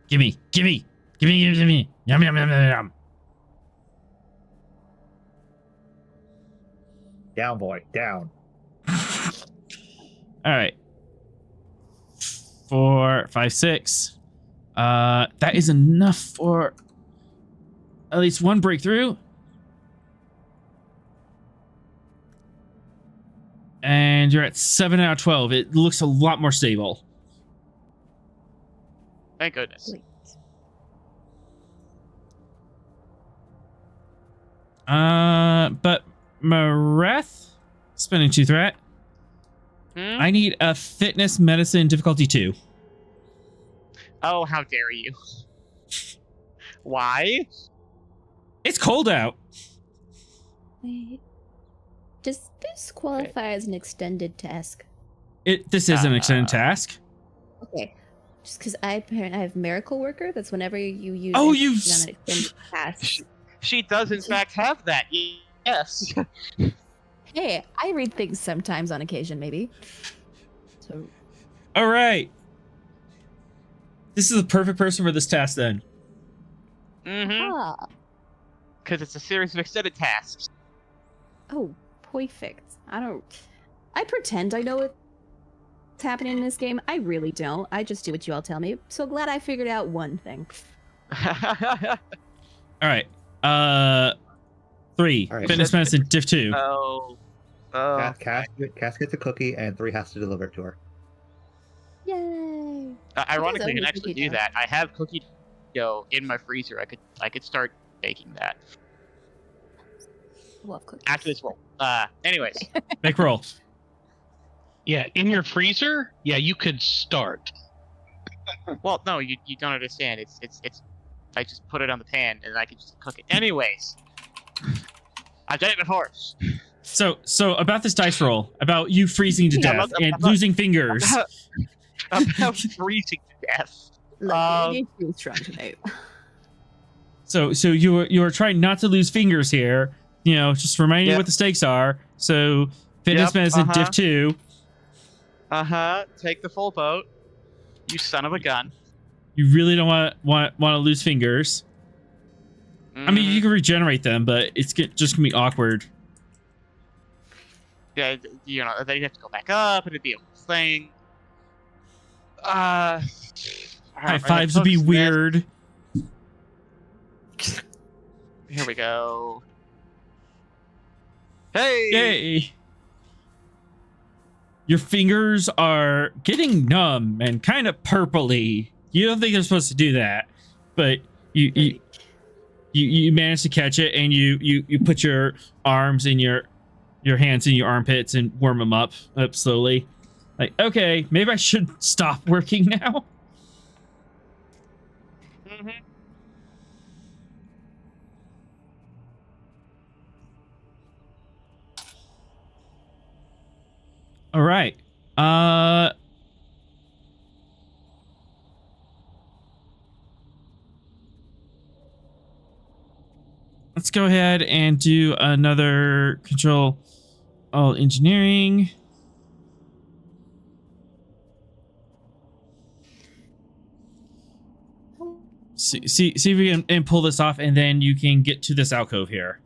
S1: Gimme. Yum, yum, yum, yum, yum.
S6: Down, boy, down.
S1: All right. 4, 5, 6. That is enough for at least one breakthrough. And you're at 7 out of 12. It looks a lot more stable.
S2: Thank goodness.
S3: Wait.
S1: But Mareth, spending 2 threat. I need a fitness medicine difficulty 2.
S2: Oh, how dare you. Why?
S1: It's cold out.
S3: Wait. Does this qualify as an extended task?
S1: This is an extended task.
S3: Okay. Just because I have Miracle Worker, that's whenever you use
S1: Oh,
S3: it
S1: you
S3: on an extended task.
S2: She does, in fact, have that. Yes.
S3: Hey, I read things sometimes on occasion, maybe. So,
S1: All right. This is the perfect person for this task then.
S2: Mm-hmm. Because it's a series of extended tasks.
S3: Oh, perfect. I pretend I know what's happening in this game. I really don't. I just do what you all tell me. So glad I figured out one thing.
S1: All right. 3.
S6: All right.
S1: Fitness medicine diff 2.
S2: Oh.
S6: Cass gets a cookie, and 3 has to deliver it to her.
S3: Yay!
S2: Ironically, you can
S3: only
S2: actually
S3: cookie
S2: do
S3: dough.
S2: that. I have cookie dough in my freezer. I could start baking that
S3: Love cookies.
S2: after this roll. Anyways.
S1: Make roll.
S5: Yeah, in your freezer? Yeah, you could start.
S2: Well, no, you don't understand. It's I just put it on the pan and I can just cook it. Anyways. I've done it before.
S1: So about this dice roll, about you freezing to
S2: Yeah,
S1: death
S2: I'm
S1: and
S2: not-
S1: losing fingers.
S2: I'm now freezing to death.
S3: Look, you're too strong tonight.
S1: So you are trying not to lose fingers here. You know, just reminding you
S2: Yep.
S1: what the stakes are. So fitness
S2: Yep,
S1: medicine
S2: uh-huh.
S1: diff 2.
S2: Take the full boat. You son of a gun.
S1: You really don't want to lose fingers. I mean, you can regenerate them, but it's just gonna be awkward.
S2: Yeah, you know, then you have to go back up, and it'd be a whole thing.
S1: High fives would be weird.
S2: Here we go. Hey!
S1: Yay! Your fingers are getting numb and kind of purpley. You don't think you're supposed to do that, but you manage to catch it, and you put your arms in your hands in your armpits and warm them up slowly. Like, okay, maybe I should stop working now.
S2: Mm-hmm.
S1: All right. Let's go ahead and do another control all engineering. See if we can pull this off, and then you can get to this alcove here.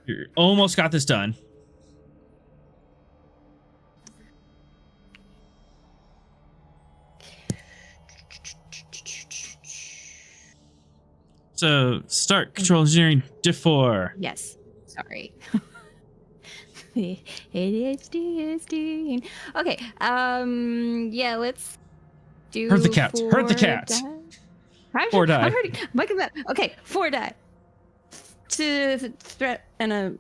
S1: You almost got this done. So start control engineering diff 4.
S3: Yes. Sorry. ADHD. Okay. Yeah, let's do.
S1: Hurt the cat. Hurt the
S3: 4
S1: cat.
S3: die. I'm
S1: 4 die.
S3: I'm hurting. Mike and Matt. Okay, 4 die. 2 threat and a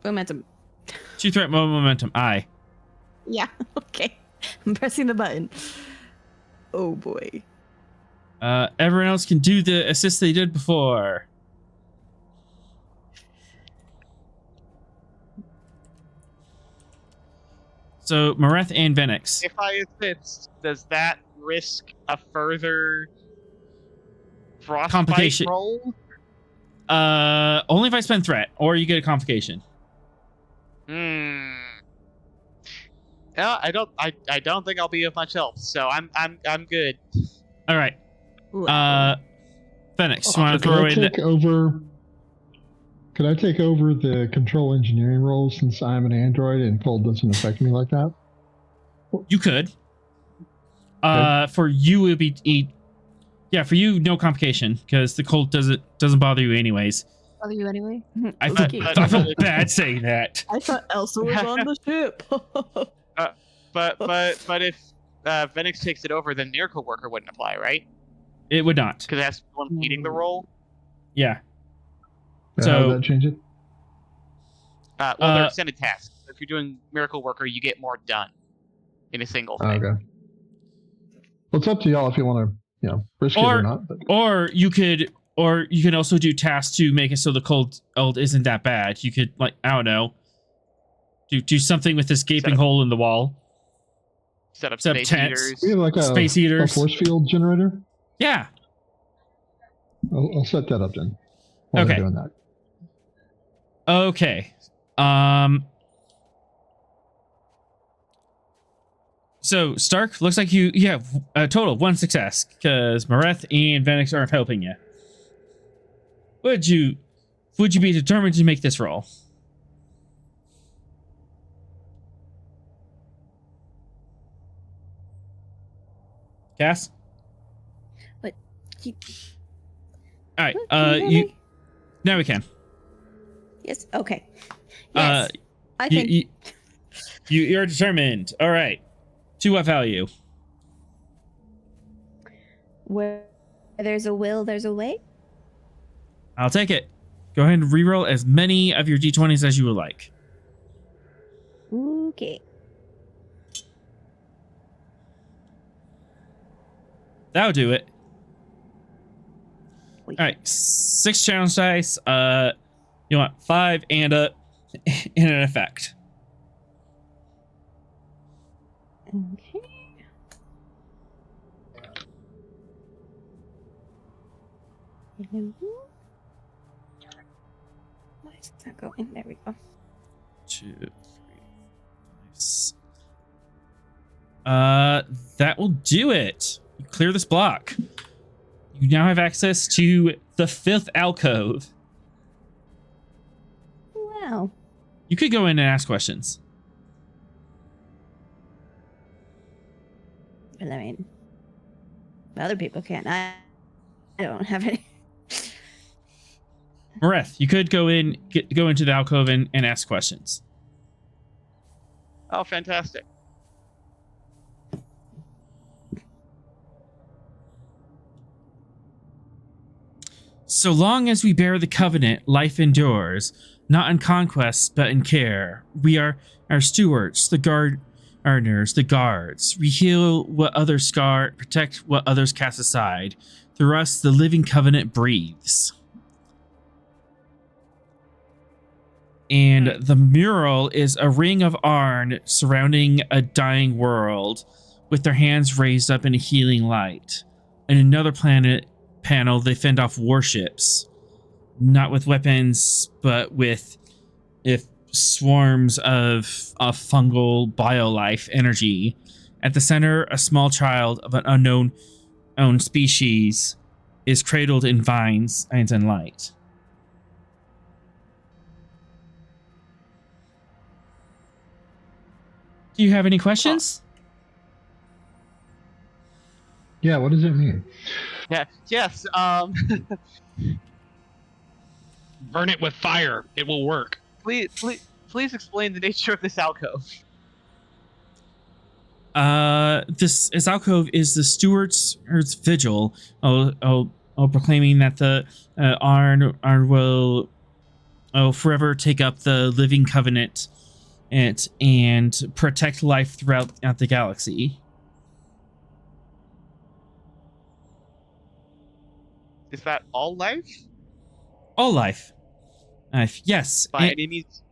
S3: momentum.
S1: 2 threat momentum. Aye.
S3: Yeah. Okay. I'm pressing the button. Oh boy.
S1: Everyone else can do the assist they did before. So Mareth and Venix.
S2: If I assist, does that risk a further frostbite
S1: Complication.
S2: roll?
S1: Only if I spend threat, or you get a complication.
S2: No, I don't think I'll be of much help. So I'm good.
S1: All right.
S3: Wow.
S1: Phoenix,
S4: Oh,
S1: you want to throw in?
S4: Could I take over the control engineering role since I'm an android and cold doesn't affect me like that?
S1: You could.
S4: Okay.
S1: For you, it would be. Yeah, for you, no complication because the cold doesn't bother you anyways.
S3: Bother you anyway?
S1: I
S2: But-
S1: feel,
S2: but-
S1: I feel bad saying that.
S3: I thought Elsa was on the ship.
S2: But if Venix takes it over, then Miracle Worker wouldn't apply, right?
S1: It would not.
S2: Because that's the one leading the role.
S1: Yeah.
S4: How
S1: So-
S4: would that change it?
S2: They're extended tasks. If you're doing Miracle Worker, you get more done in a single thing.
S4: Okay. Well, it's up to y'all if you want to, risk it or not. But
S1: Or you can also do tasks to make it so the cold isn't that bad. You could I don't know, do something with this gaping hole in the wall.
S2: Set up
S1: Set up
S2: space
S1: tents.
S2: heaters.
S4: we have like
S1: Space
S4: a
S1: heaters.
S4: force field generator.
S1: Yeah.
S4: I'll set that up then. While
S1: Okay.
S4: we're doing that.
S1: Okay. So Stark, looks like you have a total of 1 success because Mareth and Venix aren't helping you. Would you be determined to make this roll? Cass?
S3: What?
S1: All right.
S3: Can you hear me?
S1: Now we can.
S3: Yes. Okay. Yes. I
S1: You,
S3: think.
S1: you're determined. All right. To what value?
S3: Where there's a will, there's a way.
S1: I'll take it. Go ahead and reroll as many of your d20s as you would like.
S3: Okay.
S1: That'll do it.
S3: Wait.
S1: All right. 6 challenge dice. You want 5 and an effect.
S3: Okay. Why is it not going? There we go.
S1: 2, 3, 6. That will do it. You clear this block. You now have access to the 5th alcove.
S3: Wow.
S1: You could go in and ask questions.
S3: But I mean, other people can't. I don't have any.
S1: Mareth, you could go into the alcove and ask questions.
S2: Oh, fantastic.
S1: So long as we bear the covenant, life endures, not in conquest, but in care. We are our stewards, the gardeners, the guards. We heal what others scar, protect what others cast aside. Through us, the living covenant breathes. And the mural is a ring of Arn surrounding a dying world, with their hands raised up in a healing light. In another panel, they fend off warships, not with weapons, but with swarms of fungal biolife energy. At the center, a small child of an unknown species is cradled in vines and light. Do you have any questions?
S4: Yeah, what does it mean?
S2: Yeah. Yes.
S5: Burn it with fire. It will work.
S2: Please explain the nature of this alcove.
S1: This alcove is the Steward's vigil. Proclaiming that the Arn will forever take up the living covenant and protect life throughout the galaxy.
S2: Is that all life?
S1: All life. Yes.
S2: By any means?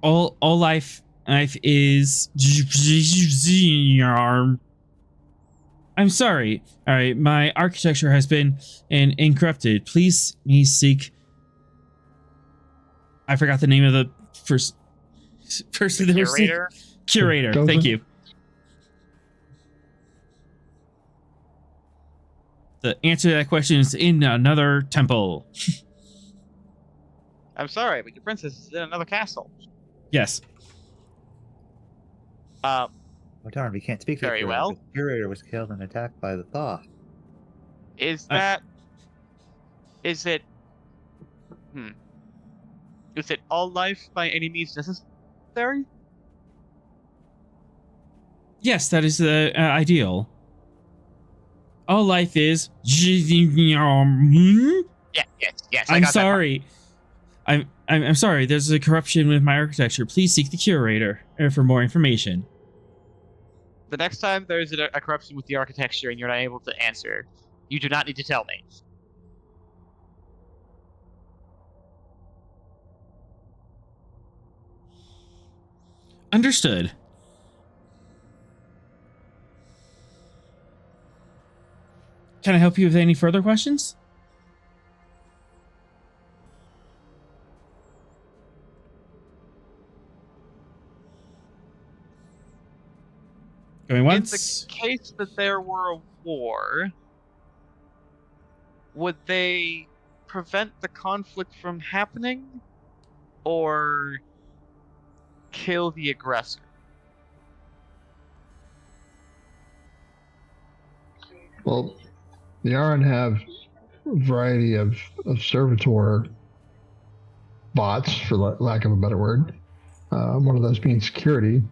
S1: All life is I'm sorry. All right, my architecture has been corrupted. Please, me seek. I forgot the name of the first person that was
S2: Curator.
S1: curator.
S4: Doesn't-
S1: Thank you. The answer to that question is in another temple.
S2: I'm sorry, but your princess is in another castle.
S1: Yes.
S6: Oh darn, we can't speak to the
S2: Very
S6: curator.
S2: well.
S6: The curator was killed and attacked by the thaw.
S2: Is
S1: I-
S2: that? Is it? Is it all life by any means necessary?
S1: Yes, that is the ideal. All life is.
S2: Yes.
S1: I'm sorry. I'm sorry. There's a corruption with my architecture. Please seek the curator for more information.
S2: The next time there's a corruption with the architecture and you're not able to answer, you do not need to tell me.
S1: Understood. Can I help you with any further questions? Going once.
S2: In the case that there were a war, would they prevent the conflict from happening, or kill the aggressor?
S4: Well, the Aran have a variety of servitor bots, for lack of a better word. One of those being security.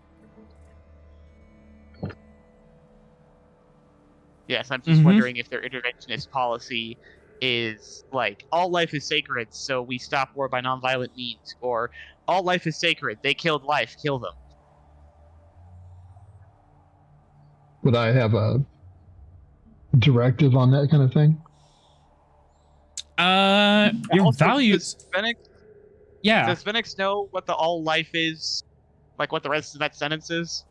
S2: Yes, I'm just
S1: Mhm.
S2: wondering if their interventionist policy is like, all life is sacred, so we stop war by nonviolent means, or all life is sacred, they killed life, kill them.
S4: Would I have a directive on that kind of thing?
S1: Your
S2: Also,
S1: values. Yeah.
S2: Does Phoenix know what the all life is? Like what the rest of that sentence is?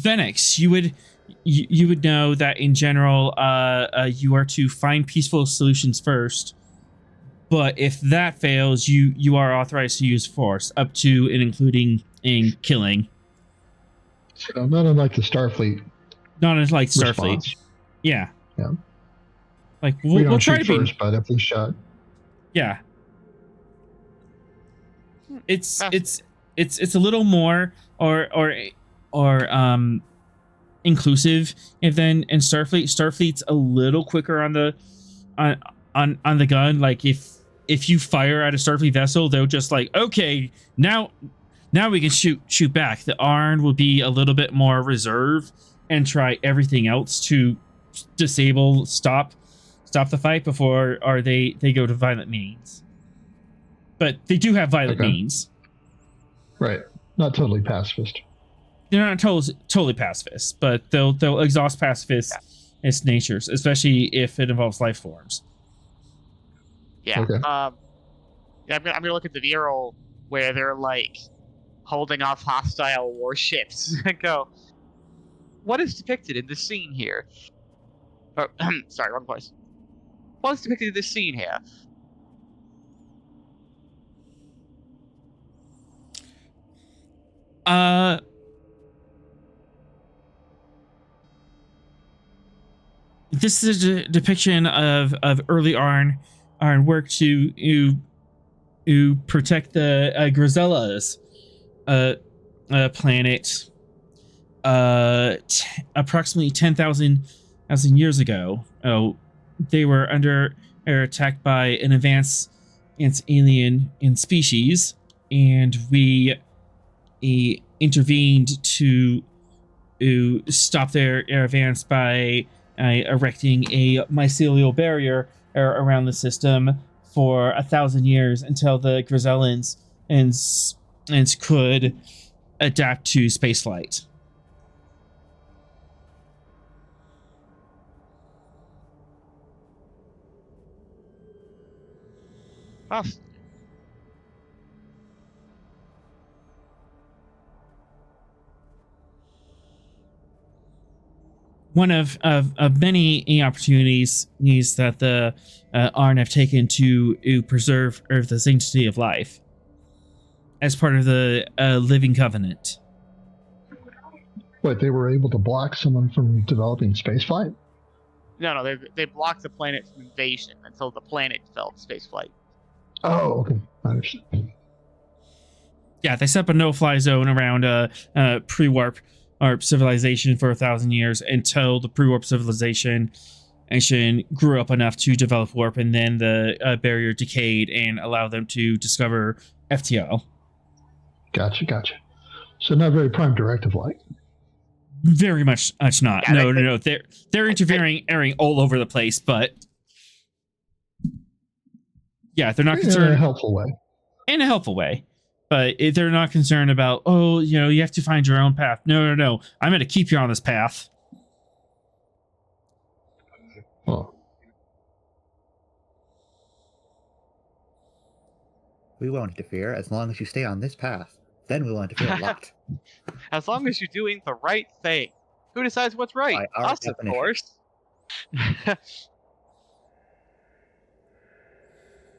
S1: Venix, you would know that in general, you are to find peaceful solutions first. But if that fails, you are authorized to use force, up to and including in killing.
S4: So not unlike the Starfleet
S1: Not as like Starfleet.
S4: response.
S1: Yeah.
S4: Yeah.
S1: Like
S4: We don't
S1: we'll try
S4: shoot
S1: to be.
S4: first, but if we shot,
S1: Yeah. It's a little more or inclusive than in Starfleet. Starfleet's a little quicker on the on the gun. Like if you fire at a Starfleet vessel, they'll just like, okay, now we can shoot back. The Arn will be a little bit more reserved and try everything else to disable, stop the fight before they go to violent means. But they do have violent
S4: Okay.
S1: means.
S4: right? Not totally pacifist.
S1: They're not totally pacifist, but they'll exhaust pacifist its natures, especially if it involves life forms.
S2: Yeah.
S4: Okay.
S2: I'm gonna look at the mural where they're like holding off hostile warships and go, what is depicted in this scene here? Oh, sorry, wrong place. What is depicted in this scene here?
S1: This is a depiction of early Arn work to protect the Grisellas planet approximately 10,000 years ago. Oh, they were under attacked by an advanced alien species, and we intervened to stop their advance by erecting a mycelial barrier around the system for 1,000 years until the Grisellans and could adapt to spaceflight.
S2: Fascinating.
S1: One of many opportunities that the Arn have taken to preserve the sanctity of life as part of the living covenant.
S4: But they were able to block someone from developing spaceflight?
S2: No, they blocked the planet from invasion until the planet developed spaceflight.
S4: Oh, okay. I understand.
S1: Yeah, they set up a no-fly zone around pre-warp or civilization for 1,000 years until the pre-warp civilization grew up enough to develop warp, and then the barrier decayed and allowed them to discover FTL.
S4: Gotcha. So not very Prime Directive-like.
S1: Very much not.
S2: Yeah,
S1: No. They're interfering all over the place, but yeah, they're not concerned
S4: In a helpful way.
S1: In a helpful way. But they're not concerned about, you have to find your own path. No. I'm going to keep you on this path.
S4: Oh.
S6: We won't interfere as long as you stay on this path. Then we will interfere a lot.
S2: As long as you're doing the right thing. Who decides what's right?
S6: By our
S2: Us, of
S6: definition.
S2: course.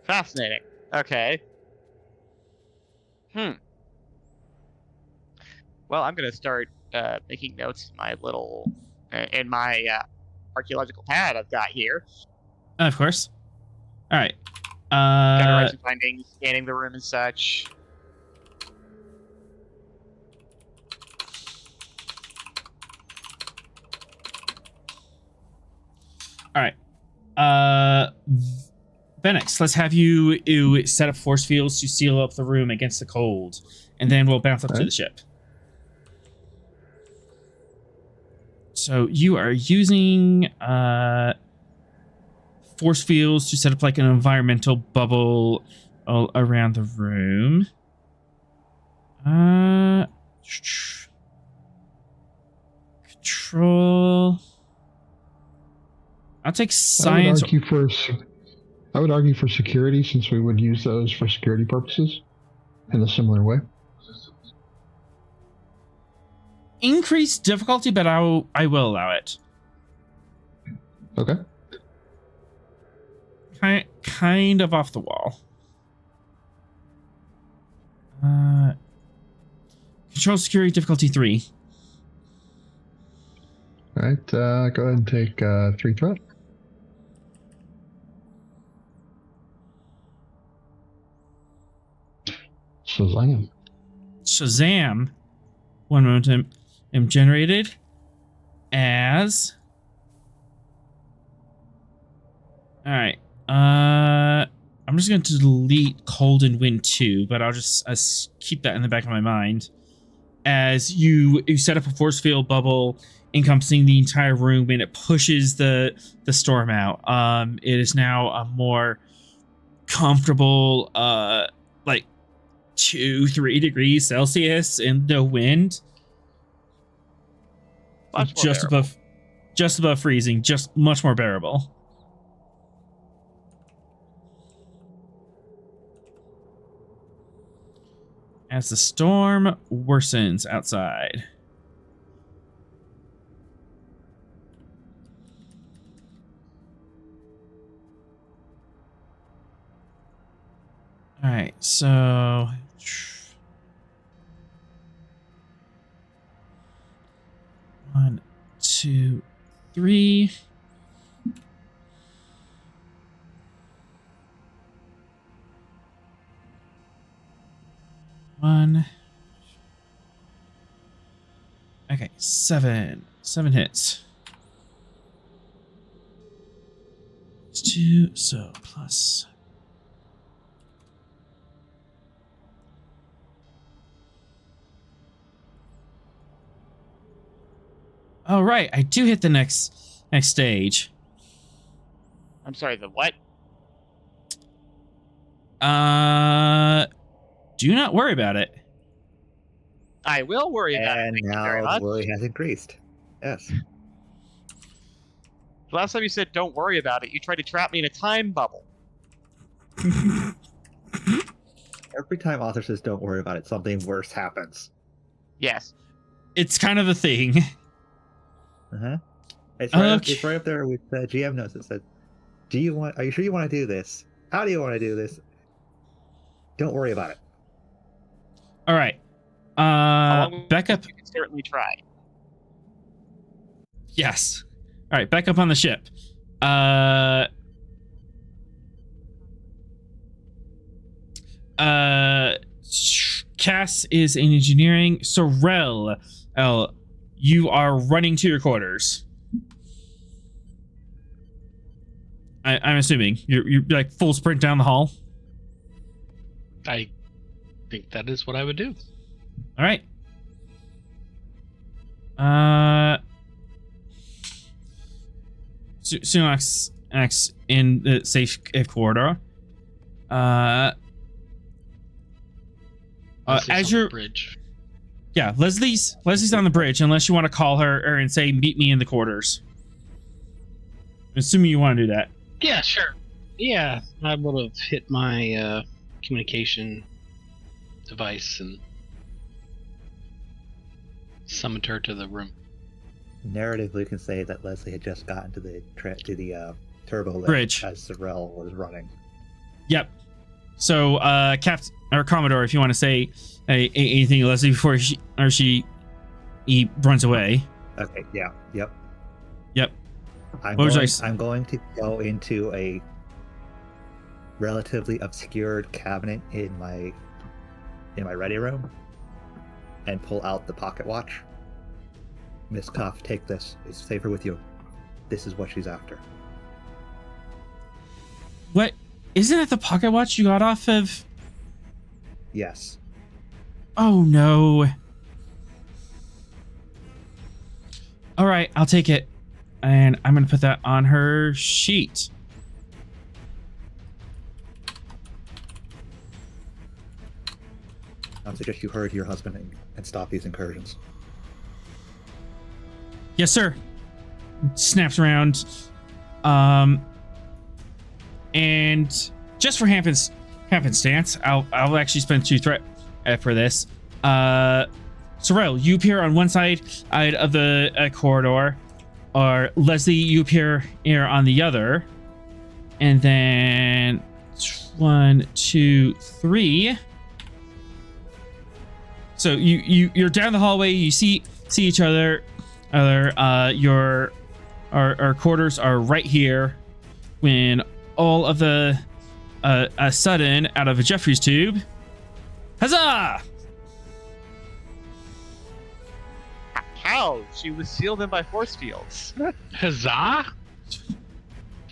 S2: Fascinating. Okay. Well, I'm gonna start making notes in my little archaeological pad I've got here.
S1: Of course. All right.
S2: Gotta write some findings, scanning the room and such.
S1: All right. Benix, let's have you set up force fields to seal up the room against the cold, and then we'll bounce up to the ship. So you are using force fields to set up like an environmental bubble all around the room. Control. I'll take science.
S4: I would argue for security, since we would use those for security purposes in a similar way.
S1: Increased difficulty, but I will allow it.
S4: Okay.
S1: Kind of off the wall. Control security difficulty 3.
S4: All right. Go ahead and take 3 threat.
S1: Shazam. One moment. Am generated as. All right. I'm just going to delete cold and wind 2, but I'll just keep that in the back of my mind. As you set up a force field bubble encompassing the entire room, and it pushes the storm out. It is now a more comfortable, like 2-3 degrees Celsius and no wind. Just above freezing, just much more bearable. As the storm worsens outside. All right, so 1, 2, 3. Okay, 7 hits. 2, so plus. Oh, right, I do hit the next stage.
S2: I'm sorry, the what?
S1: Do not worry about it.
S2: I will worry about it.
S6: And
S2: Thank you very
S6: now
S2: much.
S6: the worry has increased. Yes.
S2: The last time you said don't worry about it, you tried to trap me in a time bubble.
S6: Every time author says don't worry about it, something worse happens.
S2: Yes.
S1: It's kind of a thing.
S6: Uh-huh. It's
S1: Okay.
S6: right up there with GM notes. It said, are you sure you want to do this? How do you want to do this? Don't worry about it.
S1: All right.
S2: Along with
S1: Back up.
S2: this, you can certainly try.
S1: Yes. All right, back up on the ship. Cass is in engineering. Sorrel, you are running to your quarters. I'm assuming you're like full sprint down the hall.
S5: I think that is what I would do.
S1: All right. Sunax acts in the safe corridor.
S5: Leslie's
S1: As
S5: on
S1: you're,
S5: the bridge.
S1: yeah, Leslie's on the bridge. Unless you want to call her and say, "Meet me in the quarters." I'm assuming you want to do that.
S5: Yeah, sure. Yeah, I would have hit my communication device and summoned her to the room.
S6: Narratively, we can say that Leslie had just gotten to the turbo lift
S1: Bridge.
S6: as Sorrel was running.
S1: Yep. So, Captain or Commodore, if you want to say anything to Leslie before he runs away.
S6: Okay. Yeah. Yep.
S1: Yep.
S6: I'm
S1: What was
S6: going, I'm going to go into a relatively obscured cabinet in my ready room and pull out the pocket watch. Miss Cuff, take this. It's safer with you. This is what she's after.
S1: What? Isn't it the pocket watch you got off of?
S6: Yes.
S1: Oh no. All right, I'll take it. And I'm going to put that on her sheet.
S6: I suggest you hurry to your husband and stop these incursions.
S1: Yes, sir. Snaps around. And just for happenstance, I'll actually spend 2 threat for this. Sorrel, you appear on one side of the corridor, or Leslie, you appear here on the other, and then 1, 2, 3. So you're down the hallway. You see each other. Our quarters are right here. When all of the a sudden out of a Jeffrey's tube, huzzah!
S2: How? She was sealed in by force fields.
S5: Huzzah!
S6: She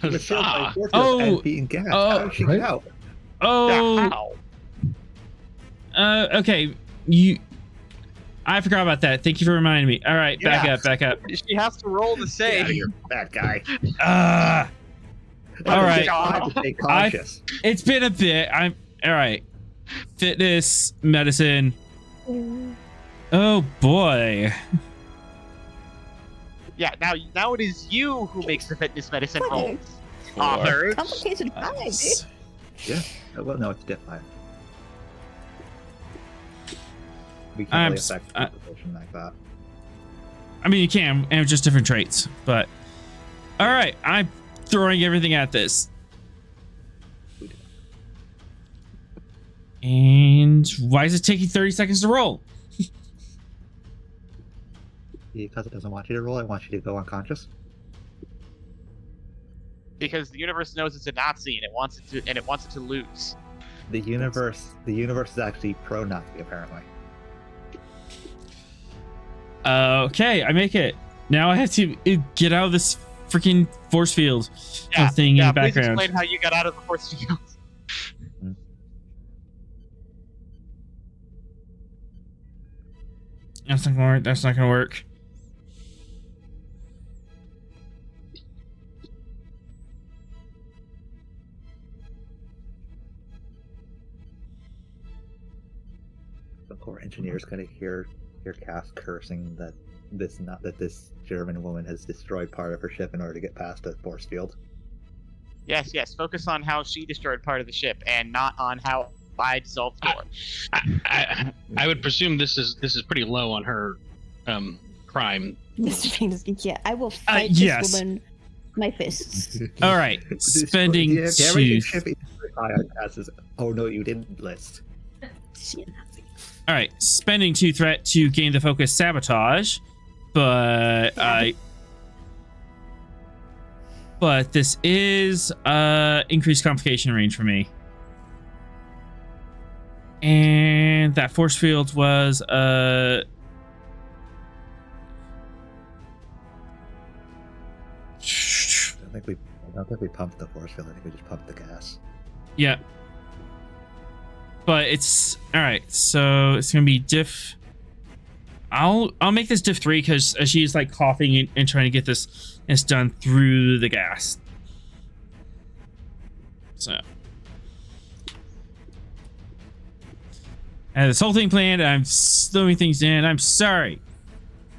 S6: was killed by
S5: Huzzah!
S6: forces
S1: Oh,
S6: and being gassed.
S1: oh,
S6: How did she
S4: right?
S6: get out?
S1: Oh,
S2: How?
S1: okay. I forgot about that. Thank you for reminding me. All right, back up.
S2: She has to roll to say.
S6: Yeah, you're that guy.
S1: All right.
S6: I have to stay cautious.
S1: It's been a bit. I'm all right. Fitness, medicine. Oh boy.
S2: Yeah, now it is you who makes the fitness medicine
S3: Okay.
S2: rolls. Author.
S3: Complicated 5, dude.
S6: Yeah. Well, no, it's Diff 5. We
S1: I'm
S6: can't really
S1: s-
S6: affect
S1: I-
S6: a position like that.
S1: I mean, you can, and it's just different traits. But all right, I'm throwing everything at this. And why is it taking 30 seconds to roll?
S6: Because it doesn't want you to roll, I want you to go unconscious.
S2: Because the universe knows it's a Nazi and it wants it to lose.
S6: The universe is actually pro-Nazi, apparently.
S1: Okay, I make it. Now I have to get out of this freaking force field thing in the
S2: Please
S1: background.
S2: explain how you got out of the force field.
S1: That's not gonna work. That's not gonna work.
S6: The core engineer is going to hear Cass cursing that this German woman has destroyed part of her ship in order to get past a force field.
S2: Yes. Focus on how she destroyed part of the ship and not on how by dissolved door.
S5: I would presume this is pretty low on her crime.
S3: Mr. Famous, yeah, I will fight
S1: yes.
S3: this woman. My fists.
S1: All right, spending
S7: yeah,
S1: two.
S7: Oh no, you didn't list.
S1: All right, spending 2 threat to gain the focus sabotage, but but this is increased complication range for me, and that force field was
S7: I don't think we pumped the force field. I think we just pumped the gas.
S1: yeah. But it's all right. So it's gonna be diff. I'll make this diff 3 because she's like coughing and trying to get this done through the gas. So I had this whole thing planned. I'm slowing things down. I'm sorry.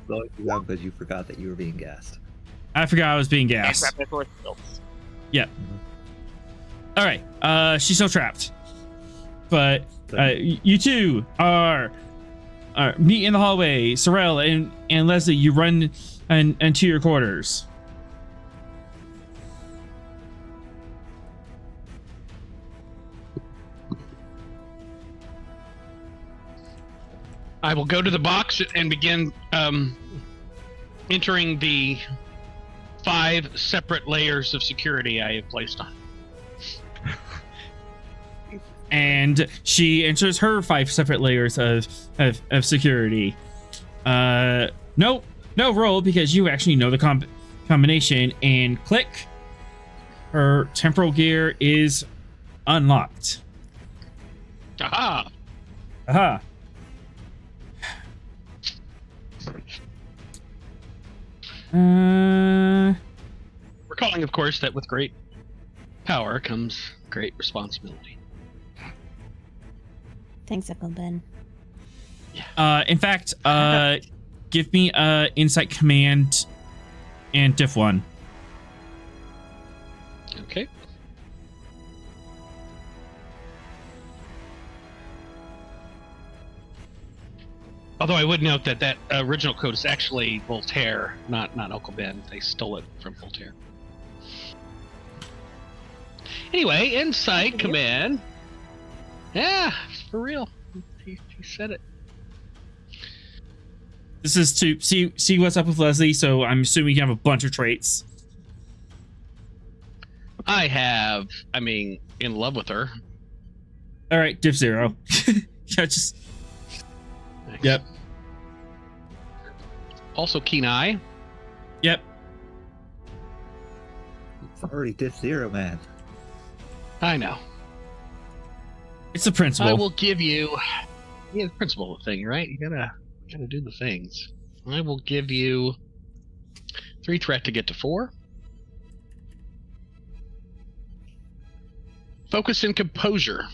S7: Slowing you down because you forgot that you were being gassed.
S1: I forgot I was being
S2: And
S1: gassed.
S2: grab my force fields.
S1: Yeah. All right. She's still trapped. But you two are meet in the hallway. Sorrel and Leslie, you run and to your quarters.
S5: I will go to the box and begin entering the 5 separate layers of security I have placed on.
S1: And she enters her 5 separate layers of security. No roll because you actually know the combination, and click. Her temporal gear is unlocked.
S5: Aha!
S1: Aha.
S5: Recalling, of course, that with great power comes great responsibility.
S3: Thanks, Uncle Ben.
S1: In fact, give me insight command and diff 1.
S5: Okay. Although I would note that original code is actually Voltaire, not Uncle Ben. They stole it from Voltaire. Anyway, insight command. Yeah, for real. He said it.
S1: This is to see what's up with Leslie, so I'm assuming you have a bunch of traits.
S5: In love with her.
S1: All right, diff 0. Yeah, just...
S5: Nice.
S1: Yep.
S5: Also keen eye.
S1: Yep.
S7: It's already diff 0, man.
S5: I know.
S1: It's the principle.
S5: I will give you... Yeah, the principle of the thing, right? You gotta do the things. I will give you 3 threat to get to 4. Focus and composure.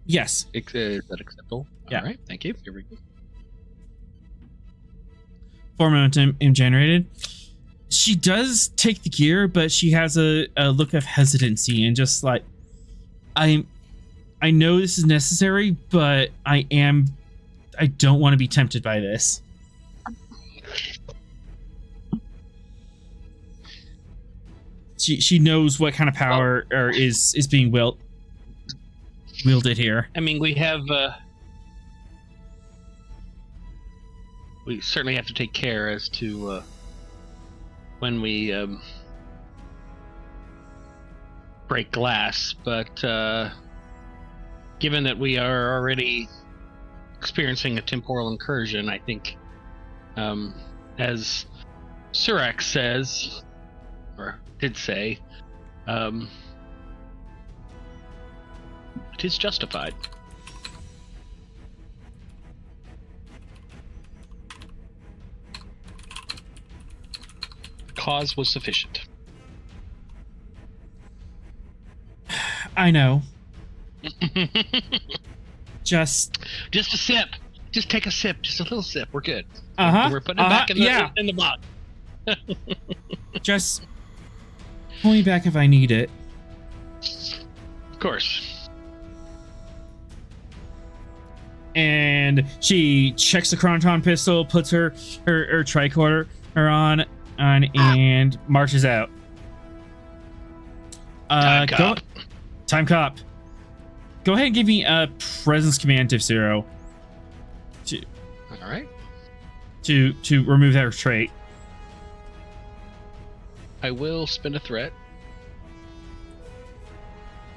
S1: Yes.
S5: Is that acceptable?
S1: Yeah.
S5: All right, thank you. Here we go.
S1: 4 momentum generated. She does take the gear, but she has a look of hesitancy and just like, I know this is necessary, but I don't want to be tempted by this. She knows what kind of power is being wielded here.
S5: I mean, we have... we certainly have to take care as to when we break glass, but given that we are already experiencing a temporal incursion, I think, as Surak says, or did say, it is justified. Cause was sufficient.
S1: I know. Just
S5: a sip. Just take a sip. Just a little sip. We're good.
S1: Uh-huh.
S5: We're putting it back in the box.
S1: just Pull me back if I need it.
S5: Of course.
S1: And she checks the chronoton pistol, puts her tricorder on and marches out.
S5: Time cop.
S1: Time cop. Go ahead and give me a presence command, Div Zero.
S5: All right.
S1: To remove that trait.
S5: I will spend a threat.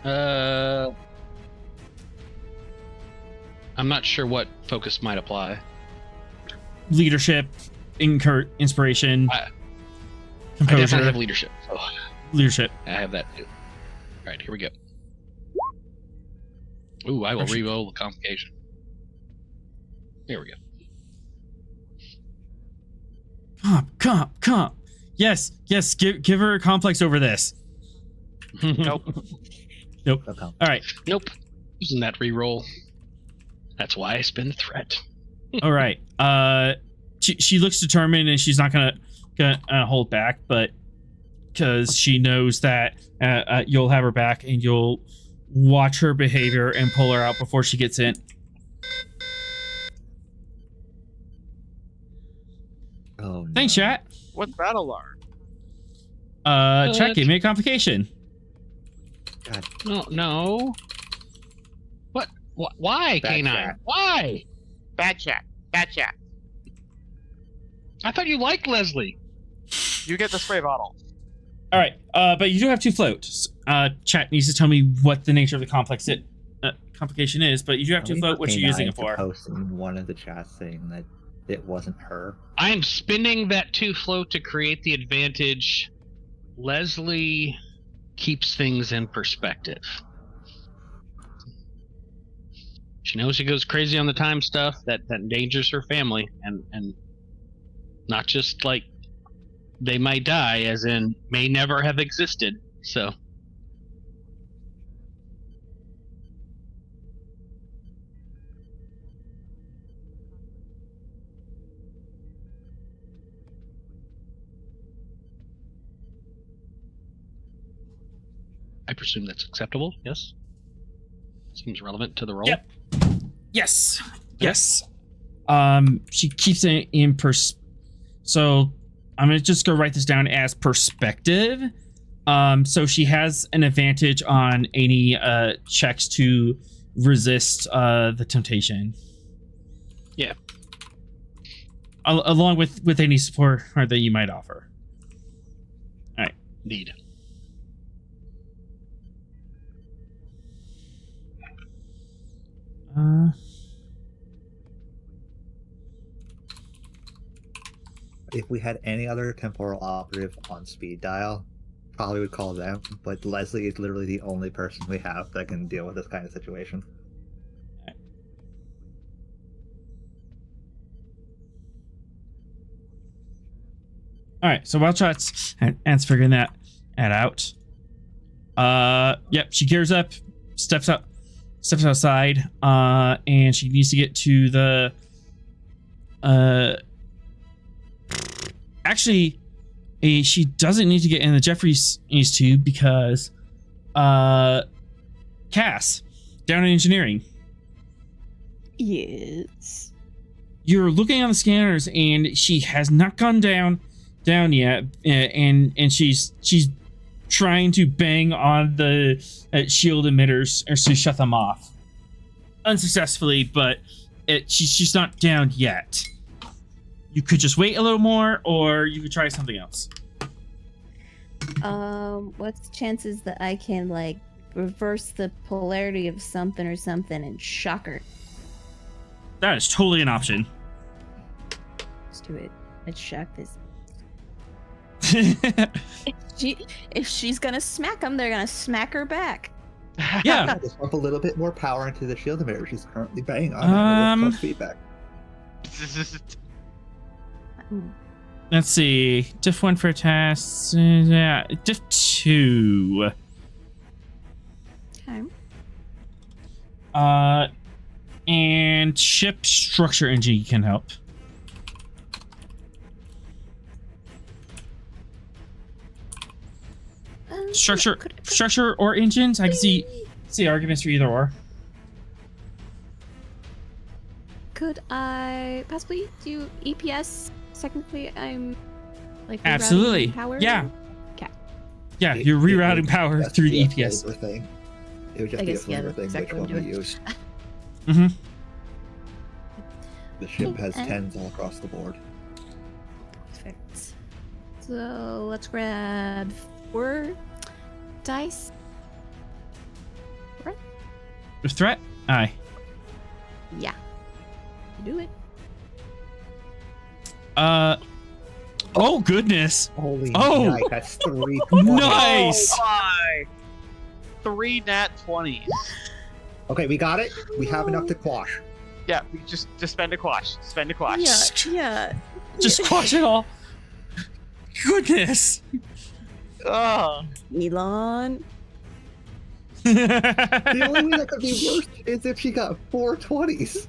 S5: I'm not sure what focus might apply.
S1: Leadership, inspiration,
S5: I
S1: composure.
S5: definitely have leadership. So
S1: Leadership.
S5: I have that too. All right, here we go. Ooh, I will re-roll the complication. Here we go.
S1: Comp. Yes. Give her a complex over this.
S5: Nope.
S1: Nope.
S7: Okay.
S1: All right.
S5: Nope. Using that re-roll. That's why I spend a threat.
S1: All right. She looks determined, and she's not gonna hold back, but because she knows that you'll have her back, and you'll watch her behavior and pull her out before she gets in.
S7: Oh, no.
S1: Thanks, chat.
S2: What's that alarm?
S1: Chat gave me a complication.
S7: God,
S5: No. What? Why,
S7: Bad
S5: K9?
S7: chat.
S5: Why?
S2: Bad chat. Bad chat.
S5: I thought you liked Leslie.
S2: You get the spray bottle.
S1: All right. But you do have 2 floats. Chat needs to tell me what the nature of the complication is, but you do have 2 float. What you're using it for?
S7: Post in one of the chats saying that it wasn't her.
S5: I am spending that 2 float to create the advantage. Leslie keeps things in perspective. She knows she goes crazy on the time stuff that endangers her family, and not just like they might die, as in may never have existed. So I presume that's acceptable. Yes. Seems relevant to the role.
S1: Yep. Yes. She keeps it in so I'm gonna just go write this down as perspective. So she has an advantage on any checks to resist the temptation.
S5: Yeah.
S1: Along with any support that you might offer. All right.
S5: Indeed.
S7: If we had any other temporal operative on speed dial, probably would call them, but Leslie is literally the only person we have that can deal with this kind of situation.
S1: All right, so while chat's figuring that out, yep, she gears up, steps outside, and she needs to get to the. Actually, she doesn't need to get in the Jeffries tube because, Cass, down in engineering.
S3: Yes.
S1: You're looking on the scanners, and she has not gone down yet, and she's trying to bang on the shield emitters or to shut them off unsuccessfully, but she's not down yet. You could just wait a little more, or you could try something else.
S3: What's the chances that I can like reverse the polarity of something or something and shock her?
S1: That is totally an option.
S3: Let's do it. Let's shock this. If she's gonna smack them, they're gonna smack her back.
S1: Yeah.
S7: Just pump a little bit more power into the shield emitter she's currently banging on. Close feedback.
S1: Let's see. Diff 1 for tests. Yeah. Diff 2.
S3: Okay.
S1: And ship structure engine can help. Structure or engines. I can see arguments for either or.
S3: Could I possibly do EPS? Technically, I'm like
S1: Absolutely.
S3: rerouting power.
S1: Yeah.
S3: Okay.
S1: Yeah, you're rerouting power
S7: That's
S1: through the
S7: a
S1: EPS.
S7: flavor thing. It would just
S3: I
S7: be a
S3: guess, yeah,
S7: flavor
S3: that's
S7: thing
S3: exactly
S7: which
S3: what
S7: one
S3: I'm
S7: we
S3: doing.
S7: use.
S1: Mm-hmm.
S7: The ship has
S3: And-
S7: 10s all across the board.
S3: Perfect. So let's grab 4 dice.
S1: The threat? Aye.
S3: Yeah. Do it.
S1: Oh goodness.
S7: Holy
S1: Oh!
S7: night, that's 3.
S1: Nice.
S2: Oh my! 3 nat 20s.
S7: Okay, we got it. We have enough to quash.
S2: Yeah, we just spend a quash. Spend a quash.
S3: Yeah.
S1: Just squash it all. Goodness.
S2: Oh.
S3: Elon.
S7: The only way that could be worse is if she got 4 20s.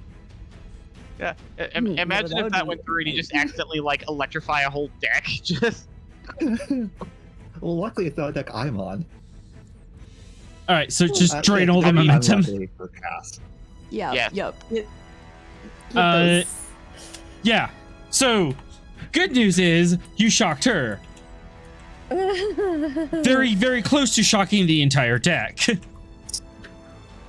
S2: Yeah.
S3: Hmm,
S2: Imagine
S3: that
S2: if
S3: would
S2: that
S3: be
S2: went through and you just accidentally like electrify a whole deck. Just
S7: Well, luckily it's not a deck I'm on.
S1: All right, so just drain all the
S2: I mean,
S1: momentum.
S7: Unluckily for Cass.
S3: Yeah.
S2: Yeah.
S3: Yep.
S1: Yeah. So, good news is you shocked her. Very, very close to shocking the entire deck.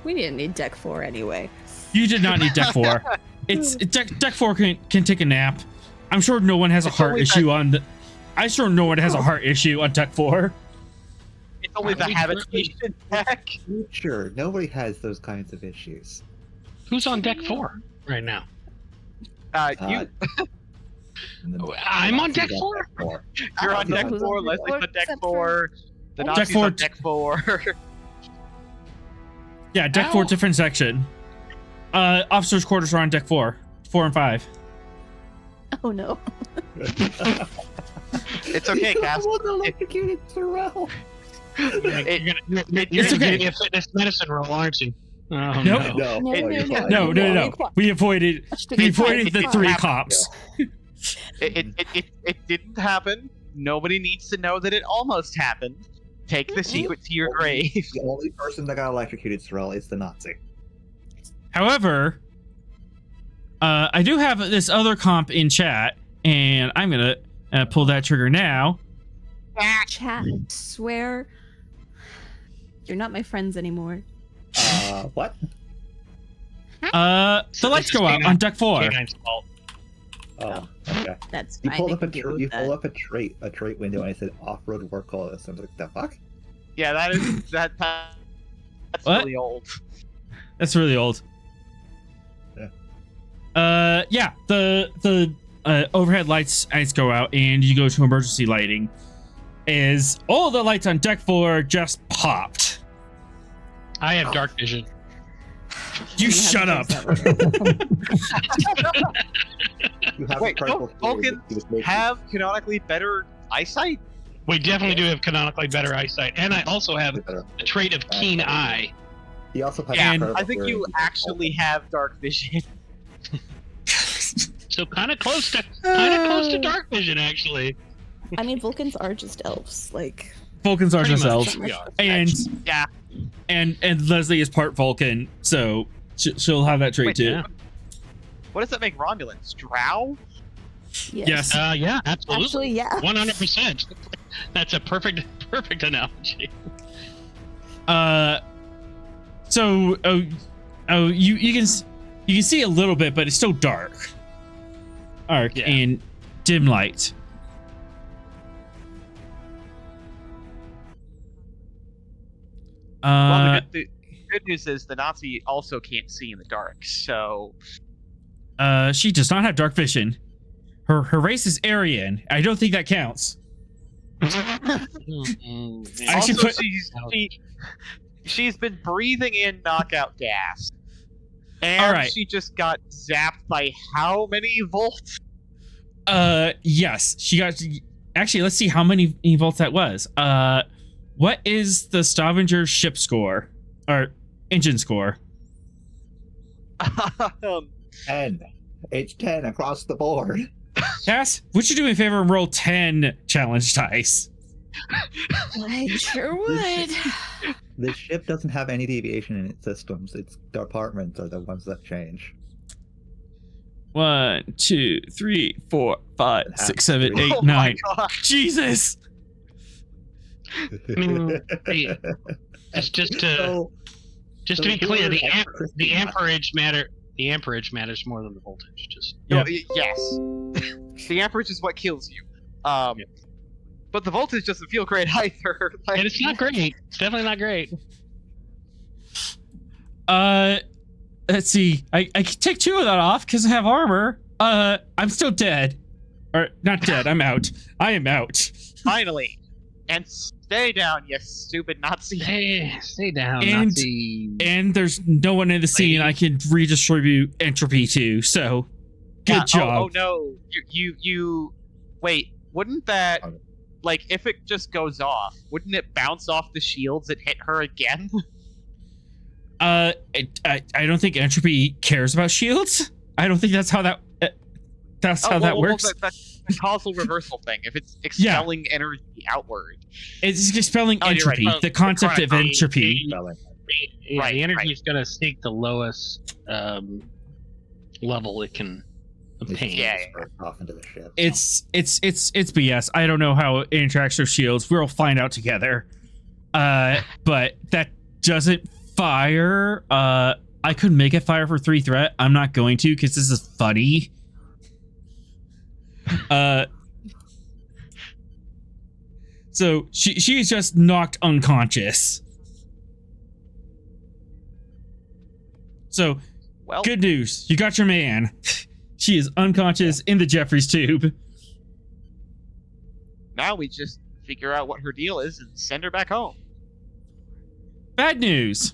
S3: We didn't need deck 4 anyway.
S1: You did not need deck 4. It's deck 4 can take a nap. I'm sure no one has a
S2: It's
S1: heart
S2: only
S1: issue on the. I'm sure no one has a heart issue on deck 4.
S2: it's only the habitation deck.
S7: Sure, nobody has those kinds of issues.
S5: Who's on deck 4 right now?
S2: You
S5: I'm on deck 4?
S2: you're on deck
S3: Who's
S2: 4.
S3: on
S2: Leslie's
S3: deck
S2: on deck
S3: except
S2: 4. The
S1: Deck
S2: Nazi's
S1: 4
S2: on deck 4.
S1: Yeah, deck 4
S5: Ow.
S1: different section. Officers' quarters are on deck 4 and 5.
S3: Oh no.
S2: It's okay, Cass.
S7: Electrocuted Sorrel.
S5: You're
S1: It's
S5: gonna
S1: okay.
S5: give me a fitness medicine roll, aren't you? Oh,
S1: Nope.
S5: no.
S7: No, oh, you're fine.
S1: No. We avoided the 3 cops.
S2: It didn't happen. Nobody needs to know that it almost happened. Take the secret to your grave.
S7: The only person that got electrocuted Sorrel is the Nazi.
S1: However, I do have this other comp in chat, and I'm gonna pull that trigger now.
S3: Chat, swear you're not my friends anymore.
S7: What?
S1: The lights go out on deck 4.
S5: K9's fault.
S7: Oh, okay.
S3: That's
S7: You
S3: fine.
S7: pulled
S3: I
S7: up a
S3: can deal with
S7: you
S3: that.
S7: pulled up a trait window and it said off-road work clothes. I'm like, the fuck?
S2: Yeah, that's
S1: What?
S2: really old.
S1: That's really old.
S7: Yeah.
S1: The overhead lights go out, and you go to emergency lighting. Is all the lights on deck 4 just popped?
S5: I have dark vision.
S1: You shut up.
S7: You have
S2: Wait,
S7: a purple
S2: don't Vulcans
S7: he was making-
S2: have canonically better eyesight?
S5: We definitely do have canonically better eyesight, and I also have the trait of keen eye.
S7: He also has
S2: Yeah,
S7: a purple
S2: I think
S7: theory.
S2: you actually have dark vision.
S5: So kind of close to dark vision, actually.
S3: I mean, Vulcans are just elves. Like,
S1: Vulcans are
S5: Pretty
S1: just
S5: much,
S1: elves,
S5: we are.
S1: and
S2: Yeah.
S1: and Leslie is part Vulcan, so she'll have that trait
S2: Wait,
S1: too.
S5: Yeah.
S2: What does that make Romulans? Drow?
S1: Yes.
S5: Yeah, absolutely.
S3: Actually, yeah.
S5: 100%. That's a perfect analogy.
S1: So you can see a little bit, but it's still dark. Arc
S5: Yeah.
S1: and dim light.
S2: Well, the good news is the Nazi also can't see in the dark, so...
S1: She does not have dark vision. Her race is Aryan. I don't think that counts. I should
S2: Also,
S1: put-
S2: she's been breathing in knockout gas. And
S1: All right.
S2: she just got zapped by how many volts?
S1: Yes, she got. Actually, let's see how many volts that was. What is the Stavanger ship score or engine score?
S7: 10. It's 10 across the board.
S1: Cass, would you do me a favor and roll 10 challenge dice?
S3: I sure would.
S7: The ship doesn't have any deviation in its systems. Its departments are the ones that change.
S1: 1, 2, 3, 4, 5, 6, 7, 8,
S2: Oh my
S1: 9.
S2: god.
S1: Jesus.
S5: I mean, hey, just to be clear, the amperage matter. The amperage matters more than the voltage. Just
S1: Yeah.
S2: Yes. The amperage is what kills you. But the voltage doesn't feel great either. Like,
S5: and it's not great. It's definitely not great.
S1: Let's see. I can take 2 of that off because I have armor. I'm still dead. Or not dead. I'm out. I am out.
S2: finally. And stay down, you stupid Nazi.
S5: Stay down,
S1: And-
S5: Nazi.
S1: And there's no one in the scene. I can redistribute entropy to. So, good
S2: Yeah,
S1: job.
S2: Oh no. You. Wait. Wouldn't that, like, if it just goes off, wouldn't it bounce off the shields and hit her again?
S1: I don't think entropy cares about shields. I don't think that's how that. That's how that works.
S2: That's the causal reversal thing. If it's expelling energy outward.
S1: It's expelling
S2: Oh, you're right.
S1: entropy.
S2: Well,
S1: the concept of
S5: correct.
S1: entropy.
S5: Yeah,
S2: Right,
S5: the energy
S2: right.
S5: is going to seek the lowest level it can obtain.
S2: Yeah.
S7: Off into the ship.
S1: It's BS. I don't know how it interacts with shields. We'll find out together. But that doesn't fire. I could make it fire for 3 threat. I'm not going to because this is funny. So she's just knocked unconscious. So
S2: Well,
S1: good news. You got your man. She is unconscious in the Jeffries tube.
S2: now we just figure out what her deal is and send her back home.
S1: Bad news.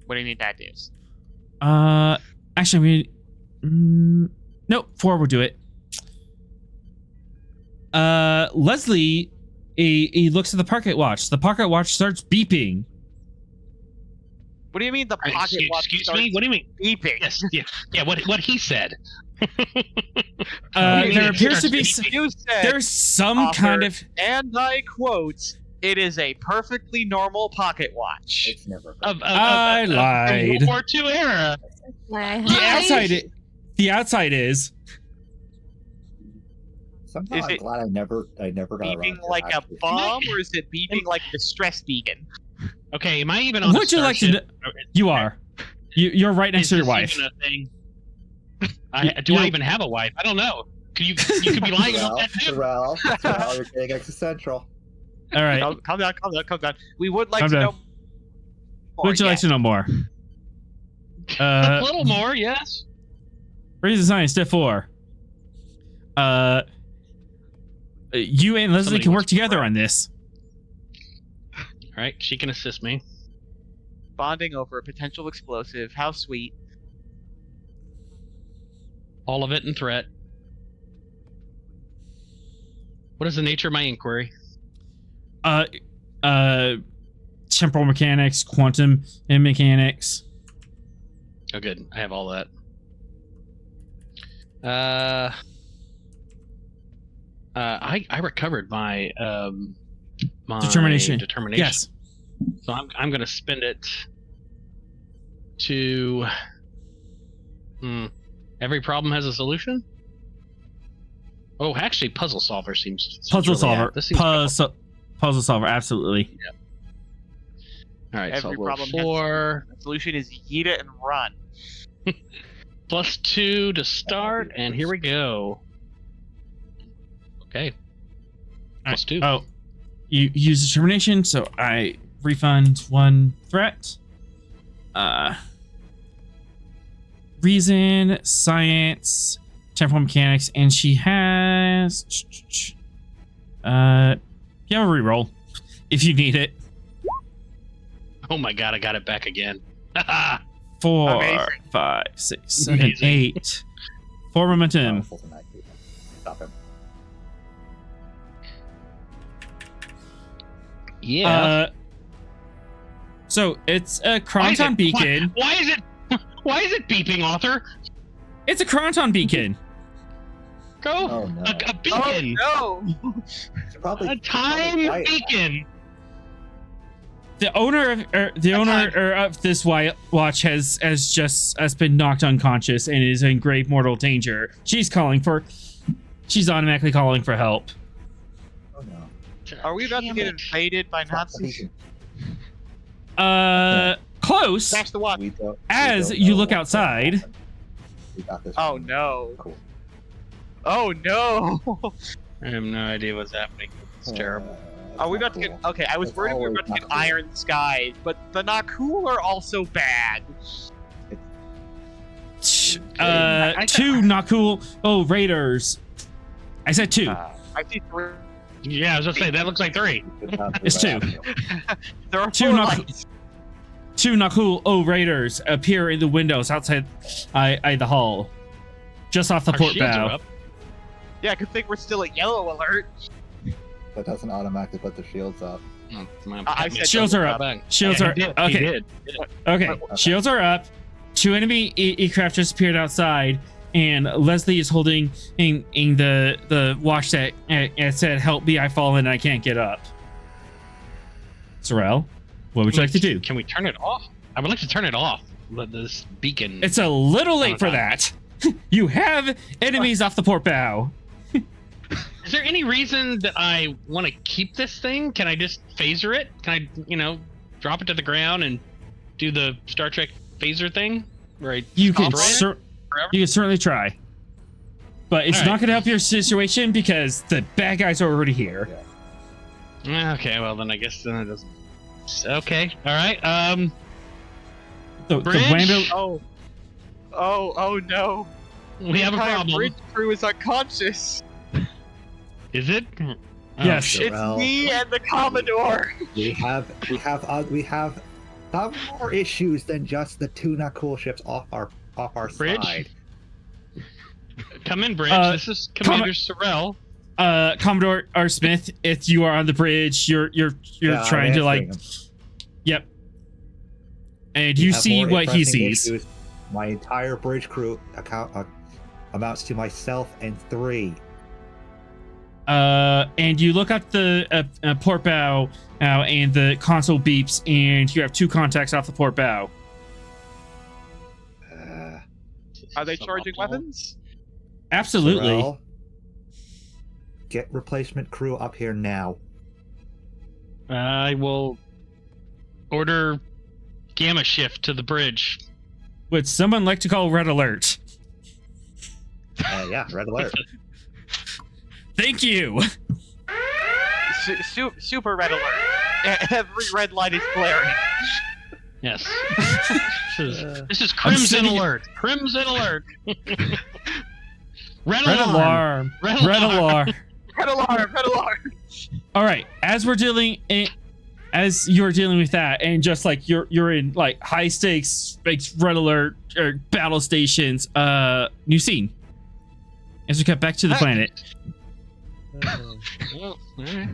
S2: What do you mean bad news?
S1: Actually, nope. 4 will do it. Leslie, he looks at the pocket watch. The pocket watch starts beeping.
S2: What do you mean the pocket watch
S5: Excuse
S2: starts
S5: me? What do you mean?
S2: beeping?
S5: Yes, yeah. What he said.
S1: There appears to be
S2: You said,
S1: there's some
S2: Offer.
S1: kind of
S2: and I quote, "It is a perfectly normal pocket watch."
S7: It's never.
S1: I lied.
S5: World War II era.
S1: the outside is.
S7: Somehow
S2: Is
S7: I'm
S2: it
S7: glad I never got around
S2: Beeping
S7: to
S2: like a
S7: actually-
S2: bomb, or is it beeping like a distress beacon?
S5: Okay, am I even on?
S1: Would you like to? You are. You're right next to your wife.
S5: Even a thing? Do I even have a wife? I don't know. You could be lying about that too.
S7: Terrell, you're getting existential.
S1: All right.
S2: Calm down. We would like
S1: Calm
S2: to
S1: down.
S2: know more.
S1: Would you like to know more?
S5: A little more, yes.
S1: Reason science step 4. You and Leslie
S5: Somebody
S1: can work
S5: wants to
S1: together
S5: grow.
S1: on this.
S5: All right, she can assist me.
S2: Bonding over a potential explosive. How sweet.
S5: All of it in threat. What is the nature of my inquiry?
S1: Temporal mechanics, quantum and mechanics.
S5: Oh, good. I have all that. I recovered my
S1: Determination.
S5: Determination.
S1: Yes.
S5: So I'm gonna spend it to. Every problem has a solution. Oh, actually, puzzle solver seems
S1: Puzzle
S5: really
S1: solver.
S5: apt. This seems
S1: Puzzle solver. Absolutely.
S5: all right. So
S2: Every
S5: I'll roll
S2: problem
S5: 4
S2: The solution is yeet it and run.
S5: plus 2 to start, and here we go. Okay. Plus 2.
S1: Oh, you use determination, so I refund 1 threat. Reason, science, temporal mechanics, and she has. You have a reroll if you need it.
S5: Oh my god, I got it back again.
S1: 4,
S2: Amazing.
S1: 5, 6, 7,
S5: Amazing.
S1: 8. 4 momentum.
S7: Powerful tonight, people. Stop him.
S5: Yeah.
S1: So it's a Chronton beacon.
S5: Why is it beeping, Arthur?
S1: It's a Chronton beacon.
S5: Go!
S7: Oh, no.
S5: A beacon!
S2: Oh
S7: It's probably
S5: A time
S7: probably
S5: beacon!
S1: The owner of this watch has been knocked unconscious and is in grave mortal danger. She's automatically calling for help.
S7: Oh no.
S2: no! Are we about to get invaded by Nazis?
S1: Close.
S2: Smash the watch.
S1: As
S7: don't
S1: you
S7: know
S1: look
S7: what's
S1: outside.
S7: gonna happen. We got this.
S2: Oh
S7: one.
S2: no!
S7: Cool.
S2: Oh no!
S5: I have no idea what's happening. It's terrible.
S2: Are we about to get? Okay, I was
S7: It's
S2: worried we were
S7: always
S2: about to get
S7: not cool.
S2: Iron Skies, but the not cool are also bad.
S1: Two not cool. Oh, Raiders. I said two.
S2: I see three.
S5: Yeah, I was gonna say, that looks like 3.
S1: It's 2.
S2: There are
S1: Two
S2: four
S1: not
S2: lights.
S1: Two not cool. Oh, Raiders appear in the windows outside the hall, just off the
S5: Our
S1: port
S5: shields are
S1: bow.
S5: up.
S2: Yeah, good thing we're still at yellow alert.
S7: That doesn't automatically put the shields up.
S5: Oh,
S2: I said
S1: Shields are up.
S5: back.
S1: Shields
S5: Yeah,
S1: are
S5: he did.
S1: okay.
S5: He did.
S1: Okay,
S7: Okay.
S1: shields are up. 2 enemy aircraft just appeared outside, and Leslie is holding in the watch that it said, "Help me, I've fallen, and I can't get up." Sorrel, what would you like to do?
S5: Can we turn it off? I would like to turn it off. Let this beacon.
S1: It's a little late for
S5: time.
S1: that. You have enemies off the port bow.
S5: Is there any reason that I want to keep this thing? Can I just phaser it? Can I, drop it to the ground and do the Star Trek phaser thing? Right.
S1: You can
S5: Forever?
S1: you can certainly try, but it's
S5: All right.
S1: not going to help your situation because the bad guys are already here.
S5: Okay, well then I guess it doesn't. Okay, all right.
S1: The
S5: Bridge?
S1: random.
S2: Oh no!
S5: We have a
S2: The entire
S5: problem.
S2: bridge crew is unconscious.
S5: Is it?
S1: Yes.
S5: shit.
S2: It's me and the Commodore.
S7: We have some more issues than just the 2 not cool ships off our
S5: Bridge?
S7: side.
S5: Come in, Bridge. This is
S1: Com-
S5: Commander Sorrel.
S1: Commodore R. Smith, if you are on the bridge, you're
S7: Yeah,
S1: trying to
S7: I'm answering him.
S1: Yep. And
S7: We
S1: you
S7: have
S1: see
S7: more
S1: what he
S7: pressing
S1: sees.
S7: issues. My entire bridge crew amounts to myself and 3.
S1: And you look at the port bow and the console beeps, and you have 2 contacts off the port bow.
S2: Are they charging weapons?
S1: Absolutely.
S7: Sorrel, get replacement crew up here now.
S5: I will order gamma shift to the bridge.
S1: Would someone like to call red alert?
S7: Yeah, red alert.
S1: Thank you.
S2: Super red alert. Every red light is glaring.
S5: Yes. This is Crimson
S1: sitting-
S5: Alert. Crimson Alert. Red
S1: Red
S5: alarm.
S1: alarm.
S5: Red
S1: Red
S5: alarm.
S1: alarm.
S2: Red alarm. Red alarm.
S1: All right. As you're dealing with that, and just like you're in like high stakes, like red alert or battle stations. New scene. As we cut back to the planet.
S5: Well, all right.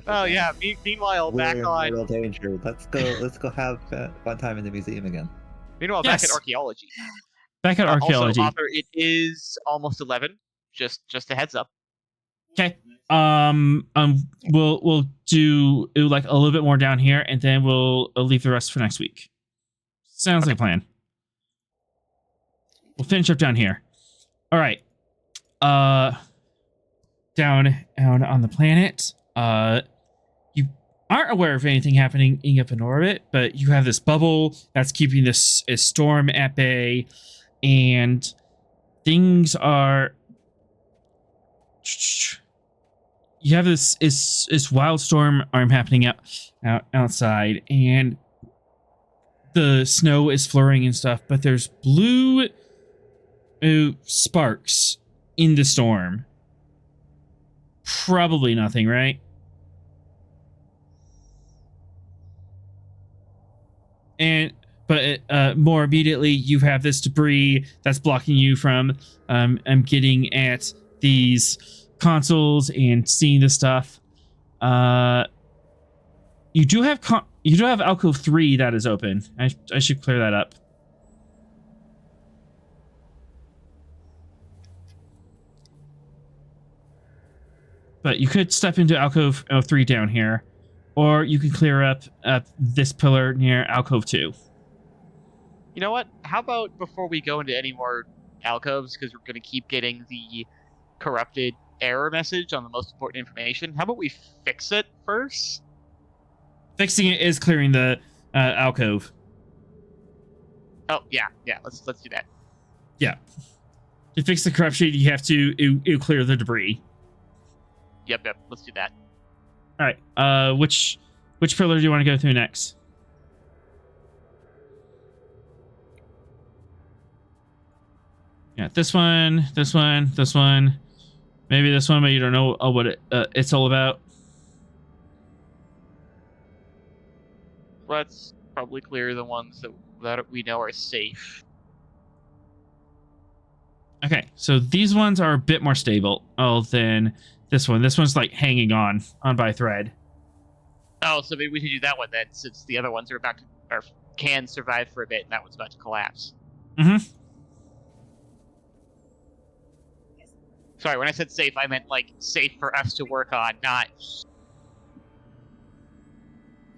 S2: Oh yeah. Meanwhile,
S7: We're
S2: back
S7: in
S2: on.
S7: real danger. Let's go have fun time in the museum again.
S2: Meanwhile, back
S1: Yes.
S2: at archaeology.
S1: Back at archaeology.
S2: Also, author, it is almost 11. Just a heads up.
S1: Okay. We'll do like a little bit more down here, and then we'll leave the rest for next week. Sounds like a plan. We'll finish up down here. All right. Down on the planet. You aren't aware of anything happening up in orbit, but you have this bubble that's keeping this storm at bay, and things are. You have this wild storm arm happening outside, and the snow is flurrying and stuff, but there's blue sparks in the storm. Probably nothing, right? But more immediately, you have this debris that's blocking you from getting at these consoles and seeing the stuff. You do have alcove 3 that is open. I should clear that up. But you could step into alcove 03 down here, or you can clear up this pillar near alcove 2.
S2: You know what? How about before we go into any more alcoves, because we're going to keep getting the corrupted error message on the most important information, how about we fix it first?
S1: Fixing it is clearing the alcove.
S2: Oh, yeah, let's do that.
S1: Yeah. To fix the corruption, you have to clear the debris.
S2: Yep, let's do that.
S1: All right. Which pillar do you want to go through next? Yeah, this one. Maybe this one, but you don't know what it's all about.
S2: Let's probably clear the ones that we know are safe.
S1: Okay, so these ones are a bit more stable than this one. This one's like hanging on by a thread.
S2: Oh, so maybe we should do that one then, since the other ones can survive for a bit, and that one's about to collapse.
S1: Mm-hmm.
S2: Sorry, when I said safe, I meant like safe for us to work on, not.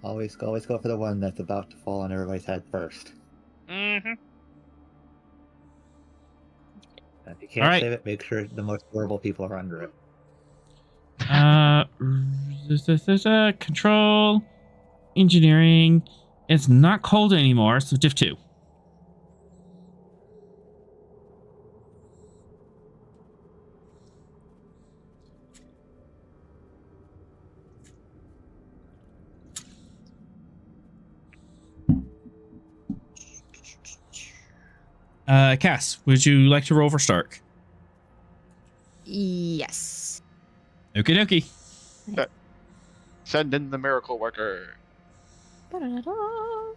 S7: Always go for the one that's about to fall on everybody's head first.
S2: Mm-hmm.
S7: And if you can't
S1: Alright.
S7: save it, make sure the most vulnerable people are under it.
S1: Control, engineering. It's not cold anymore, so diff 2. Cass, would you like to roll for Stark?
S3: Yes.
S1: Okie dokie.
S2: Send in the miracle worker.
S3: Ba-da-da-da.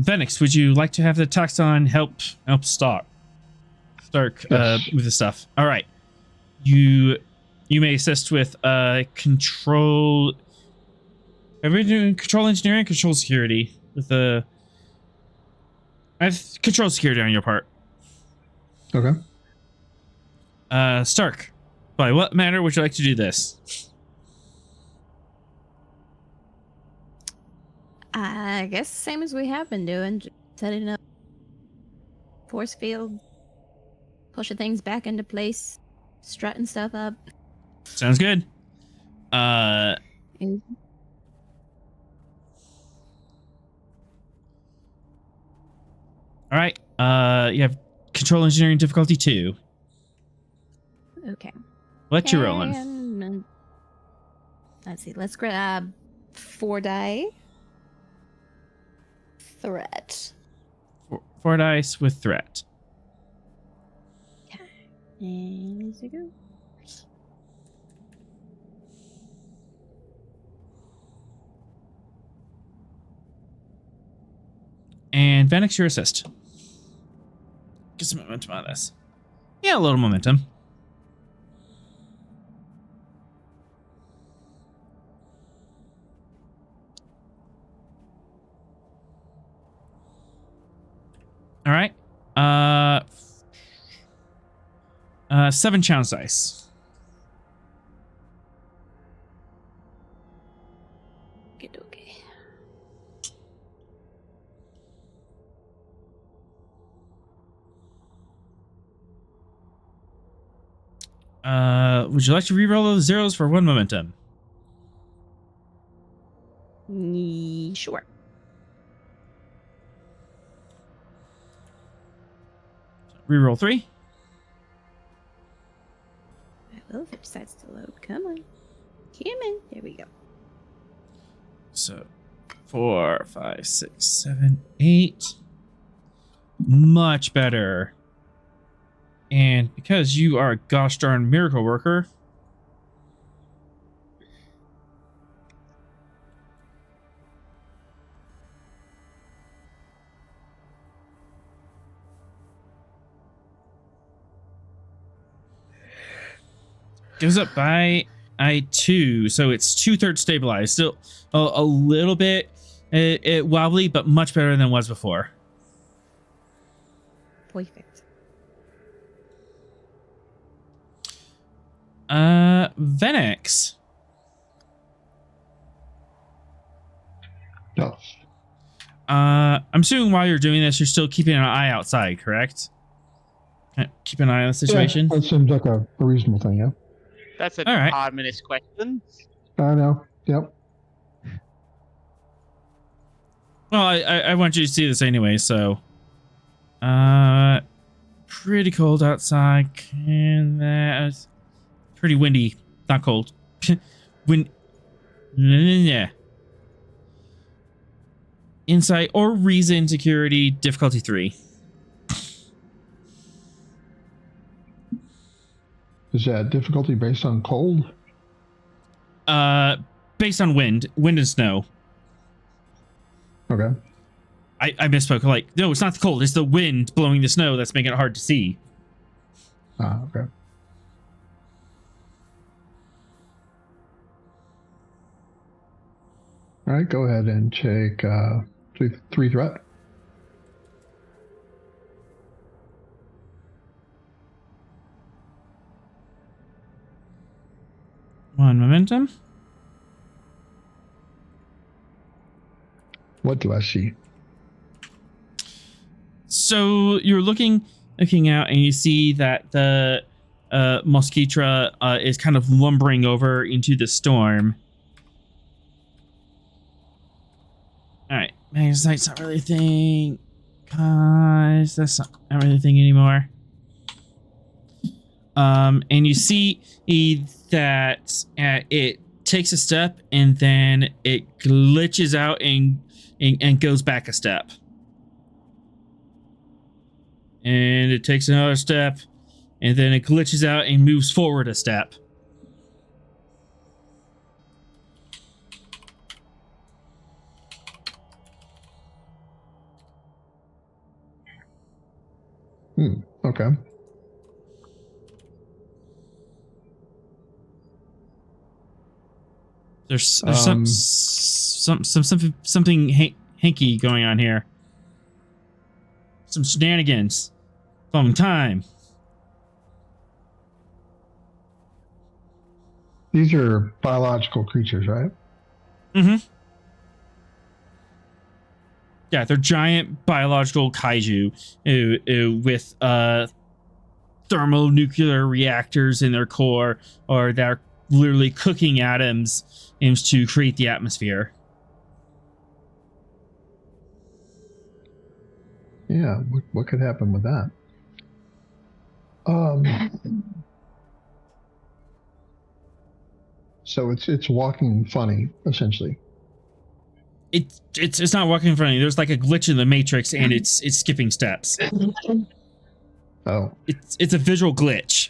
S1: Venix, would you like to have the Taxon help Stark
S4: Yes.
S1: with the stuff? All right. You may assist with control. Are we doing control engineering, control security with the? I have control security on your part.
S4: Okay.
S1: Stark, by what manner would you like to do this?
S3: I guess same as we have been doing, just setting up force field, pushing things back into place, strutting stuff up.
S1: Sounds good.
S3: And
S1: All right. You have control engineering difficulty 2.
S3: okay.
S1: What you rolling?
S3: And let's see. Let's grab 4 die. Threat.
S1: 4 dice with threat.
S3: And there we go.
S1: And Vanix, your assist. Get some momentum on this. Yeah, a little momentum. All right. 7 challenge dice.
S3: Good, okay.
S1: Would you like to re-roll those zeros for 1 momentum?
S3: Sure.
S1: Re-roll 3.
S3: I will if it decides to load. Come on. Come on. There we go.
S1: So 4, 5, 6, 7, 8. Much better. And because you are a gosh darn miracle worker, goes up by 2, so it's 2/3 stabilized. Still a little bit wobbly, but much better than it was before.
S3: Perfect.
S1: Venix.
S4: No.
S1: I'm assuming while you're doing this, you're still keeping an eye outside, correct? Keep an eye on the situation.
S4: Yeah, that seems like a reasonable thing. Yeah.
S2: That's an
S1: All right.
S2: ominous question.
S4: I know. Yep.
S1: Well, I want you to see this anyway, so. Pretty cold outside. And that's pretty windy. Not cold. Yeah. Insight or reason security difficulty 3.
S4: Is that difficulty based on cold?
S1: Based on wind and snow.
S4: Okay.
S1: I misspoke. Like, no, it's not the cold. It's the wind blowing the snow that's making it hard to see.
S4: Okay. All right, go ahead and take 3 threat.
S1: One momentum.
S4: What do I see?
S1: So you're looking out, and you see that the Mosquitra is kind of lumbering over into the storm. All right, Magnetite's not really a thing, guys. That's not really a thing anymore. And you see that it takes a step, and then it glitches out and goes back a step. And it takes another step, and then it glitches out and moves forward a step.
S4: Okay.
S1: There's something hanky going on here. Some shenanigans. Following time.
S4: These are biological creatures, right?
S1: Mm-hmm. Yeah, they're giant biological kaiju with thermonuclear reactors in their core, or they're literally cooking atoms to create the atmosphere.
S4: Yeah, what could happen with that? So it's walking funny, essentially.
S1: It's not walking in front of you. There's like a glitch in the matrix, and it's skipping steps.
S4: Oh.
S1: It's a visual glitch.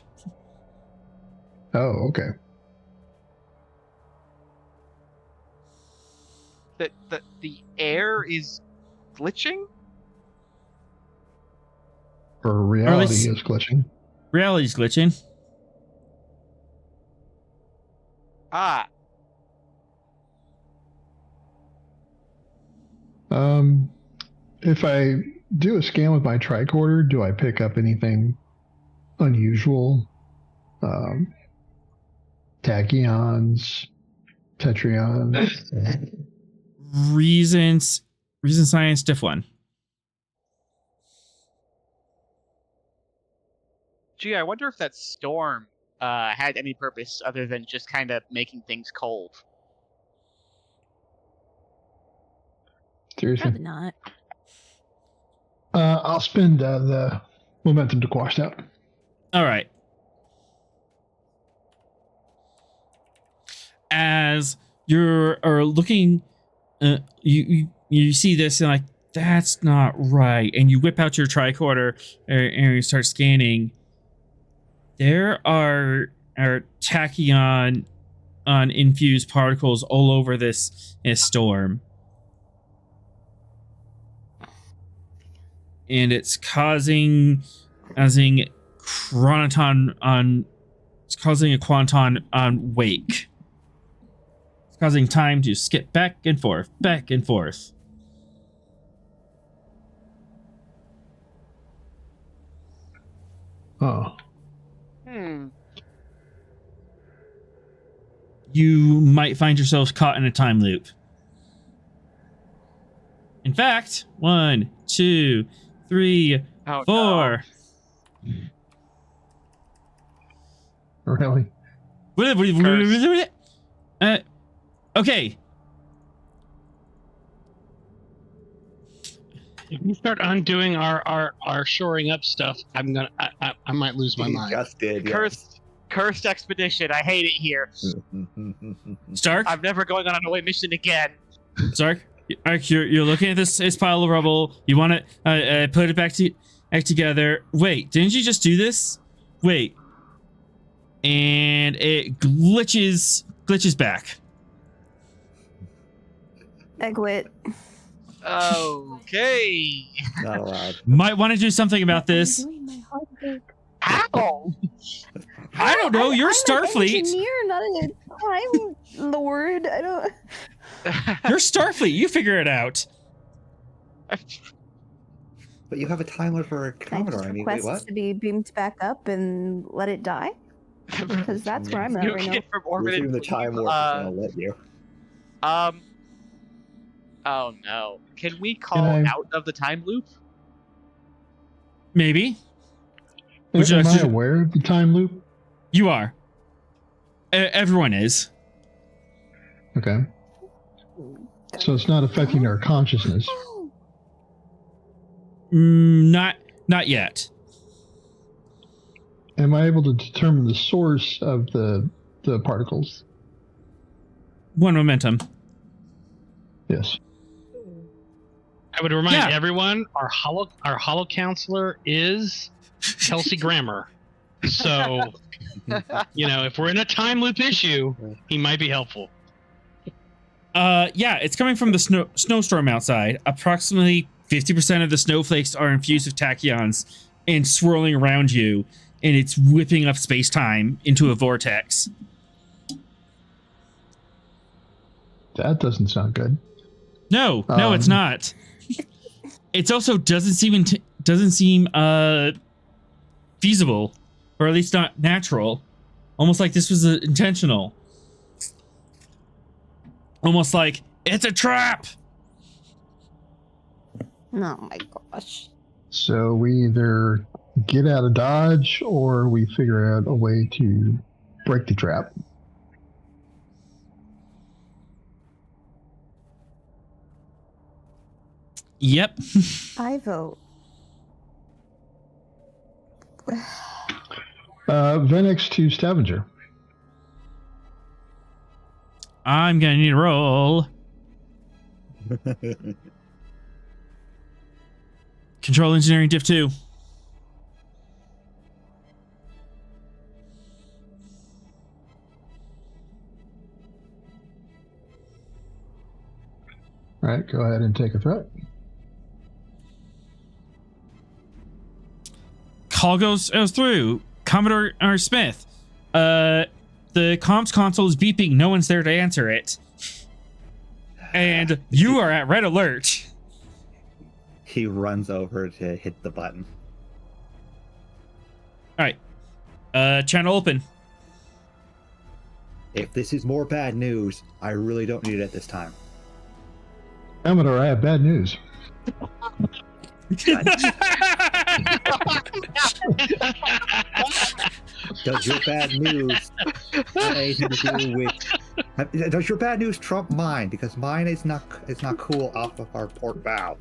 S4: Oh, okay.
S2: The air is glitching?
S4: Or reality is glitching.
S1: Reality's glitching.
S2: Ah.
S4: If I do a scan with my tricorder, do I pick up anything unusual? Tachyons, tetrons.
S1: Reason science diff 1.
S2: Gee, I wonder if that storm had any purpose other than just kind of making things cold.
S4: Seriously.
S3: Probably not.
S4: I'll spend the momentum to quash that.
S1: All right. As you're looking, you see this and like, that's not right, and you whip out your tricorder and you start scanning. There are tachyon infused particles all over this storm. And it's causing a quanton on wake. It's causing time to skip back and forth, back and forth.
S4: Oh.
S1: you might find yourselves caught in a time loop. In fact, 1, 2, 3,
S2: Oh,
S1: 4.
S4: Really?
S1: Okay.
S5: If you start undoing our shoring up stuff, I might lose my
S7: He
S5: mind.
S7: just did. Yes.
S2: Cursed expedition. I hate it here.
S1: Stark?
S2: I'm never going on an away mission again.
S1: Stark, you're looking at this pile of rubble. You want to put it back together. Wait, didn't you just do this? Wait. And it glitches back.
S3: I quit.
S2: Okay.
S7: Not allowed.
S1: Might want to do something about this.
S3: I'm doing my hard work.
S2: How?
S1: I don't know. You're
S3: I'm
S1: Starfleet.
S3: an engineer, not a time lord. I don't.
S1: You're Starfleet. You figure it out.
S7: But you have a timer for a
S3: Can I
S7: Commodore.
S3: just
S7: I mean, wait,
S3: request
S7: what?
S3: to be beamed back up and let it die? Because that's where I'm at
S2: You
S3: right now.
S2: get from orbit.
S7: Receiving the time warp is gonna let you.
S2: Oh no. Can we call
S4: I-
S2: out of the time loop?
S1: Maybe. Would you
S4: Am
S1: like
S4: I
S1: to-
S4: aware of the time loop?
S1: You are. Everyone is.
S4: Okay. So it's not affecting our consciousness.
S1: Not yet.
S4: Am I able to determine the source of the particles?
S1: One momentum.
S4: Yes.
S5: I would remind
S1: Yeah.
S5: everyone our hollow counselor is Kelsey Grammer. So, if we're in a time loop issue, he might be helpful.
S1: Yeah, it's coming from the snowstorm outside. Approximately 50% of the snowflakes are infused with tachyons and swirling around you, and it's whipping up space-time into a vortex.
S4: That doesn't sound good.
S1: No, it's
S4: Um,
S1: not. It's also doesn't seem feasible, or at least not natural. Almost like this was intentional. Almost like it's a trap.
S3: Oh my gosh.
S4: So we either get out of Dodge or we figure out a way to break the trap.
S1: Yep.
S3: I vote.
S4: Venex to Stavanger.
S1: I'm gonna need a roll. Control engineering diff 2.
S4: All right, go ahead and take a threat.
S1: Call goes through. Commodore Smith. The comms console is beeping. No one's there to answer it. And you are at red alert.
S7: He runs over to hit the button.
S1: All right. Channel open.
S7: If this is more bad news, I really don't need it at this time.
S4: Commodore, I have bad news.
S7: Does your bad news have anything to do with? Does your bad news trump mine? Because mine is not cool off of our port valve.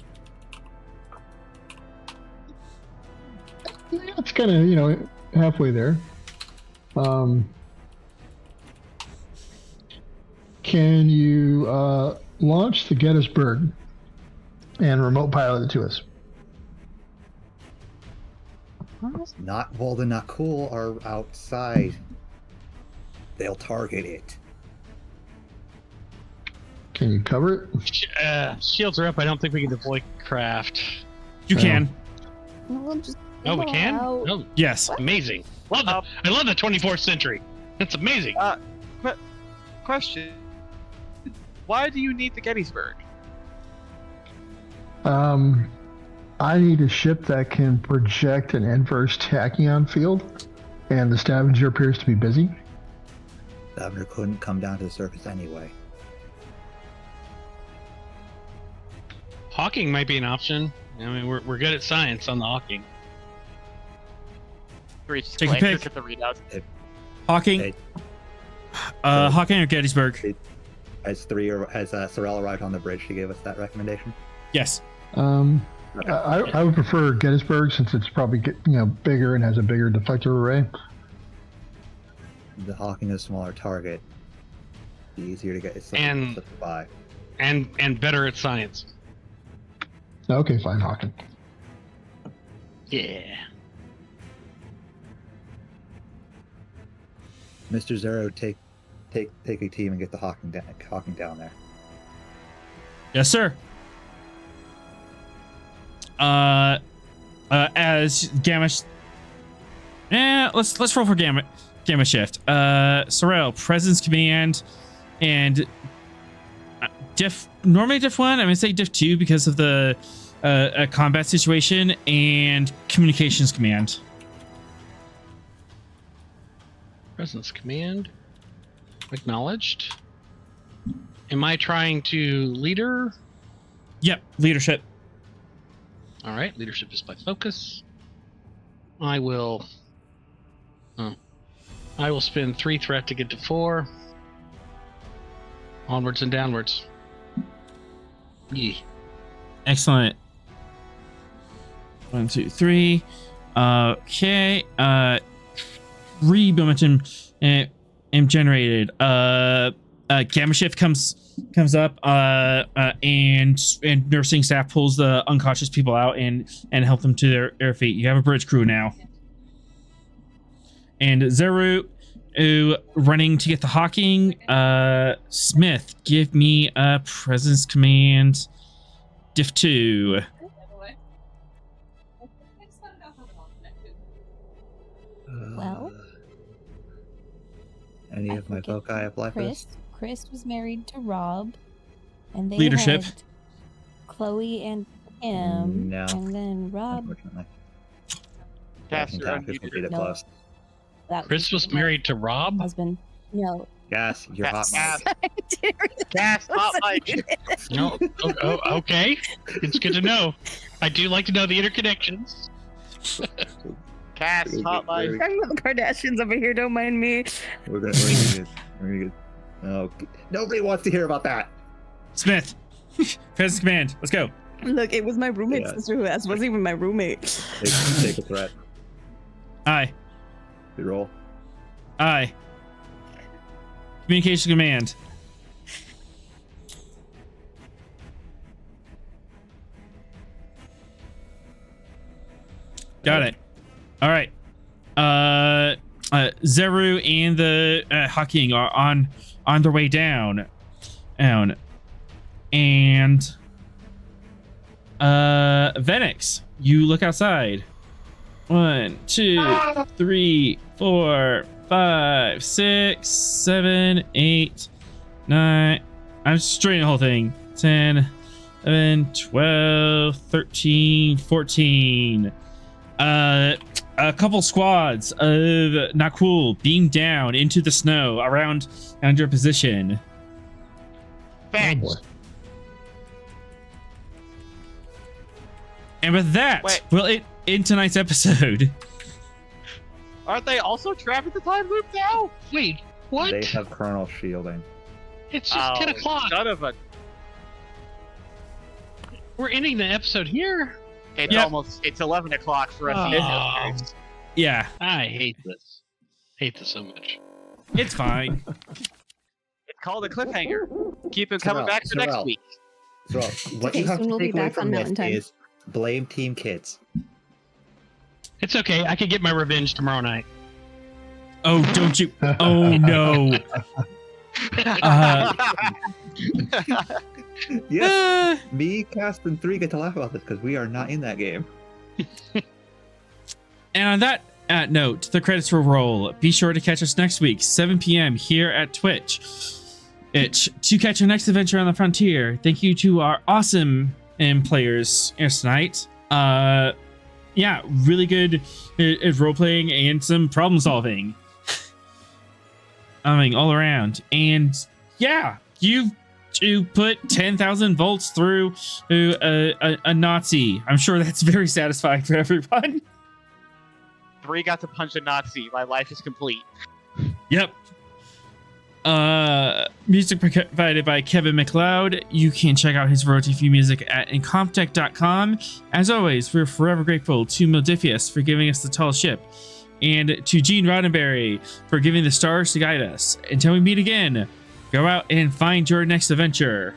S4: Yeah, it's kind of, halfway there. Can you launch the Gettysburg and remote pilot it to us?
S7: Not while the not cool are outside. They'll target it.
S4: Can you cover it?
S5: Shields are up. I don't think we can deploy craft.
S1: You can.
S3: Well, just
S5: Oh, we
S3: go
S5: can?
S3: out.
S5: Oh,
S1: Yes.
S5: amazing. I love the 24th century. That's amazing.
S2: Question. Why do you need the Gettysburg?
S4: I need a ship that can project an inverse tachyon field, and the Stavanger appears to be busy.
S7: Stavanger couldn't come down to the surface anyway.
S5: Hawking might be an option. I mean, we're good at science on the hawking.
S2: Reach
S1: Take a
S2: glances
S1: pick.
S2: at the readout.
S1: Hawking.
S7: Hey.
S1: Hawking or Gettysburg?
S7: Has Sorrel arrived on the bridge to give us that recommendation?
S1: Yes.
S4: I would prefer Gettysburg since it's probably bigger and has a bigger deflector array.
S7: The Hawking is a smaller target. Be easier to get it
S5: And-
S7: slipped by.
S5: And better at science.
S4: Okay, fine, Hawking.
S5: Yeah.
S7: Mr. Zero, take a team and get the Hawking down there.
S1: Yes, sir. As Gamma. Let's roll for Gamma Shift. Sorrel, Presence Command, and normally Diff 1. I'm gonna say Diff 2 because of the combat situation, and Communications Command.
S5: Presence command. Acknowledged. Am I trying to leader?
S1: Yep, leadership.
S5: All right, leadership is by focus. I will spend 3 threat to get to 4. Onwards and downwards. Yeah.
S1: Excellent. 1, 2, 3. Okay. 3 momentum generated. Gamma Shift comes up, and nursing staff pulls the unconscious people out and help them to their feet. You have a bridge crew now. And Zeru running to get the Hawking. Smith, give me a Presence Command. Diff 2.
S3: Well,
S7: Any
S3: I
S7: of my
S3: think
S7: foci apply for this?
S3: Chris was married to Rob, and they
S1: Leadership.
S3: had Chloe and him,
S7: No.
S3: and then Rob.
S7: Unfortunately.
S2: Cast
S7: Chris
S2: your
S7: would be
S2: unmuted.
S7: the
S3: No.
S7: close.
S3: That
S5: Chris was
S3: my
S5: married to Rob?
S3: husband. No.
S7: Yes, you're hot.
S2: Cast,
S7: Mike.
S2: cast hot mic.
S5: No. Okay. It's good to know. I do like to know the interconnections.
S2: Cast hot mic.
S3: Talking about the Kardashians over here. Don't mind me.
S7: We're gonna get. Oh, nobody wants to hear about that.
S1: Smith, Presence Command. Let's go.
S3: Look, it was my roommate's
S7: Yeah.
S3: sister who asked. It wasn't even my roommate.
S7: Take a threat.
S1: Aye.
S7: We roll.
S1: Aye. Communication Command. Got it. All right. Zeru and the Hawking are on their way down. And Venix, you look outside. 1, 2, 3, 4, 5, 6, 7, 8, 9. I'm just destroying the whole thing. 10, 11, 12, 13, 14. A couple squads of not cool beam down into the snow around your position.
S2: Thanks.
S1: And with that,
S2: Wait.
S1: we'll end tonight's episode.
S2: Aren't they also trapped at the time loop now?
S5: Wait, what?
S7: They have kernel shielding.
S5: It's just 10 o'clock.
S2: Son of a.
S5: We're ending the episode here.
S2: It's
S1: Yep.
S2: almost. It's 11 o'clock for us.
S5: Oh.
S2: Indians.
S1: Yeah,
S5: I hate this. Hate this so much.
S1: it's fine.
S2: It's called a cliffhanger. Keep it coming back for next
S7: Sorrel.
S2: week.
S7: So what
S3: okay,
S7: you have
S3: soon
S7: to
S3: we'll be
S7: take away
S3: back on
S7: from this
S3: Mountain Time.
S7: is blame Team Kids.
S5: It's okay. I can get my revenge tomorrow night.
S1: Oh, don't you? Oh no.
S7: Yes, me, Cast, and 3 get to laugh about this because we are not in that game.
S1: And on that note, the credits will roll. Be sure to catch us next week, 7 p.m. here at Twitch. To catch our next adventure on the frontier. Thank you to our awesome players tonight. Yeah, really good role playing and some problem solving. all around. And yeah, you put 10,000 volts through a Nazi. I'm sure that's very satisfying for everyone.
S2: 3 got to punch a Nazi. My life is complete.
S1: Yep. Music provided by Kevin Macloud. You can check out his royalty-free music at incomptech.com. As always, we're forever grateful to Mildifius for giving us the tall ship, and to Gene Roddenberry for giving the stars to guide us. Until we meet again, go out and find your next adventure.